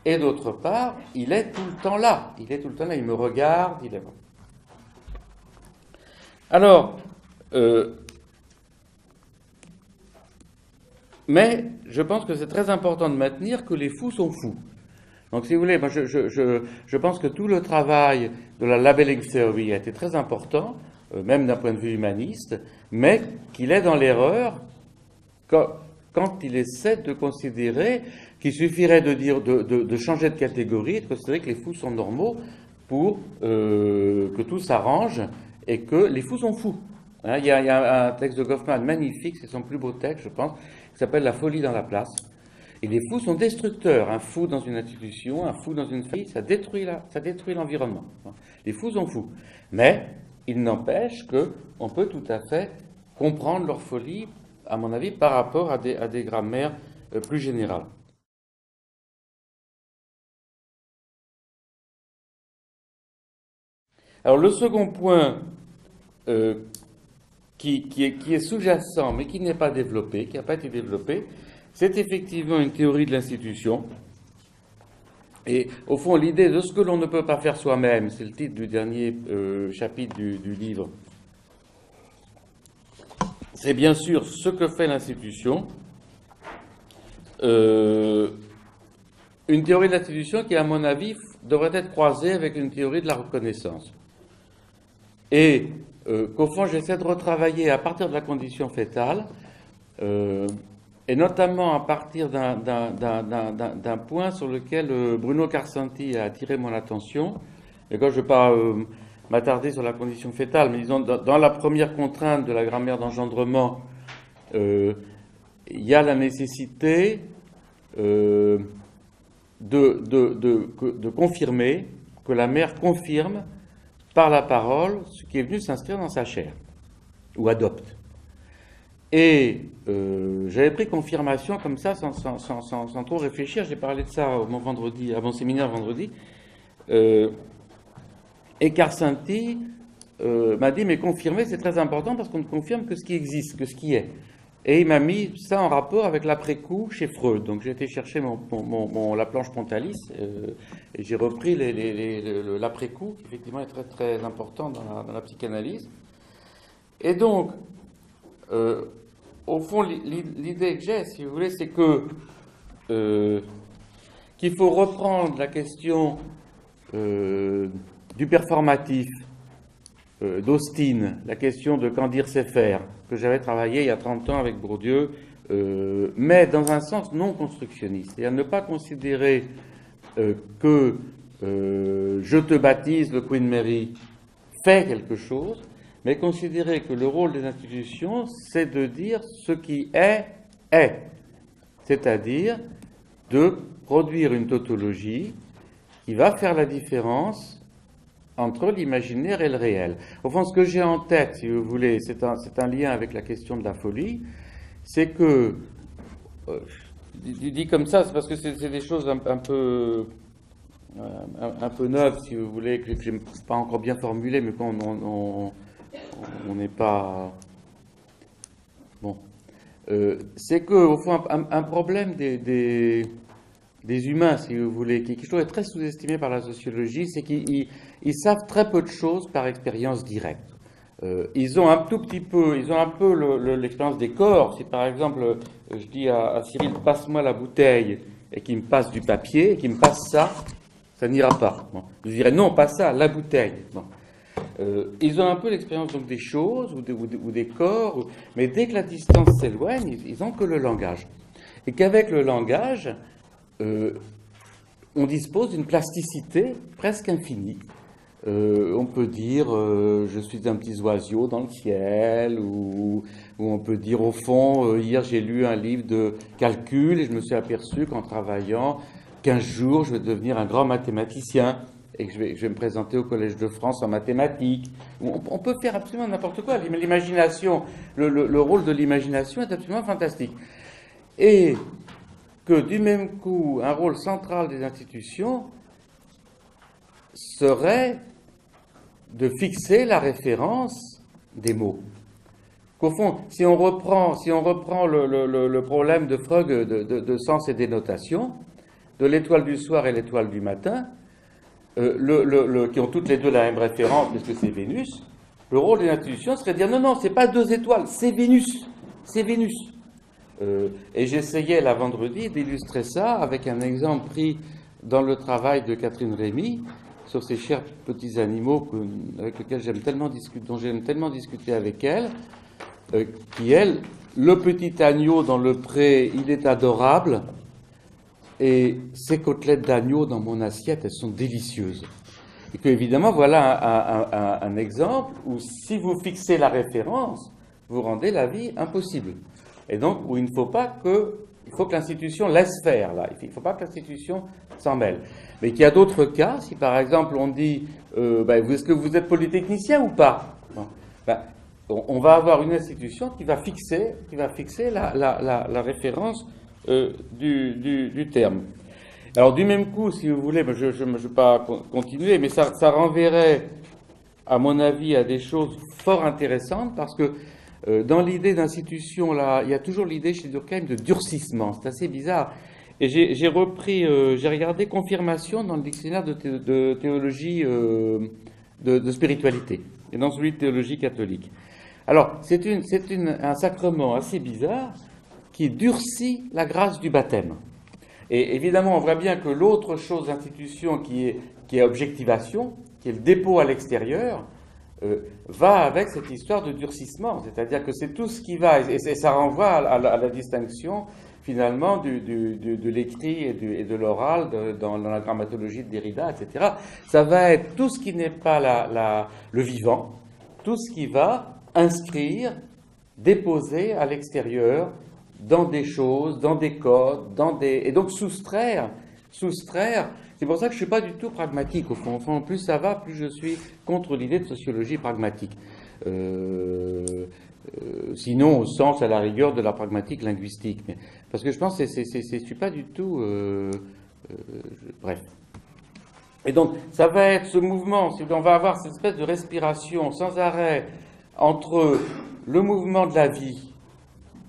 Et d'autre part, il est tout le temps là. Il est tout le temps là. Il me regarde. Il est... Alors, mais je pense que c'est très important de maintenir que les fous sont fous. Donc, si vous voulez, moi, je pense que tout le travail de la labeling theory a été très important, même d'un point de vue humaniste, mais qu'il est dans l'erreur quand il essaie de considérer qu'il suffirait de dire, de changer de catégorie et de considérer que les fous sont normaux pour que tout s'arrange et que les fous sont fous. Hein, il y a un texte de Goffman magnifique, c'est son plus beau texte, je pense, qui s'appelle La folie dans la place. Et les fous sont destructeurs. Un fou dans une institution, un fou dans une famille, ça détruit l'environnement. Les fous sont fous. Mais il n'empêche qu'on peut tout à fait comprendre leur folie, à mon avis, par rapport à des grammaires plus générales. Alors le second point qui est sous-jacent, mais qui n'est pas développé, qui n'a pas été développé, c'est effectivement une théorie de l'institution. Et au fond, l'idée de ce que l'on ne peut pas faire soi-même, c'est le titre du dernier chapitre du livre, c'est bien sûr ce que fait l'institution. Une théorie de l'institution qui, à mon avis, devrait être croisée avec une théorie de la reconnaissance. Et qu'au fond, j'essaie de retravailler à partir de la condition fétale, et notamment à partir d'un point sur lequel Bruno Carcenti a attiré mon attention. Et quand je ne vais pas m'attarder sur la condition fétale, mais disons, dans la première contrainte de la grammaire d'engendrement, il y a la nécessité de confirmer, que la mère confirme par la parole ce qui est venu s'inscrire dans sa chair, ou adopte. Et j'avais pris confirmation comme ça, sans trop réfléchir. J'ai parlé de ça à mon séminaire vendredi. Et Karsenty m'a dit, mais confirmer, c'est très important parce qu'on ne confirme que ce qui existe, que ce qui est. Et il m'a mis ça en rapport avec l'après-coup chez Freud. Donc j'ai été chercher la planche Pontalis et j'ai repris l'après-coup, qui effectivement est très très important dans la psychanalyse. Et donc, au fond, l'idée que j'ai, si vous voulez, c'est que qu'il faut reprendre la question du performatif, d'Austin, la question de quand dire c'est faire, que j'avais travaillé il y a 30 ans avec Bourdieu, mais dans un sens non constructionniste, et à ne pas considérer que je te baptise, le Queen Mary fait quelque chose, mais considérer que le rôle des institutions, c'est de dire ce qui est, c'est-à-dire de produire une tautologie qui va faire la différence entre l'imaginaire et le réel. Au fond, ce que j'ai en tête, si vous voulez, c'est un lien avec la question de la folie, c'est que, dit comme ça, c'est parce que c'est des choses un peu neuves, si vous voulez, que je n'ai pas encore bien formulées, mais on n'est pas... Bon. C'est qu'au fond, un problème des humains, si vous voulez, qui toujours est très sous-estimé par la sociologie, c'est qu'ils savent très peu de choses par expérience directe. Ils ont un tout petit peu, ils ont un peu l'expérience des corps. Si par exemple, je dis à Cyril, passe-moi la bouteille, et qu'il me passe du papier, et qu'il me passe ça n'ira pas. Bon. Je dirais non, pas ça, la bouteille. Bon. Ils ont un peu l'expérience donc des choses ou des corps, mais dès que la distance s'éloigne, ils n'ont que le langage. Et qu'avec le langage, on dispose d'une plasticité presque infinie. On peut dire je suis un petit oiseau dans le ciel, ou on peut dire au fond hier j'ai lu un livre de calcul et je me suis aperçu qu'en travaillant 15 jours je vais devenir un grand mathématicien et que je vais me présenter au Collège de France en mathématiques. On peut faire absolument n'importe quoi. L'imagination, le rôle de l'imagination est absolument fantastique. Et que du même coup, un rôle central des institutions serait de fixer la référence des mots. Qu'au fond, si on reprend le problème de Freud de sens et d'énotation, de l'étoile du soir et l'étoile du matin, qui ont toutes les deux la même référence, puisque c'est Vénus, le rôle des institutions serait de dire non, c'est pas deux étoiles, c'est Vénus. Et j'essayais là vendredi d'illustrer ça avec un exemple pris dans le travail de Catherine Rémy sur ces chers petits animaux avec lesquels dont j'aime tellement discuter avec elle, qui elle, le petit agneau dans le pré, il est adorable, et ces côtelettes d'agneau dans mon assiette, elles sont délicieuses. Et que évidemment, voilà un exemple où si vous fixez la référence, vous rendez la vie impossible. Et donc, où il faut que l'institution laisse faire, là. Il ne faut pas que l'institution s'en mêle. Mais qu'il y a d'autres cas, si par exemple on dit est-ce que vous êtes polytechnicien ou pas? On va avoir une institution qui va fixer la référence du terme. Alors, du même coup, si vous voulez, je ne vais pas continuer, mais ça renverrait, à mon avis, à des choses fort intéressantes, parce que dans l'idée d'institution, là, il y a toujours l'idée chez Durkheim de durcissement. C'est assez bizarre. Et j'ai regardé confirmation dans le dictionnaire de théologie de spiritualité, et dans celui de théologie catholique. Alors, c'est un sacrement assez bizarre qui durcit la grâce du baptême. Et évidemment, on voit bien que l'autre chose d'institution qui est objectivation, qui est le dépôt à l'extérieur, va avec cette histoire de durcissement. C'est-à-dire que c'est tout ce qui va, et ça renvoie à la distinction finalement de l'écrit et de l'oral dans la grammatologie de Derrida, etc. Ça va être tout ce qui n'est pas le vivant, tout ce qui va inscrire, déposer à l'extérieur, dans des choses, dans des codes, et donc soustraire. C'est pour ça que je ne suis pas du tout pragmatique, au fond. Plus ça va, plus je suis contre l'idée de sociologie pragmatique. sinon au sens à la rigueur de la pragmatique linguistique. Mais, parce que je pense que je suis pas du tout... bref. Et donc, ça va être ce mouvement, on va avoir cette espèce de respiration sans arrêt entre le mouvement de la vie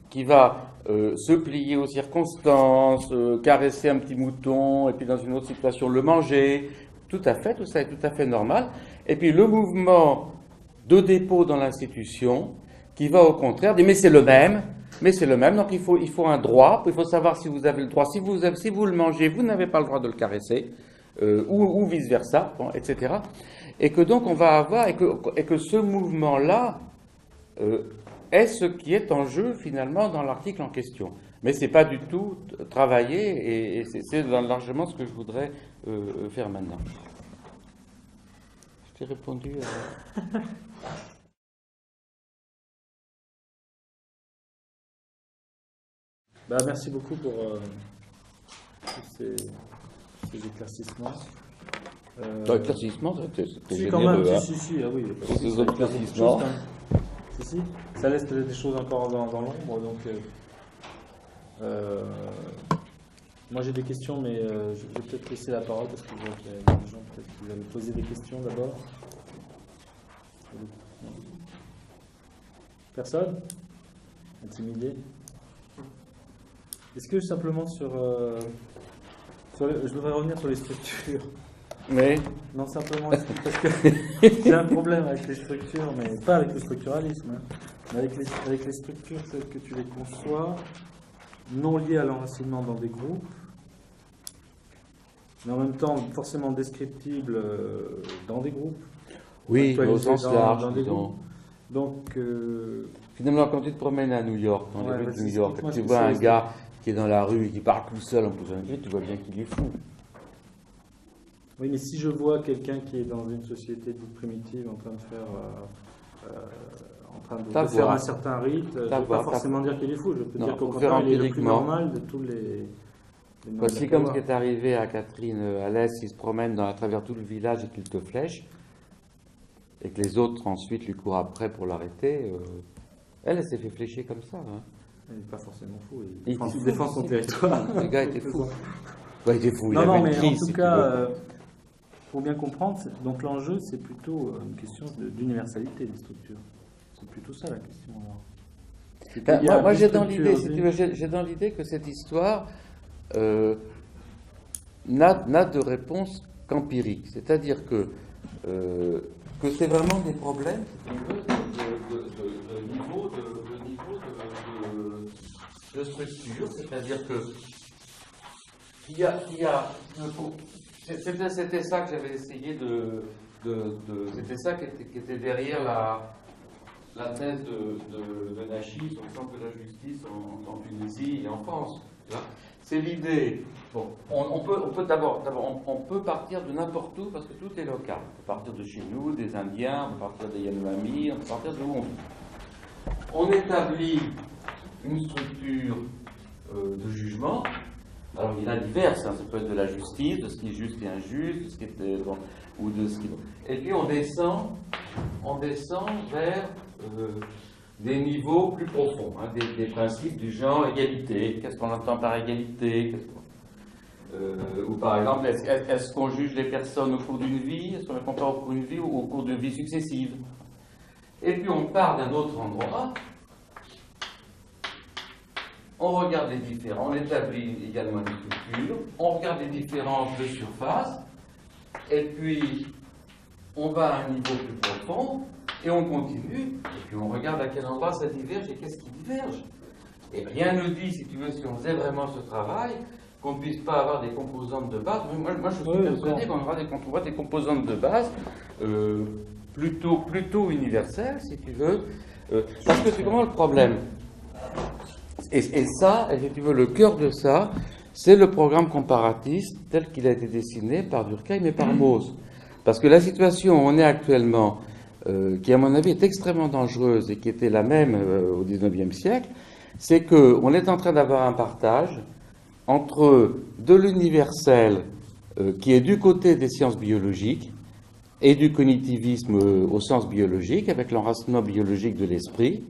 qui va se plier aux circonstances, caresser un petit mouton, et puis dans une autre situation le manger, tout ça est tout à fait normal, et puis le mouvement de dépôt dans l'institution qui va au contraire dire mais c'est le même, donc il faut un droit, il faut savoir si vous avez le droit, si vous le mangez, vous n'avez pas le droit de le caresser, ou vice-versa, bon, etc. Et que donc on va avoir, et que ce mouvement-là est ce qui est en jeu finalement dans l'article en question. Mais c'est pas du tout travaillé, et c'est largement ce que je voudrais faire maintenant. Je t'ai répondu à... Merci beaucoup pour tous ces éclaircissements. Éclaircissement, c'était Si, quand généreux. même, Hein. si, ah oui. Ces éclaircissements. Si, ça laisse des choses encore dans l'ombre, donc... moi j'ai des questions, mais je vais peut-être laisser la parole, parce que je vois qu'il y a des gens peut-être qui veulent poser des questions d'abord. Personne? Intimidé? Est-ce que simplement je voudrais revenir sur les structures. Mais Non, simplement, parce que j'ai un problème avec les structures, mais pas avec le structuralisme, hein, mais avec les structures telles que tu les conçois, non liées à l'enracinement dans des groupes, mais en même temps forcément descriptibles dans des groupes. oui, au sens large, dans des disons. groupes. Donc, Finalement, quand tu te promènes à New York, dans les rues de New York, tu vois un gars qui est dans la rue et qui parle tout seul en posant une clé, tu vois bien qu'il est fou. oui, mais si je vois quelqu'un qui est dans une société dite primitive en train de faire un certain rite, je ne veux pas forcément dire qu'il est fou, je peux dire qu'au contraire, il est le plus normal de tous les Voici comme ce qui est arrivé à Catherine à l'Est, il se promène à travers tout le village et qu'il te flèche, et que les autres ensuite lui courent après pour l'arrêter. Elle s'est fait flécher comme ça. Hein. Il n'est pas forcément fou, il défend son territoire. Le gars était fou. Ouais, il était fou, il non, avait mais une crise, en tout si cas, pour bien comprendre, donc l'enjeu, c'est plutôt une question d'universalité des structures. C'est plutôt ça la question. Moi j'ai dans l'idée, si tu veux, j'ai dans l'idée que cette histoire n'a de réponse qu'empirique. C'est-à-dire que c'est vraiment des problèmes, si tu veux, de niveau de structure. C'est-à-dire que c'était ça que j'avais essayé c'était ça qui était derrière la thèse de Nachis sur le sens de la justice en Tunisie et en France. C'est l'idée. Bon, on peut partir de n'importe où parce que tout est local. On peut partir de chez nous, des Indiens, on peut partir des Yanomami, on peut partir de où on veut. On établit une structure de jugement. Alors il y en a diverses, hein. Ça peut être de la justice, de ce qui est juste et injuste, de ce qui est ou de ce qui. Et puis on descend vers des niveaux plus profonds, hein, des principes du genre égalité. Qu'est-ce qu'on entend par égalité? Ou par exemple, est-ce qu'on juge les personnes au cours d'une vie? Est-ce qu'on les compare au cours d'une vie ou au cours de vie successives? Et puis on part d'un autre endroit. On regarde les différences, on établit également une structure, on regarde les différences de surface, et puis on va à un niveau plus profond, et on continue, et puis on regarde à quel endroit ça diverge et qu'est-ce qui diverge. Et rien ne dit, si tu veux, si on faisait vraiment ce travail, qu'on ne puisse pas avoir des composantes de base. Moi je suis persuadé qu'on aura des composantes de base plutôt universelles, si tu veux, parce que c'est vraiment le problème. Et ça, si tu veux, le cœur de ça, c'est le programme comparatiste tel qu'il a été dessiné par Durkheim et par Mauss. Parce que la situation où on est actuellement, qui à mon avis est extrêmement dangereuse et qui était la même au XIXe siècle, c'est qu'on est en train d'avoir un partage entre de l'universel qui est du côté des sciences biologiques et du cognitivisme au sens biologique, avec l'enracinement biologique de l'esprit,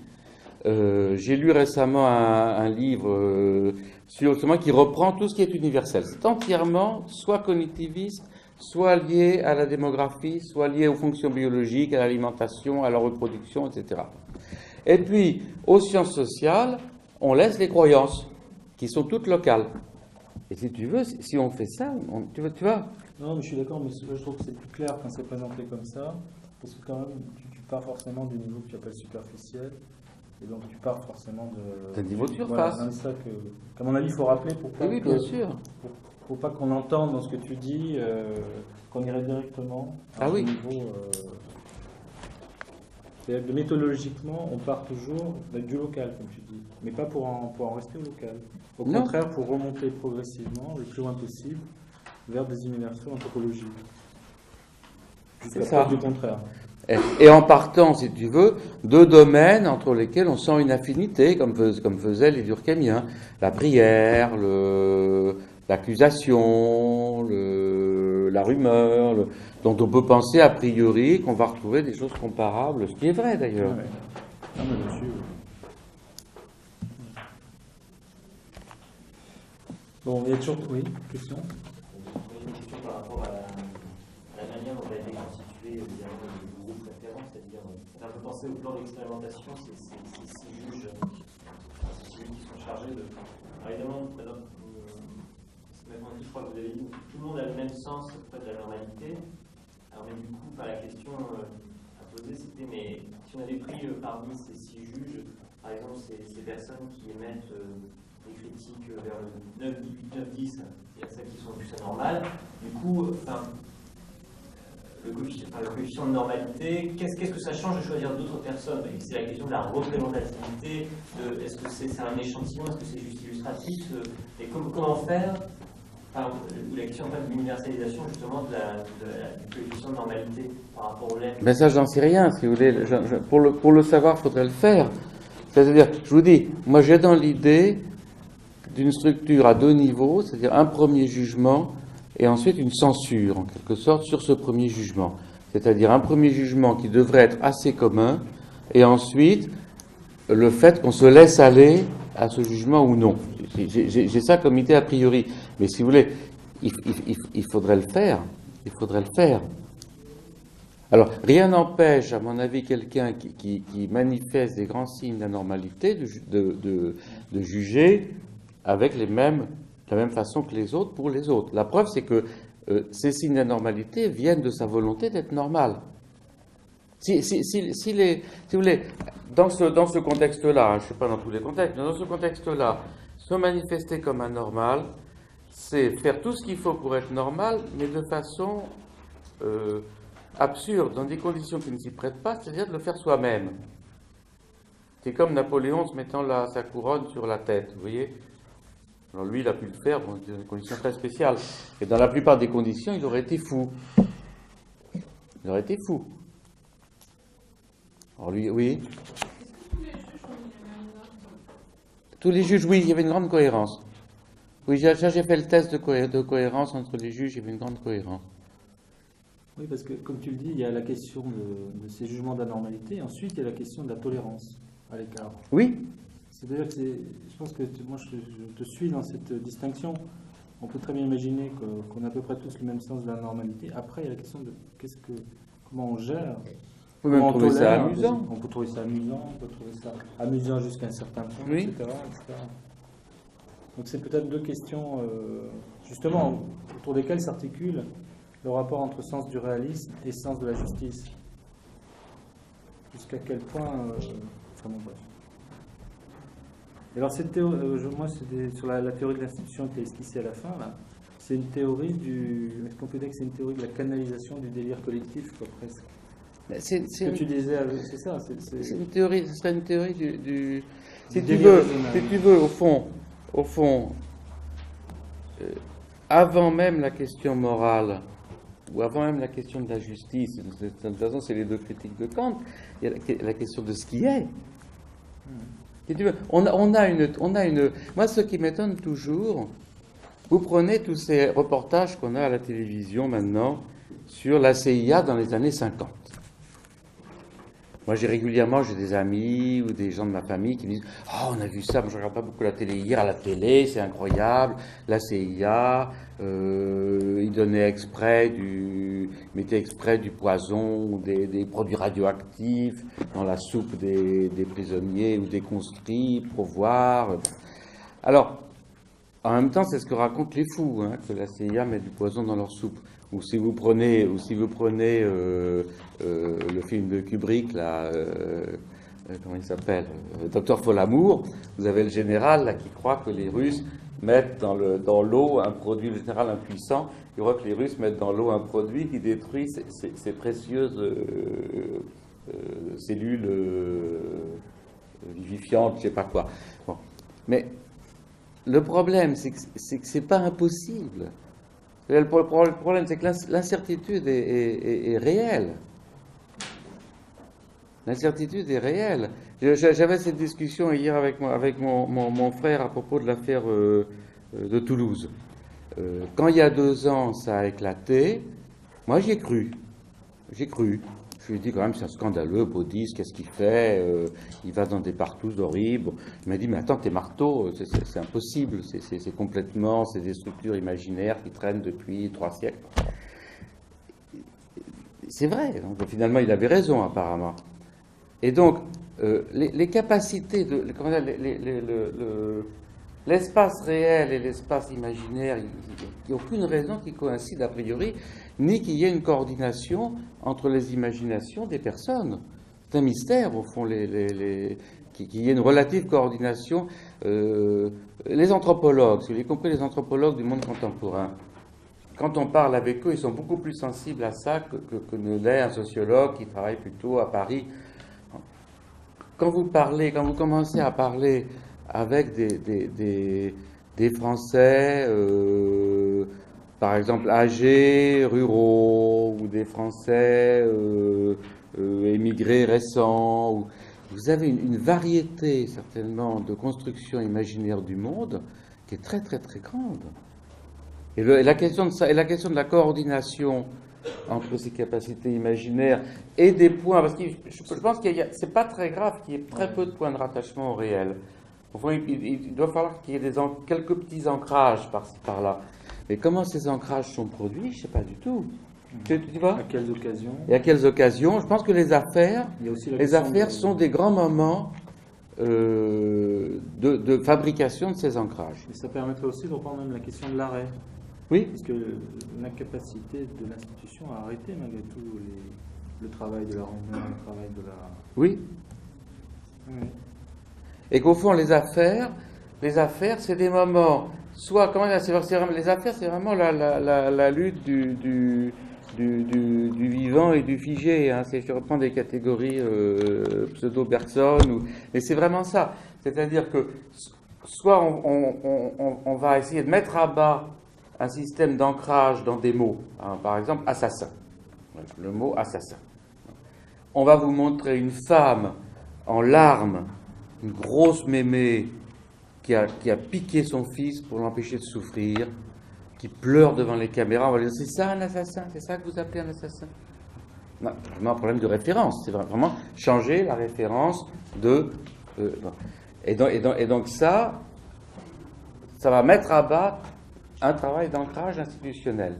J'ai lu récemment un livre sur justement qui reprend tout ce qui est universel. C'est entièrement soit cognitiviste, soit lié à la démographie, soit lié aux fonctions biologiques, à l'alimentation, à la reproduction, etc. Et puis, aux sciences sociales, on laisse les croyances, qui sont toutes locales. Et si tu veux, si on fait ça, tu vois. Non, mais je suis d'accord, mais je trouve que c'est plus clair quand c'est présenté comme ça, parce que quand même, tu pars forcément du niveau que tu appelles superficiel, et donc tu pars forcément de... D'un niveau de Voilà, surface. c'est ça qu'à mon avis, il faut rappeler pour pas Oui, bien sûr. faut pas qu'on entende dans ce que tu dis, qu'on irait directement à Ah ce oui. niveau... c'est-à-dire que méthodologiquement, on part toujours du local, comme tu dis, mais pas pour en rester au local. Au Non. contraire, pour remonter progressivement, le plus loin possible, vers des universaux anthropologiques. Jusqu'à C'est ça. preuve du contraire. Et en partant, si tu veux, de domaines entre lesquels on sent une affinité, comme faisaient les Durkheimiens. La prière, l'accusation, la rumeur, dont on peut penser a priori qu'on va retrouver des choses comparables, ce qui est vrai d'ailleurs. Ouais. Non, mais là-dessus, oui. Bon, il y a toujours... Oui, question. Une question par rapport à la manière dont a été constitué évidemment le groupe référent, c'est-à-dire, ça fait penser au plan d'expérimentation, ces six juges qui sont chargés de. Alors évidemment, maintenant, je crois que vous avez dit, tout le monde a le même sens en fait, de la normalité. Alors, mais du coup, la question à poser, c'était, mais si on avait pris parmi ces six juges, par exemple, ces personnes qui émettent des critiques vers le 9, 18, 9, 10, il y a celles qui sont plus anormales. Du coup, le coefficient de normalité, qu'est-ce que ça change de choisir d'autres personnes? C'est la question de la représentativité, est-ce que c'est un échantillon, est-ce que c'est juste illustratif, et comment faire, ou la question en fait, de l'universalisation justement du coefficient de normalité par rapport au lait. Mais ça, j'en sais rien, si vous voulez. Pour le savoir, il faudrait le faire. C'est-à-dire, je vous dis, moi j'ai dans l'idée d'une structure à deux niveaux, c'est-à-dire un premier jugement et ensuite une censure, en quelque sorte, sur ce premier jugement. C'est-à-dire un premier jugement qui devrait être assez commun, et ensuite le fait qu'on se laisse aller à ce jugement ou non. J'ai ça comme idée a priori. Mais si vous voulez, il faudrait le faire. Il faudrait le faire. Alors, rien n'empêche, à mon avis, quelqu'un qui manifeste des grands signes d'anormalité de juger avec la même façon que les autres pour les autres. La preuve, c'est que ces signes d'anormalité viennent de sa volonté d'être normal. Si vous voulez, dans ce contexte-là, je ne sais pas dans tous les contextes, mais dans ce contexte-là, se manifester comme anormal, c'est faire tout ce qu'il faut pour être normal, mais de façon absurde, dans des conditions qui ne s'y prêtent pas, c'est-à-dire de le faire soi-même. C'est comme Napoléon se mettant sa couronne sur la tête, vous voyez. Alors lui, il a pu le faire dans des conditions très spéciales. Et dans la plupart des conditions, il aurait été fou. Il aurait été fou. Alors lui, oui. Tous les juges, oui, il y avait une grande cohérence. Oui, j'ai fait le test de cohérence entre les juges, il y avait une grande cohérence. Oui, parce que, comme tu le dis, il y a la question de ces jugements d'anormalité, et ensuite il y a la question de la tolérance à l'écart. Oui. C'est-à-dire que je pense que moi je te suis dans cette distinction. On peut très bien imaginer qu'on a à peu près tous le même sens de la normalité. Après, il y a la question de comment on gère. On peut même trouver ça tolère, amusant. On peut trouver ça amusant, on peut trouver ça amusant jusqu'à un certain point, Oui. etc., etc. Donc c'est peut-être deux questions, justement, autour desquelles s'articule le rapport entre sens du réalisme et sens de la justice. Jusqu'à quel point... enfin bon, bref. Et alors cette théorie, moi c'est sur la théorie de l'institution qui est esquissée à la fin, là, c'est une théorie est-ce qu'on peut dire que c'est une théorie de la canalisation du délire collectif, quoi, presque? Ce que tu disais, c'est ça. C'est une théorie, ce serait une théorie du si tu délire veux, au fond, avant même la question morale, ou avant même la question de la justice, de toute façon c'est les deux critiques de Kant, il y a la question de ce qui est. Si tu veux, on a une. Moi, ce qui m'étonne toujours, vous prenez tous ces reportages qu'on a à la télévision maintenant sur la CIA dans les années 50. Moi, j'ai des amis ou des gens de ma famille qui me disent « Oh, on a vu ça, moi je regarde pas beaucoup la télé hier, à la télé, c'est incroyable, la CIA, ils mettaient exprès du poison ou des produits radioactifs dans la soupe des prisonniers ou des conscrits pour voir. » Alors, en même temps, c'est ce que racontent les fous, hein, que la CIA met du poison dans leur soupe. Ou si vous prenez le film de Kubrick, là, comment il s'appelle, Docteur Folamour, vous avez le général là, qui croit que les Russes mettent dans l'eau un produit, le général impuissant, il croit que les Russes mettent dans l'eau un produit qui détruit ces précieuses cellules vivifiantes, je sais pas quoi. Bon. Mais le problème, c'est que c'est pas impossible. Le problème, c'est que l'incertitude est réelle. L'incertitude est réelle. J'avais cette discussion hier avec mon frère à propos de l'affaire de Toulouse. Quand il y a 2 ans, ça a éclaté, moi j'y ai cru. J'ai cru. Je lui ai dit quand même, c'est un scandaleux, Baudis, qu'est-ce qu'il fait, il va dans des partous horribles. Il m'a dit, mais attends, tes marteaux, c'est impossible, c'est complètement, c'est des structures imaginaires qui traînent depuis 3 siècles. C'est vrai, donc, finalement il avait raison apparemment. Et donc, les capacités de... L'espace réel et l'espace imaginaire, il n'y a aucune raison qu'ils coïncident a priori, ni qu'il y ait une coordination entre les imaginations des personnes. C'est un mystère, au fond, qu'il y ait une relative coordination. Les anthropologues, y compris les anthropologues du monde contemporain, quand on parle avec eux, ils sont beaucoup plus sensibles à ça que ne l'est un sociologue qui travaille plutôt à Paris. Quand vous commencez à parler avec des Français, par exemple âgés, ruraux, ou des Français émigrés récents, vous avez une variété certainement de constructions imaginaires du monde qui est très très très grande. Et la question de la coordination entre ces capacités imaginaires et des points, parce que je pense c'est pas très grave qu'il y ait très peu de points de rattachement au réel. Au fond, il doit falloir qu'il y ait quelques petits ancrages par-ci par-là. Mais comment ces ancrages sont produits, je ne sais pas du tout. Tu vois ? À quelles occasions ? Et à quelles occasions ? Je pense que les affaires sont des grands moments de fabrication de ces ancrages. Et ça permettrait aussi de reprendre même la question de l'arrêt. Oui. Parce que l'incapacité de l'institution à arrêter malgré tout le travail de la réunion, le travail de la... Oui. Oui. Et qu'au fond, les affaires, c'est des moments... Soit, les affaires, c'est vraiment la lutte du vivant et du figé. Hein. Je reprends des catégories pseudo-Bergson, mais c'est vraiment ça. C'est-à-dire que soit on va essayer de mettre à bas un système d'ancrage dans des mots. Hein, par exemple, assassin. Le mot assassin. On va vous montrer une femme en larmes, une grosse mémé, qui a piqué son fils pour l'empêcher de souffrir, qui pleure devant les caméras. On va dire, c'est ça un assassin? C'est ça que vous appelez un assassin? Non, c'est vraiment un problème de référence. C'est vraiment changer la référence de... Et donc ça va mettre à bas un travail d'ancrage institutionnel.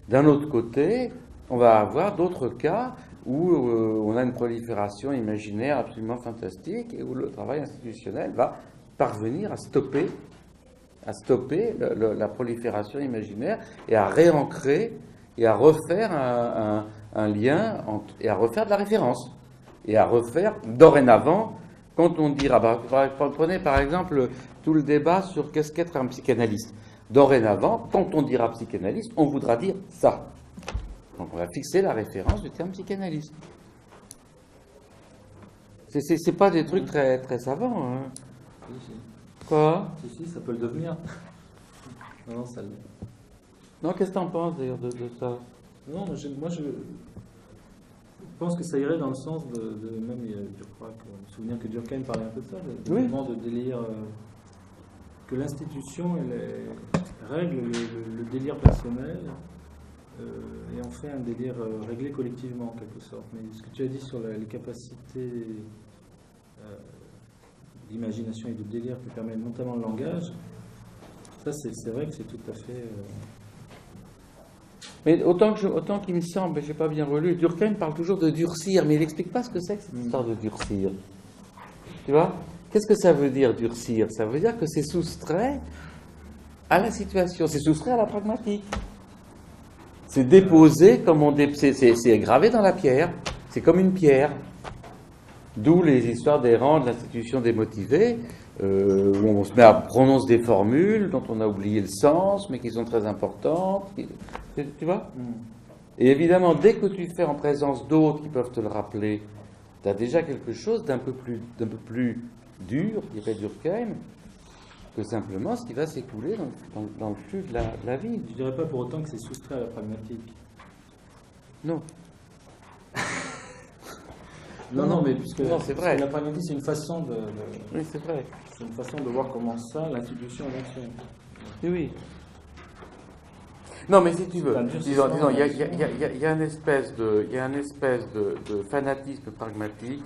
D'un autre côté, on va avoir d'autres cas où on a une prolifération imaginaire absolument fantastique et où le travail institutionnel va parvenir à stopper la prolifération imaginaire et à réancrer et à refaire un lien et à refaire de la référence et à refaire dorénavant quand on dira, prenez par exemple tout le débat sur qu'est-ce qu'être un psychanalyste. Dorénavant, quand on dira psychanalyste, on voudra dire ça. Donc on va fixer la référence du terme psychanalyste. C'est pas des trucs très, très savants. Hein. Si. Quoi ? Si, ça peut le devenir. Non, ça l'est. Non, qu'est-ce que t'en penses d'ailleurs de ça ? Non, moi je pense que ça irait dans le sens de même, je crois que je me souviens que Durkheim parlait un peu de ça, de oui. mouvement de délire, que l'institution règle le délire personnel et on fait un délire réglé collectivement en quelque sorte. Mais ce que tu as dit sur les capacités d'imagination et de délire qui permettent notamment le langage, ça c'est vrai que c'est tout à fait... Mais autant qu'il me semble, j'ai pas bien relu, Durkheim parle toujours de durcir, mais il n'explique pas ce que c'est que cette histoire de durcir. Tu vois? Qu'est-ce que ça veut dire durcir? Ça veut dire que c'est soustrait à la situation, c'est soustrait à la pragmatique. C'est déposé comme c'est gravé dans la pierre, c'est comme une pierre. D'où les histoires des rangs de l'institution démotivée, où on se met à prononcer des formules dont on a oublié le sens, mais qui sont très importantes. Tu vois? Et évidemment, dès que tu fais en présence d'autres qui peuvent te le rappeler, tu as déjà quelque chose d'un peu plus dur, dirait Durkheim, que simplement ce qui va s'écouler dans le flux de la vie. Je dirais pas pour autant que c'est soustrait à la pragmatique. Non. Non, mais puisque c'est vrai. la pragmatique, c'est une façon de Oui, c'est vrai. c'est une façon de voir comment ça, l'institution fonctionne. Oui. Non, mais si tu veux, C'est un disons, durcissement, il y a une espèce de fanatisme pragmatique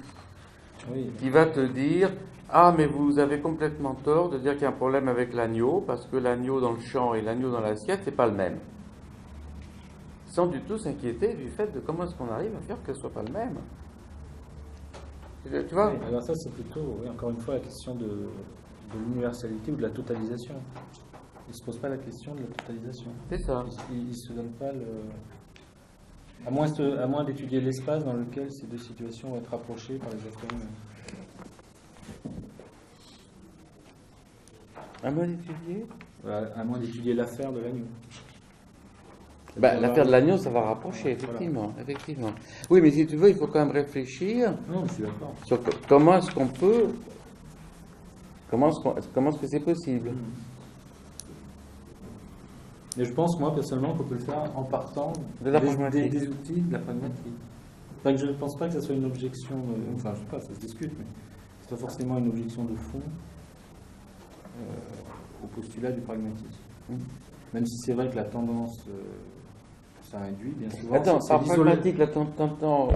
Oui. qui va te dire « Ah, mais vous avez complètement tort de dire qu'il y a un problème avec l'agneau, parce que l'agneau dans le champ et l'agneau dans l'assiette, c'est pas le même. » Sans du tout s'inquiéter du fait de comment est-ce qu'on arrive à faire que ce soit pas le même. Tu vois? Oui, alors ça, c'est plutôt, oui, encore une fois, la question de l'universalité ou de la totalisation. Il ne se pose pas la question de la totalisation. C'est ça. Il ne se donne pas le... À moins d'étudier l'espace dans lequel ces deux situations vont être rapprochées par les aspects humains. À moins d'étudier À moins d'étudier l'affaire de l'agneau. L'affaire de l'agneau, ça va rapprocher, effectivement, Voilà. effectivement. Oui, mais si tu veux, il faut quand même réfléchir Non, je suis d'accord. sur comment est-ce qu'on peut... Comment est-ce que c'est possible? Mais je pense, moi, personnellement, qu'on peut le faire en partant De la pragmatique. des outils de la pragmatique. Enfin, je ne pense pas que ça soit une objection, enfin, je ne sais pas, ça se discute, mais c'est pas forcément une objection de fond au postulat du pragmatisme. Même si c'est vrai que la tendance, ça induit, bien souvent... Attends, c'est par d'isoler. pragmatique, là, t'entends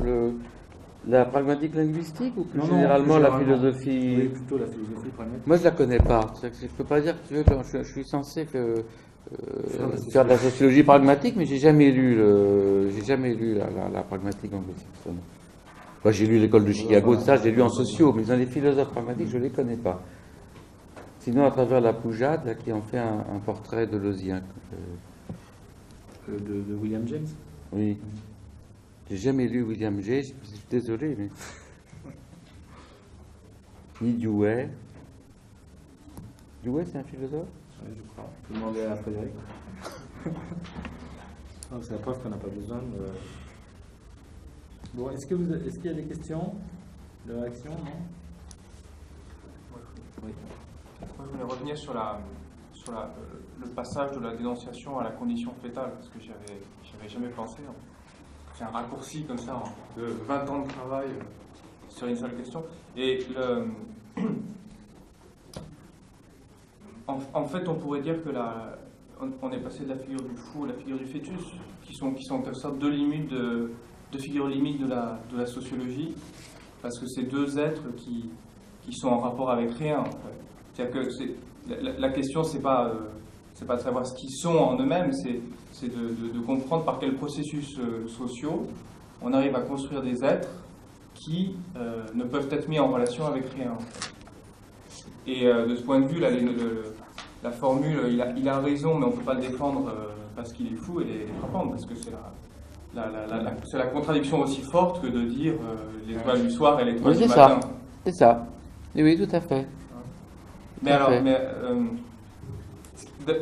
la pragmatique linguistique ou plus Non, généralement plus la généralement. philosophie? Oui, plutôt la philosophie pragmatique. Moi, je la connais pas. Je ne peux pas dire que tu veux, je suis censé faire de la sociologie pragmatique, mais j'ai jamais lu la pragmatique anglo-saxonne. Enfin, j'ai lu l'école de Chicago, ça, j'ai lu en sociaux, mais dans les philosophes pragmatiques, je ne les connais pas. Sinon, à travers la Poujade, là, qui en fait un portrait de Lozien. De William James. Oui. J'ai jamais lu William James, je suis désolé, mais. Ni Dewey. Dewey, c'est un philosophe? Oui, je crois. Je vais demander à Frédéric. Non, c'est la preuve qu'on n'a pas besoin de... Bon, est-ce qu'il y a des questions de réaction, non? Oui. Moi, je voulais revenir sur le passage de la dénonciation à la condition fétale, parce que j'avais jamais pensé. C'est un raccourci comme ça, de 20 ans de travail sur une seule question. Et en fait, on pourrait dire que on est passé de la figure du fou à la figure du fœtus, qui sont en quelque sorte deux figures limites de la sociologie, parce que c'est deux êtres qui sont en rapport avec rien. En fait. C'est-à-dire que la question, c'est pas de savoir ce qu'ils sont en eux-mêmes, c'est de comprendre par quels processus sociaux on arrive à construire des êtres qui ne peuvent être mis en relation avec rien. En fait. Et de ce point de vue, là, la formule il a raison, mais on ne peut pas le défendre parce qu'il est fou, elle est frappante, parce que c'est la contradiction aussi forte que de dire l'étoile du soir et l'étoile du matin. C'est ça. Oui, tout à fait. Mais alors,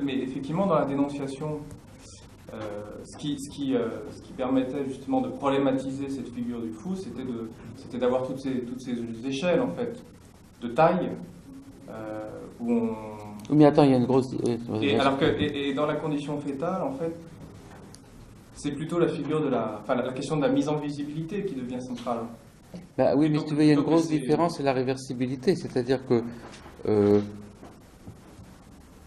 mais effectivement, dans la dénonciation, ce qui permettait justement de problématiser cette figure du fou, c'était d'avoir toutes ces échelles, en fait, de taille, où on... Oui, mais attends, il y a une grosse... Et dans la condition fétale, en fait, c'est plutôt la figure de la question de la mise en visibilité qui devient centrale. Bah, oui, mais si tu veux, il y a une grosse différence, c'est la réversibilité, c'est-à-dire que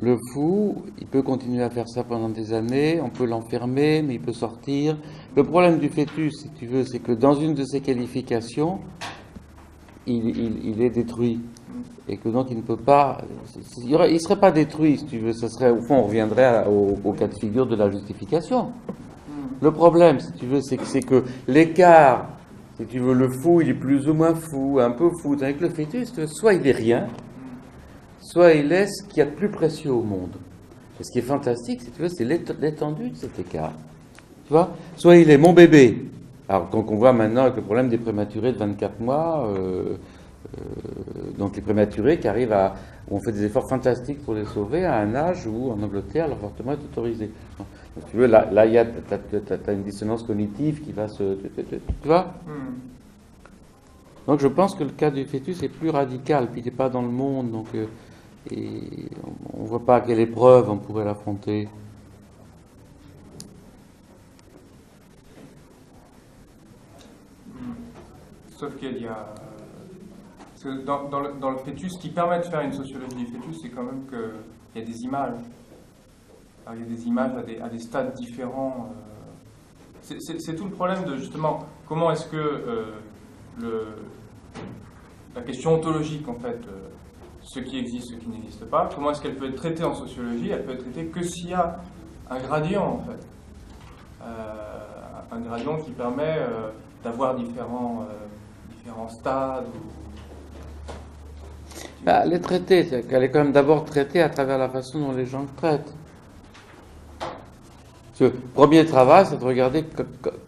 le fou, il peut continuer à faire ça pendant des années, on peut l'enfermer, mais il peut sortir. Le problème du fœtus, si tu veux, c'est que dans une de ses qualifications, il est détruit. Et que donc il ne peut pas... Il ne serait pas détruit, si tu veux. Ça serait, au fond, on reviendrait au cas de figure de la justification. Le problème, si tu veux, c'est que l'écart, si tu veux, le fou, il est plus ou moins fou, un peu fou. Avec le fœtus, soit il est rien, soit il est ce qu'il y a de plus précieux au monde. Et ce qui est fantastique, si tu veux, c'est l'étendue de cet écart. Tu vois? Soit il est mon bébé. Alors, donc on voit maintenant avec le problème des prématurés de 24 mois, donc les prématurés qui arrivent à... où on fait des efforts fantastiques pour les sauver à un âge où, en Angleterre, l'avortement est autorisé. Donc, tu veux, là t'as une dissonance cognitive qui va se... Tu vois? Donc je pense que le cas du fœtus est plus radical, puis il n'est pas dans le monde, donc et on ne voit pas à quelle épreuve on pourrait l'affronter. Sauf qu'il y a... Parce que dans le fœtus, ce qui permet de faire une sociologie du fœtus, c'est quand même qu'il y a des images. Alors, il y a des images à des stades différents. C'est tout le problème de, justement, comment est-ce que la question ontologique, en fait, ce qui existe, ce qui n'existe pas, comment est-ce qu'elle peut être traitée en sociologie? Elle peut être traitée que s'il y a un gradient, en fait. Un gradient qui permet d'avoir différents stades. Elle est traitée, c'est qu'elle est quand même d'abord traitée à travers la façon dont les gens le traitent. Le premier travail, c'est de regarder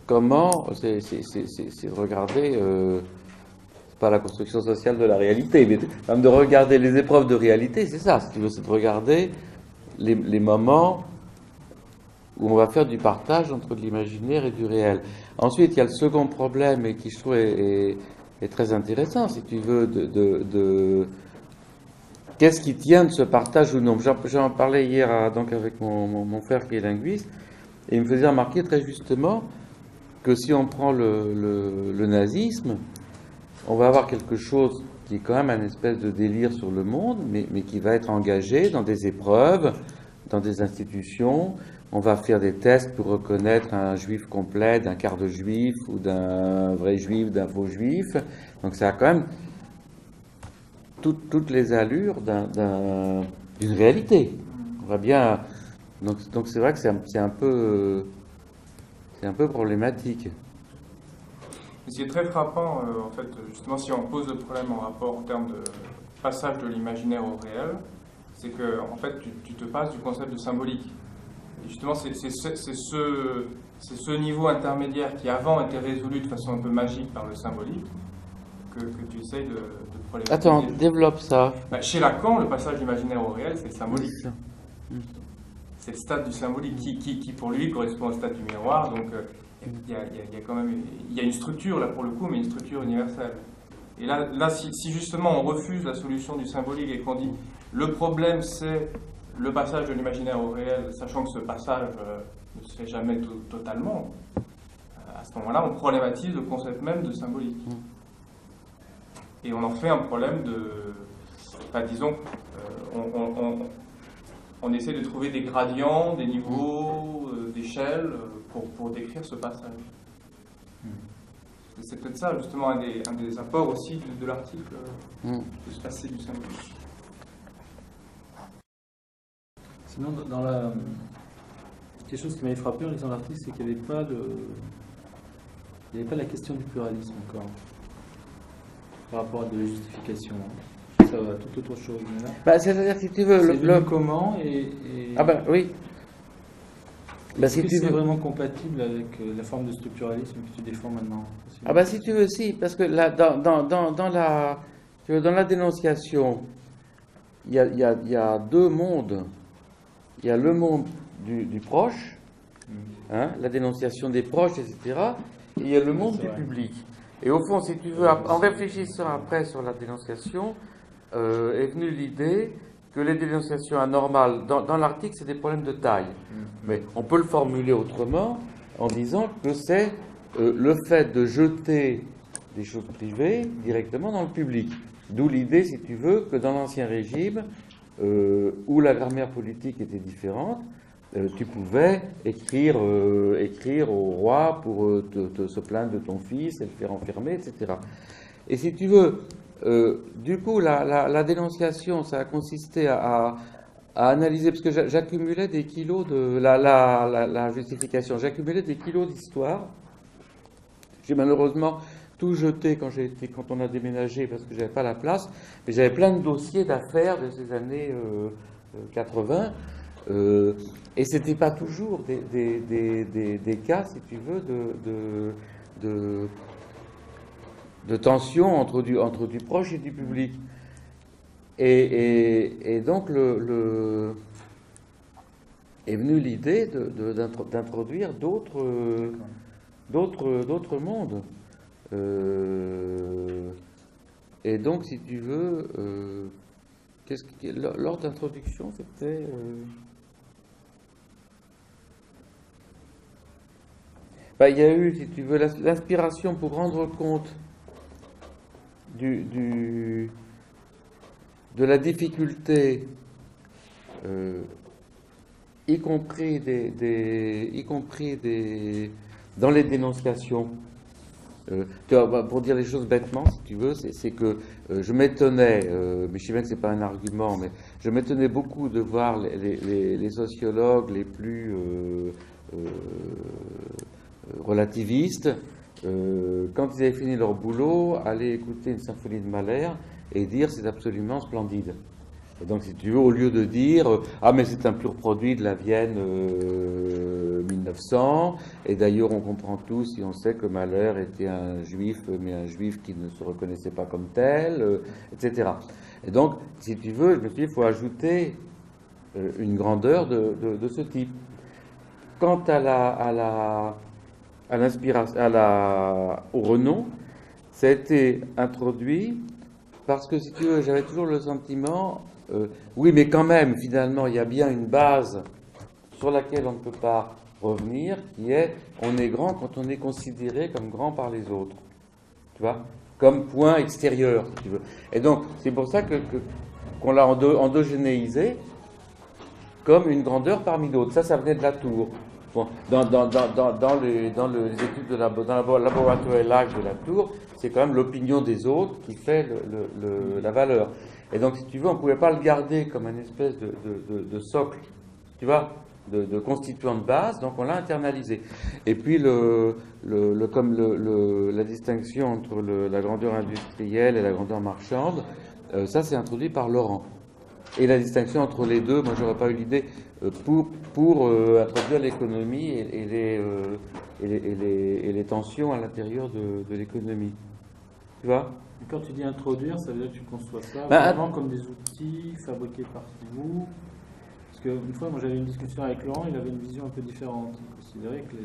comment, c'est de regarder, c'est pas la construction sociale de la réalité, mais même de regarder les épreuves de réalité, c'est ça, si tu veux, c'est de regarder les moments où on va faire du partage entre de l'imaginaire et du réel. Ensuite, il y a le second problème, et qui je trouve est très intéressant, si tu veux, qu'est-ce qui tient de ce partage ou non. J'en parlais hier donc avec mon frère qui est linguiste, et il me faisait remarquer très justement que si on prend le nazisme, on va avoir quelque chose qui est quand même un espèce de délire sur le monde, mais qui va être engagé dans des épreuves, dans des institutions. On va faire des tests pour reconnaître un juif complet d'un quart de juif, ou d'un vrai juif, d'un faux juif. Donc ça a quand même toutes les allures d'une réalité. On va bien... Donc c'est vrai que c'est un peu problématique. Ce qui est très frappant, en fait, justement, si on pose le problème en rapport en termes de passage de l'imaginaire au réel, c'est que, en fait, tu te passes du concept de symbolique. Et justement, c'est ce niveau intermédiaire qui avant était résolu de façon un peu magique par le symbolique que tu essayes de problématiser. Attends, développe ça. Chez Lacan, le passage de l'imaginaire au réel, c'est le symbolique. C'est le stade du symbolique qui pour lui correspond au stade du miroir. Donc il y a quand même une structure là pour le coup, mais une structure universelle. Et là si justement on refuse la solution du symbolique et qu'on dit le problème c'est le passage de l'imaginaire au réel, sachant que ce passage ne se fait jamais totalement, à ce moment-là on problématise le concept même de symbolique. Et on en fait un problème de... Enfin, disons, on essaie de trouver des gradients, des niveaux, d'échelle pour décrire ce passage. C'est peut-être ça, justement, un des apports aussi de l'article, de se passer du symbolique. Sinon, quelque chose qui m'avait frappé en lisant l'article, c'est qu'il n'y avait pas la question du pluralisme encore, par rapport à de la justification. Ça va tout autre chose. C'est-à-dire, si tu veux... le comment Ah ben oui. Est-ce que c'est vraiment compatible avec la forme de structuralisme que tu défends maintenant? Ah ben si tu veux, si, parce que là, dans la dénonciation, il y a deux mondes. Il y a le monde du proche, hein, la dénonciation des proches, etc., et il y a le monde du public. Et au fond, si tu veux, en réfléchissant après sur la dénonciation, est venue l'idée que les dénonciations anormales, dans l'article, c'est des problèmes de taille. Mais on peut le formuler autrement en disant que c'est le fait de jeter des choses privées directement dans le public. D'où l'idée, si tu veux, que dans l'Ancien Régime, où la grammaire politique était différente, tu pouvais écrire au roi pour se plaindre de ton fils et le faire enfermer, etc. Et si tu veux, du coup, la dénonciation, ça a consisté à analyser, parce que j'accumulais des kilos de la justification, j'accumulais des kilos d'histoire. J'ai malheureusement tout jeté quand on a déménagé parce que j'avais pas la place, mais j'avais plein de dossiers d'affaires de ces années 80, et c'était pas toujours des cas, si tu veux, de tension entre du proche et du public. Et donc est venue l'idée d'introduire d'autres mondes. Et donc, si tu veux, lors d'introduction, c'était... il y a eu, si tu veux, l'inspiration pour rendre compte de la difficulté, y compris dans les dénonciations. Pour dire les choses bêtement, si tu veux, c'est que je m'étonnais, mais je sais bien que c'est pas un argument, mais je m'étonnais beaucoup de voir les sociologues les plus relativistes, quand ils avaient fini leur boulot, aller écouter une symphonie de Mahler et dire c'est absolument splendide. Et donc, si tu veux, au lieu de dire ah, mais c'est un pur produit de la Vienne 1900, et d'ailleurs on comprend tous si on sait que Mahler était un juif, mais un juif qui ne se reconnaissait pas comme tel, etc. Et donc, si tu veux, je me suis dit il faut ajouter une grandeur de ce type. Quant au renom, ça a été introduit parce que, si tu veux, j'avais toujours le sentiment, oui, mais quand même, finalement, il y a bien une base sur laquelle on ne peut pas revenir, qui est, on est grand quand on est considéré comme grand par les autres, tu vois, comme point extérieur, si tu veux. Et donc, c'est pour ça qu'on l'a endogénéisé comme une grandeur parmi d'autres. Ça venait de la tour. Bon, dans les études dans le laboratoire LAC de la tour, c'est quand même l'opinion des autres qui fait la valeur. Et donc, si tu veux, on ne pouvait pas le garder comme une espèce de socle, tu vois, de constituant de base, donc on l'a internalisé. Et puis, la distinction entre la grandeur industrielle et la grandeur marchande, ça, c'est introduit par Laurent. Et la distinction entre les deux, moi, j'aurais pas eu l'idée pour introduire l'économie et les tensions à l'intérieur de l'économie. Tu vois ? Et quand tu dis introduire, ça veut dire que tu conçois ça vraiment comme des outils fabriqués par vous. Parce qu'une fois, moi j'avais une discussion avec Laurent, il avait une vision un peu différente. Il considérait que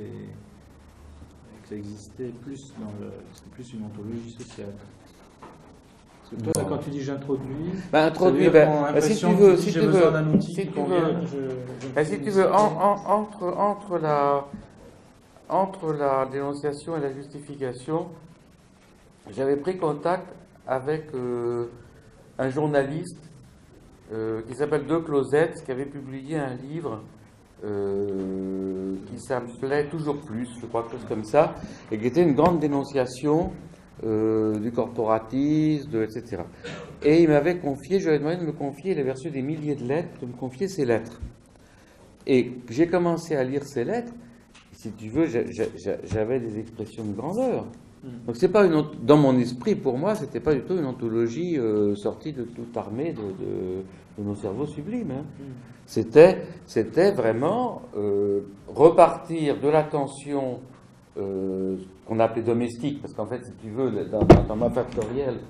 ça existait plus c'était plus une ontologie sociale. Parce que toi, quand tu dis j'introduis, introduire, si tu veux, si tu veux, entre la dénonciation et la justification, j'avais pris contact avec un journaliste qui s'appelle De Closet, qui avait publié un livre qui s'appelait Toujours plus, je crois, quelque chose comme ça, et qui était une grande dénonciation du corporatisme, etc. Et il m'avait confié, je lui ai demandé de me confier, il avait reçu des milliers de lettres, de me confier ces lettres. Et j'ai commencé à lire ces lettres, si tu veux, j'avais des expressions de grandeur. Donc c'est pas dans mon esprit, pour moi, c'était pas du tout une ontologie sortie de toute armée de nos cerveaux sublimes. Hein. C'était vraiment repartir de l'attention qu'on appelait domestique, parce qu'en fait, si tu veux, dans ma factorielle,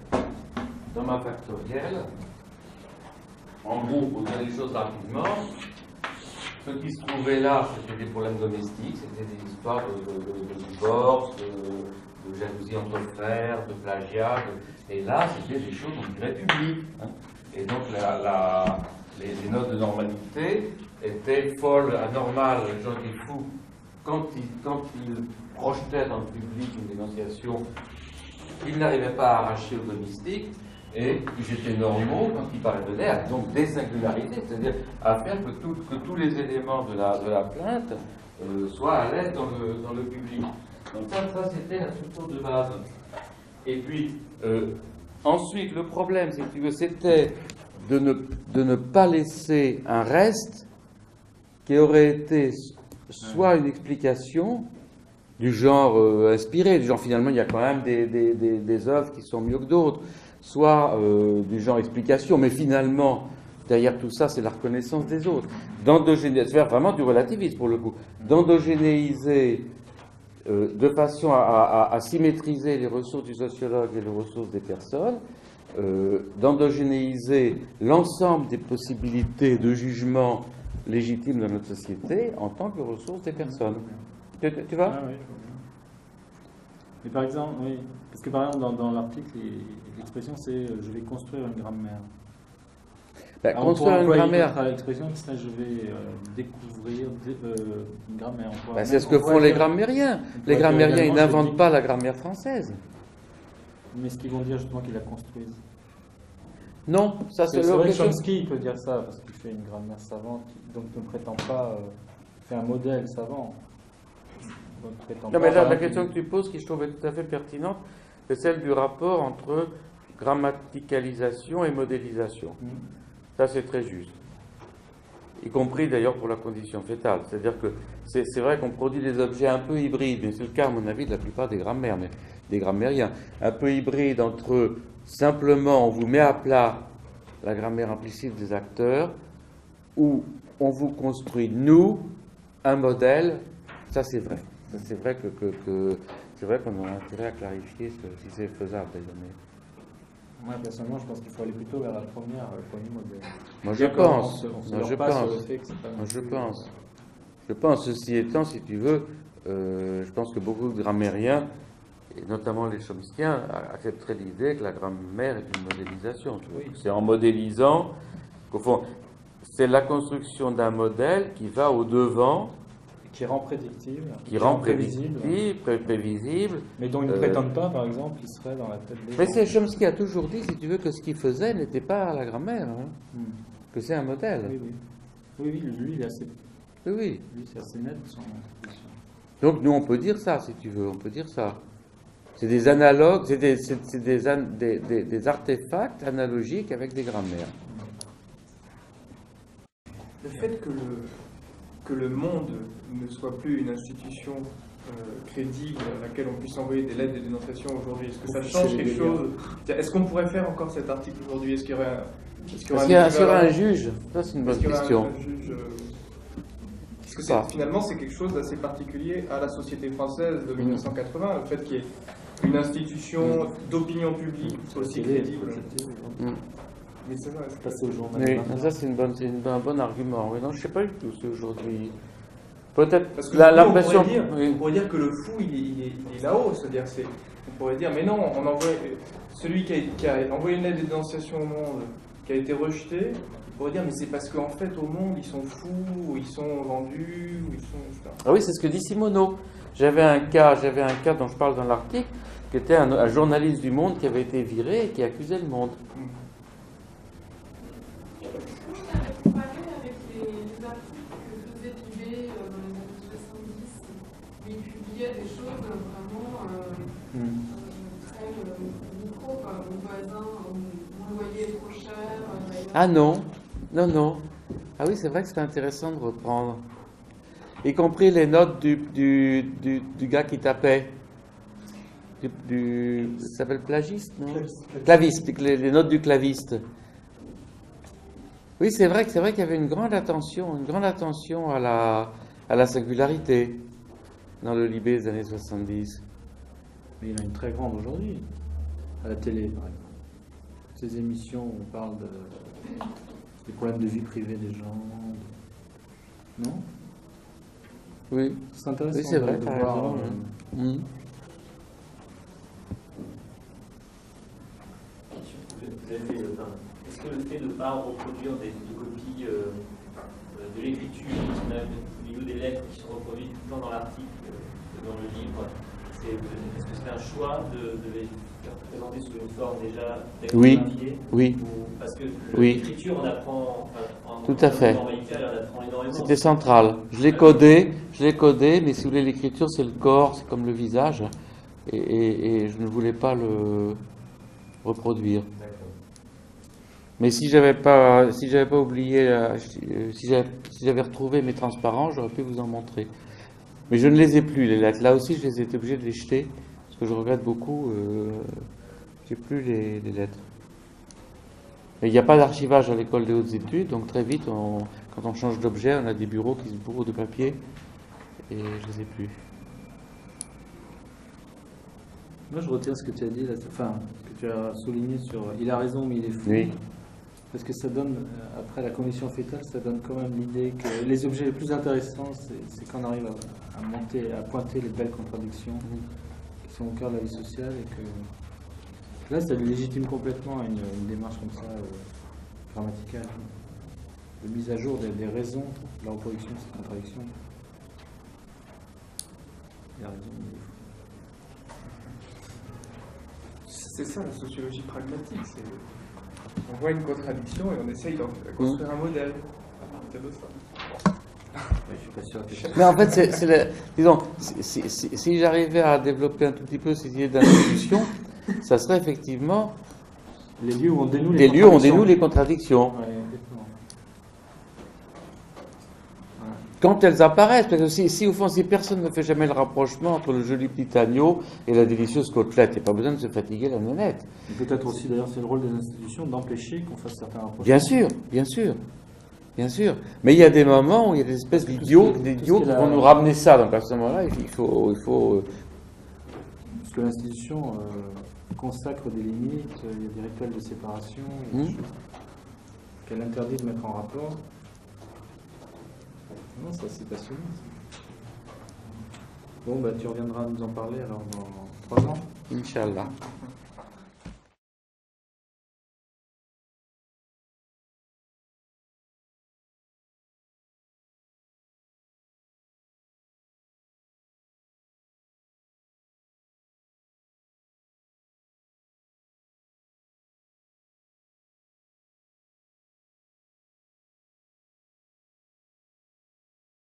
en gros, pour dire les choses rapidement, ce qui se trouvait là, c'était des problèmes domestiques, c'était des histoires de divorce, de jalousie entre frères, de plagiat, et là, c'était des choses, on dirait, publiques. Hein. Et donc, les notes de normalité étaient folles, anormales, les gens étaient fous. Quand ils projetaient dans le public une dénonciation qu'ils n'arrivaient pas à arracher au domestique, et ils étaient normaux quand ils parlaient, avec donc des singularités, c'est-à-dire à faire que tous les éléments de la plainte soient à l'aise dans le public. Donc ça c'était la structure de base. Et puis, ensuite, le problème, c'est que c'était de ne pas laisser un reste qui aurait été soit une explication du genre inspiré, du genre finalement il y a quand même des œuvres qui sont mieux que d'autres, soit du genre explication, mais finalement, derrière tout ça, c'est la reconnaissance des autres. Faire vraiment du relativisme pour le coup. D'endogénéiser de façon à symétriser les ressources du sociologue et les ressources des personnes, d'endogénéiser l'ensemble des possibilités de jugement légitimes dans notre société en tant que ressources des personnes. Tu vois? Ah, oui, je vois bien. Mais par exemple, oui, parce que par exemple dans l'article, l'expression c'est je vais construire une grammaire. Ben, construire une grammaire. L'expression c'est je vais découvrir une grammaire. Ben, c'est ce que font les grammairiens. Les grammairiens, ils n'inventent pas la grammaire française. Mais est-ce qu'ils vont dire justement qu'ils la construisent? Non, ça c'est vrai leur que question. Chomsky il peut dire ça, parce qu'il fait une grammaire savante, donc ne prétend pas faire un modèle savant. Donc, prétend Non, pas, mais là, par la exemple, question que tu poses, qui je trouve tout à fait pertinente, c'est celle du rapport entre grammaticalisation et modélisation. Ça, c'est très juste. Y compris d'ailleurs pour la condition fétale. C'est-à-dire que c'est vrai qu'on produit des objets un peu hybrides, mais c'est le cas, à mon avis, de la plupart des grammaires, mais des grammairiens. Un peu hybrides entre simplement on vous met à plat la grammaire implicite des acteurs, ou on vous construit, nous, un modèle. Ça, c'est vrai. Ça, c'est vrai c'est vrai qu'on a intérêt à clarifier si c'est faisable d'ailleurs. Mais... Moi, personnellement, je pense qu'il faut aller plutôt vers le premier modèle. Moi, je pense. Je pense. Ceci étant, si tu veux, je pense que beaucoup de grammairiens, et notamment les chomskiens, accepteraient l'idée que la grammaire est une modélisation. Oui. C'est en modélisant qu'au fond, c'est la construction d'un modèle qui va au-devant. Qui rend prédictible. Qui rend prévisible. Mais dont ils ne prétendent pas, par exemple, qu'il serait dans la tête des gens. Mais c'est Chomsky a toujours dit, si tu veux, que ce qu'il faisait n'était pas la grammaire, hein, que c'est un modèle. Oui, lui, il est assez... Oui. Lui, c'est assez net, son position. Donc, nous, on peut dire ça, si tu veux, on peut dire ça. C'est des analogues, c'est des artefacts analogiques avec des grammaires. Le fait que le monde ne soit plus une institution crédible à laquelle on puisse envoyer des lettres de dénonciation aujourd'hui, est-ce que ça change quelque chose? Est-ce qu'on pourrait faire encore cet article aujourd'hui? Est-ce qu'il y aurait un juge? Ça, c'est une bonne question. Parce que finalement, c'est quelque chose d'assez particulier à la société française de 1980, le fait qu'il y ait une institution d'opinion publique aussi crédible. Mais c'est vrai, c'est passé au journal. Oui, ça c'est un bon argument. Oui, non, je ne sais pas du tout c'est aujourd'hui. Peut-être parce que l'impression. On pourrait dire que le fou il est là-haut, c'est-à-dire on pourrait dire mais non, celui qui a envoyé une lettre de dénonciation au monde, qui a été rejeté, on pourrait dire mais c'est parce qu'en fait au monde ils sont fous, ou ils sont vendus, ou ils sont etc. Ah oui, c'est ce que dit Simoneau. J'avais un cas dont je parle dans l'article, qui était un journaliste du Monde qui avait été viré et qui accusait le Monde. Des choses vraiment très micro, comme mon voisin, mon loyer est trop cher. Ah non. Ah oui, c'est vrai que c'est intéressant de reprendre. Y compris les notes du gars qui tapait. Ça s'appelle plagiste, non? Claviste, les notes du claviste. Oui, c'est vrai qu'il y avait une grande attention à la singularité dans le Libé des années 70. Mais il y en a une très grande aujourd'hui, à la télé par exemple. Ces émissions où on parle des problèmes de vie privée des gens. Non? Oui. C'est intéressant. Oui, c'est vrai. de voir. Est-ce que le fait de ne pas reproduire des copies de l'écriture, au niveau des lettres qui sont reproduites tout le temps dans l'article, dans le livre, Est-ce que c'est un choix de les faire présenter sous une forme déjà Oui. papier Oui, parce que Oui. l'écriture, on apprend Tout à fait. on apprend énormément. c'était central. Je l'ai codé, mais si vous voulez, l'écriture, c'est le corps, c'est comme le visage, et je ne voulais pas le reproduire. D'accord. Mais si j'avais pas oublié, si j'avais retrouvé mes transparents, j'aurais pu vous en montrer. Mais je ne les ai plus, les lettres. Là aussi, je les ai été obligé de les jeter, parce que je regrette beaucoup. J'ai plus les lettres. Et il n'y a pas d'archivage à l'école des hautes études, donc très vite, quand on change d'objet, on a des bureaux qui se bourrent de papier, et je les ai plus. Moi, je retiens ce que tu as dit, là, enfin, que tu as souligné sur il a raison, mais il est fou. Oui. Parce que ça donne, après la commission fétale, ça donne quand même l'idée que les objets les plus intéressants, c'est quand on arrive à pointer les belles contradictions qui sont au cœur de la vie sociale, et que là, ça légitime complètement une démarche comme ça, grammaticale, de mise à jour des raisons de la reproduction de ces contradictions. Il a raison, mais il est fou. C'est ça la sociologie pragmatique. On voit une contradiction et on essaye d'en construire un modèle à partir de ça. Je suis pas sûr que Mais en fait, disons, si j'arrivais à développer un tout petit peu ces idées d'institution, ça serait effectivement les lieux où on dénoue des lieux où on dénoue les contradictions. Ouais, exactement. Quand elles apparaissent, parce que si au fond, si personne ne fait jamais le rapprochement entre le joli petit agneau et la délicieuse côtelette, il n'y a pas besoin de se fatiguer la nénette. Et peut-être aussi, d'ailleurs, c'est le rôle des institutions d'empêcher qu'on fasse certains rapprochements. Bien sûr, bien sûr, bien sûr. Mais il y a des moments où il y a des espèces d'idiots qui vont nous ramener ça. Donc à ce moment-là, il faut Parce que l'institution consacre des limites, il y a des rituels de séparation, il y a des choses qu'elle interdit de mettre en rapport. Non, ça c'est passionnant. Ça. Bon, bah tu reviendras nous en parler alors dans 3 ans. Inch'Allah.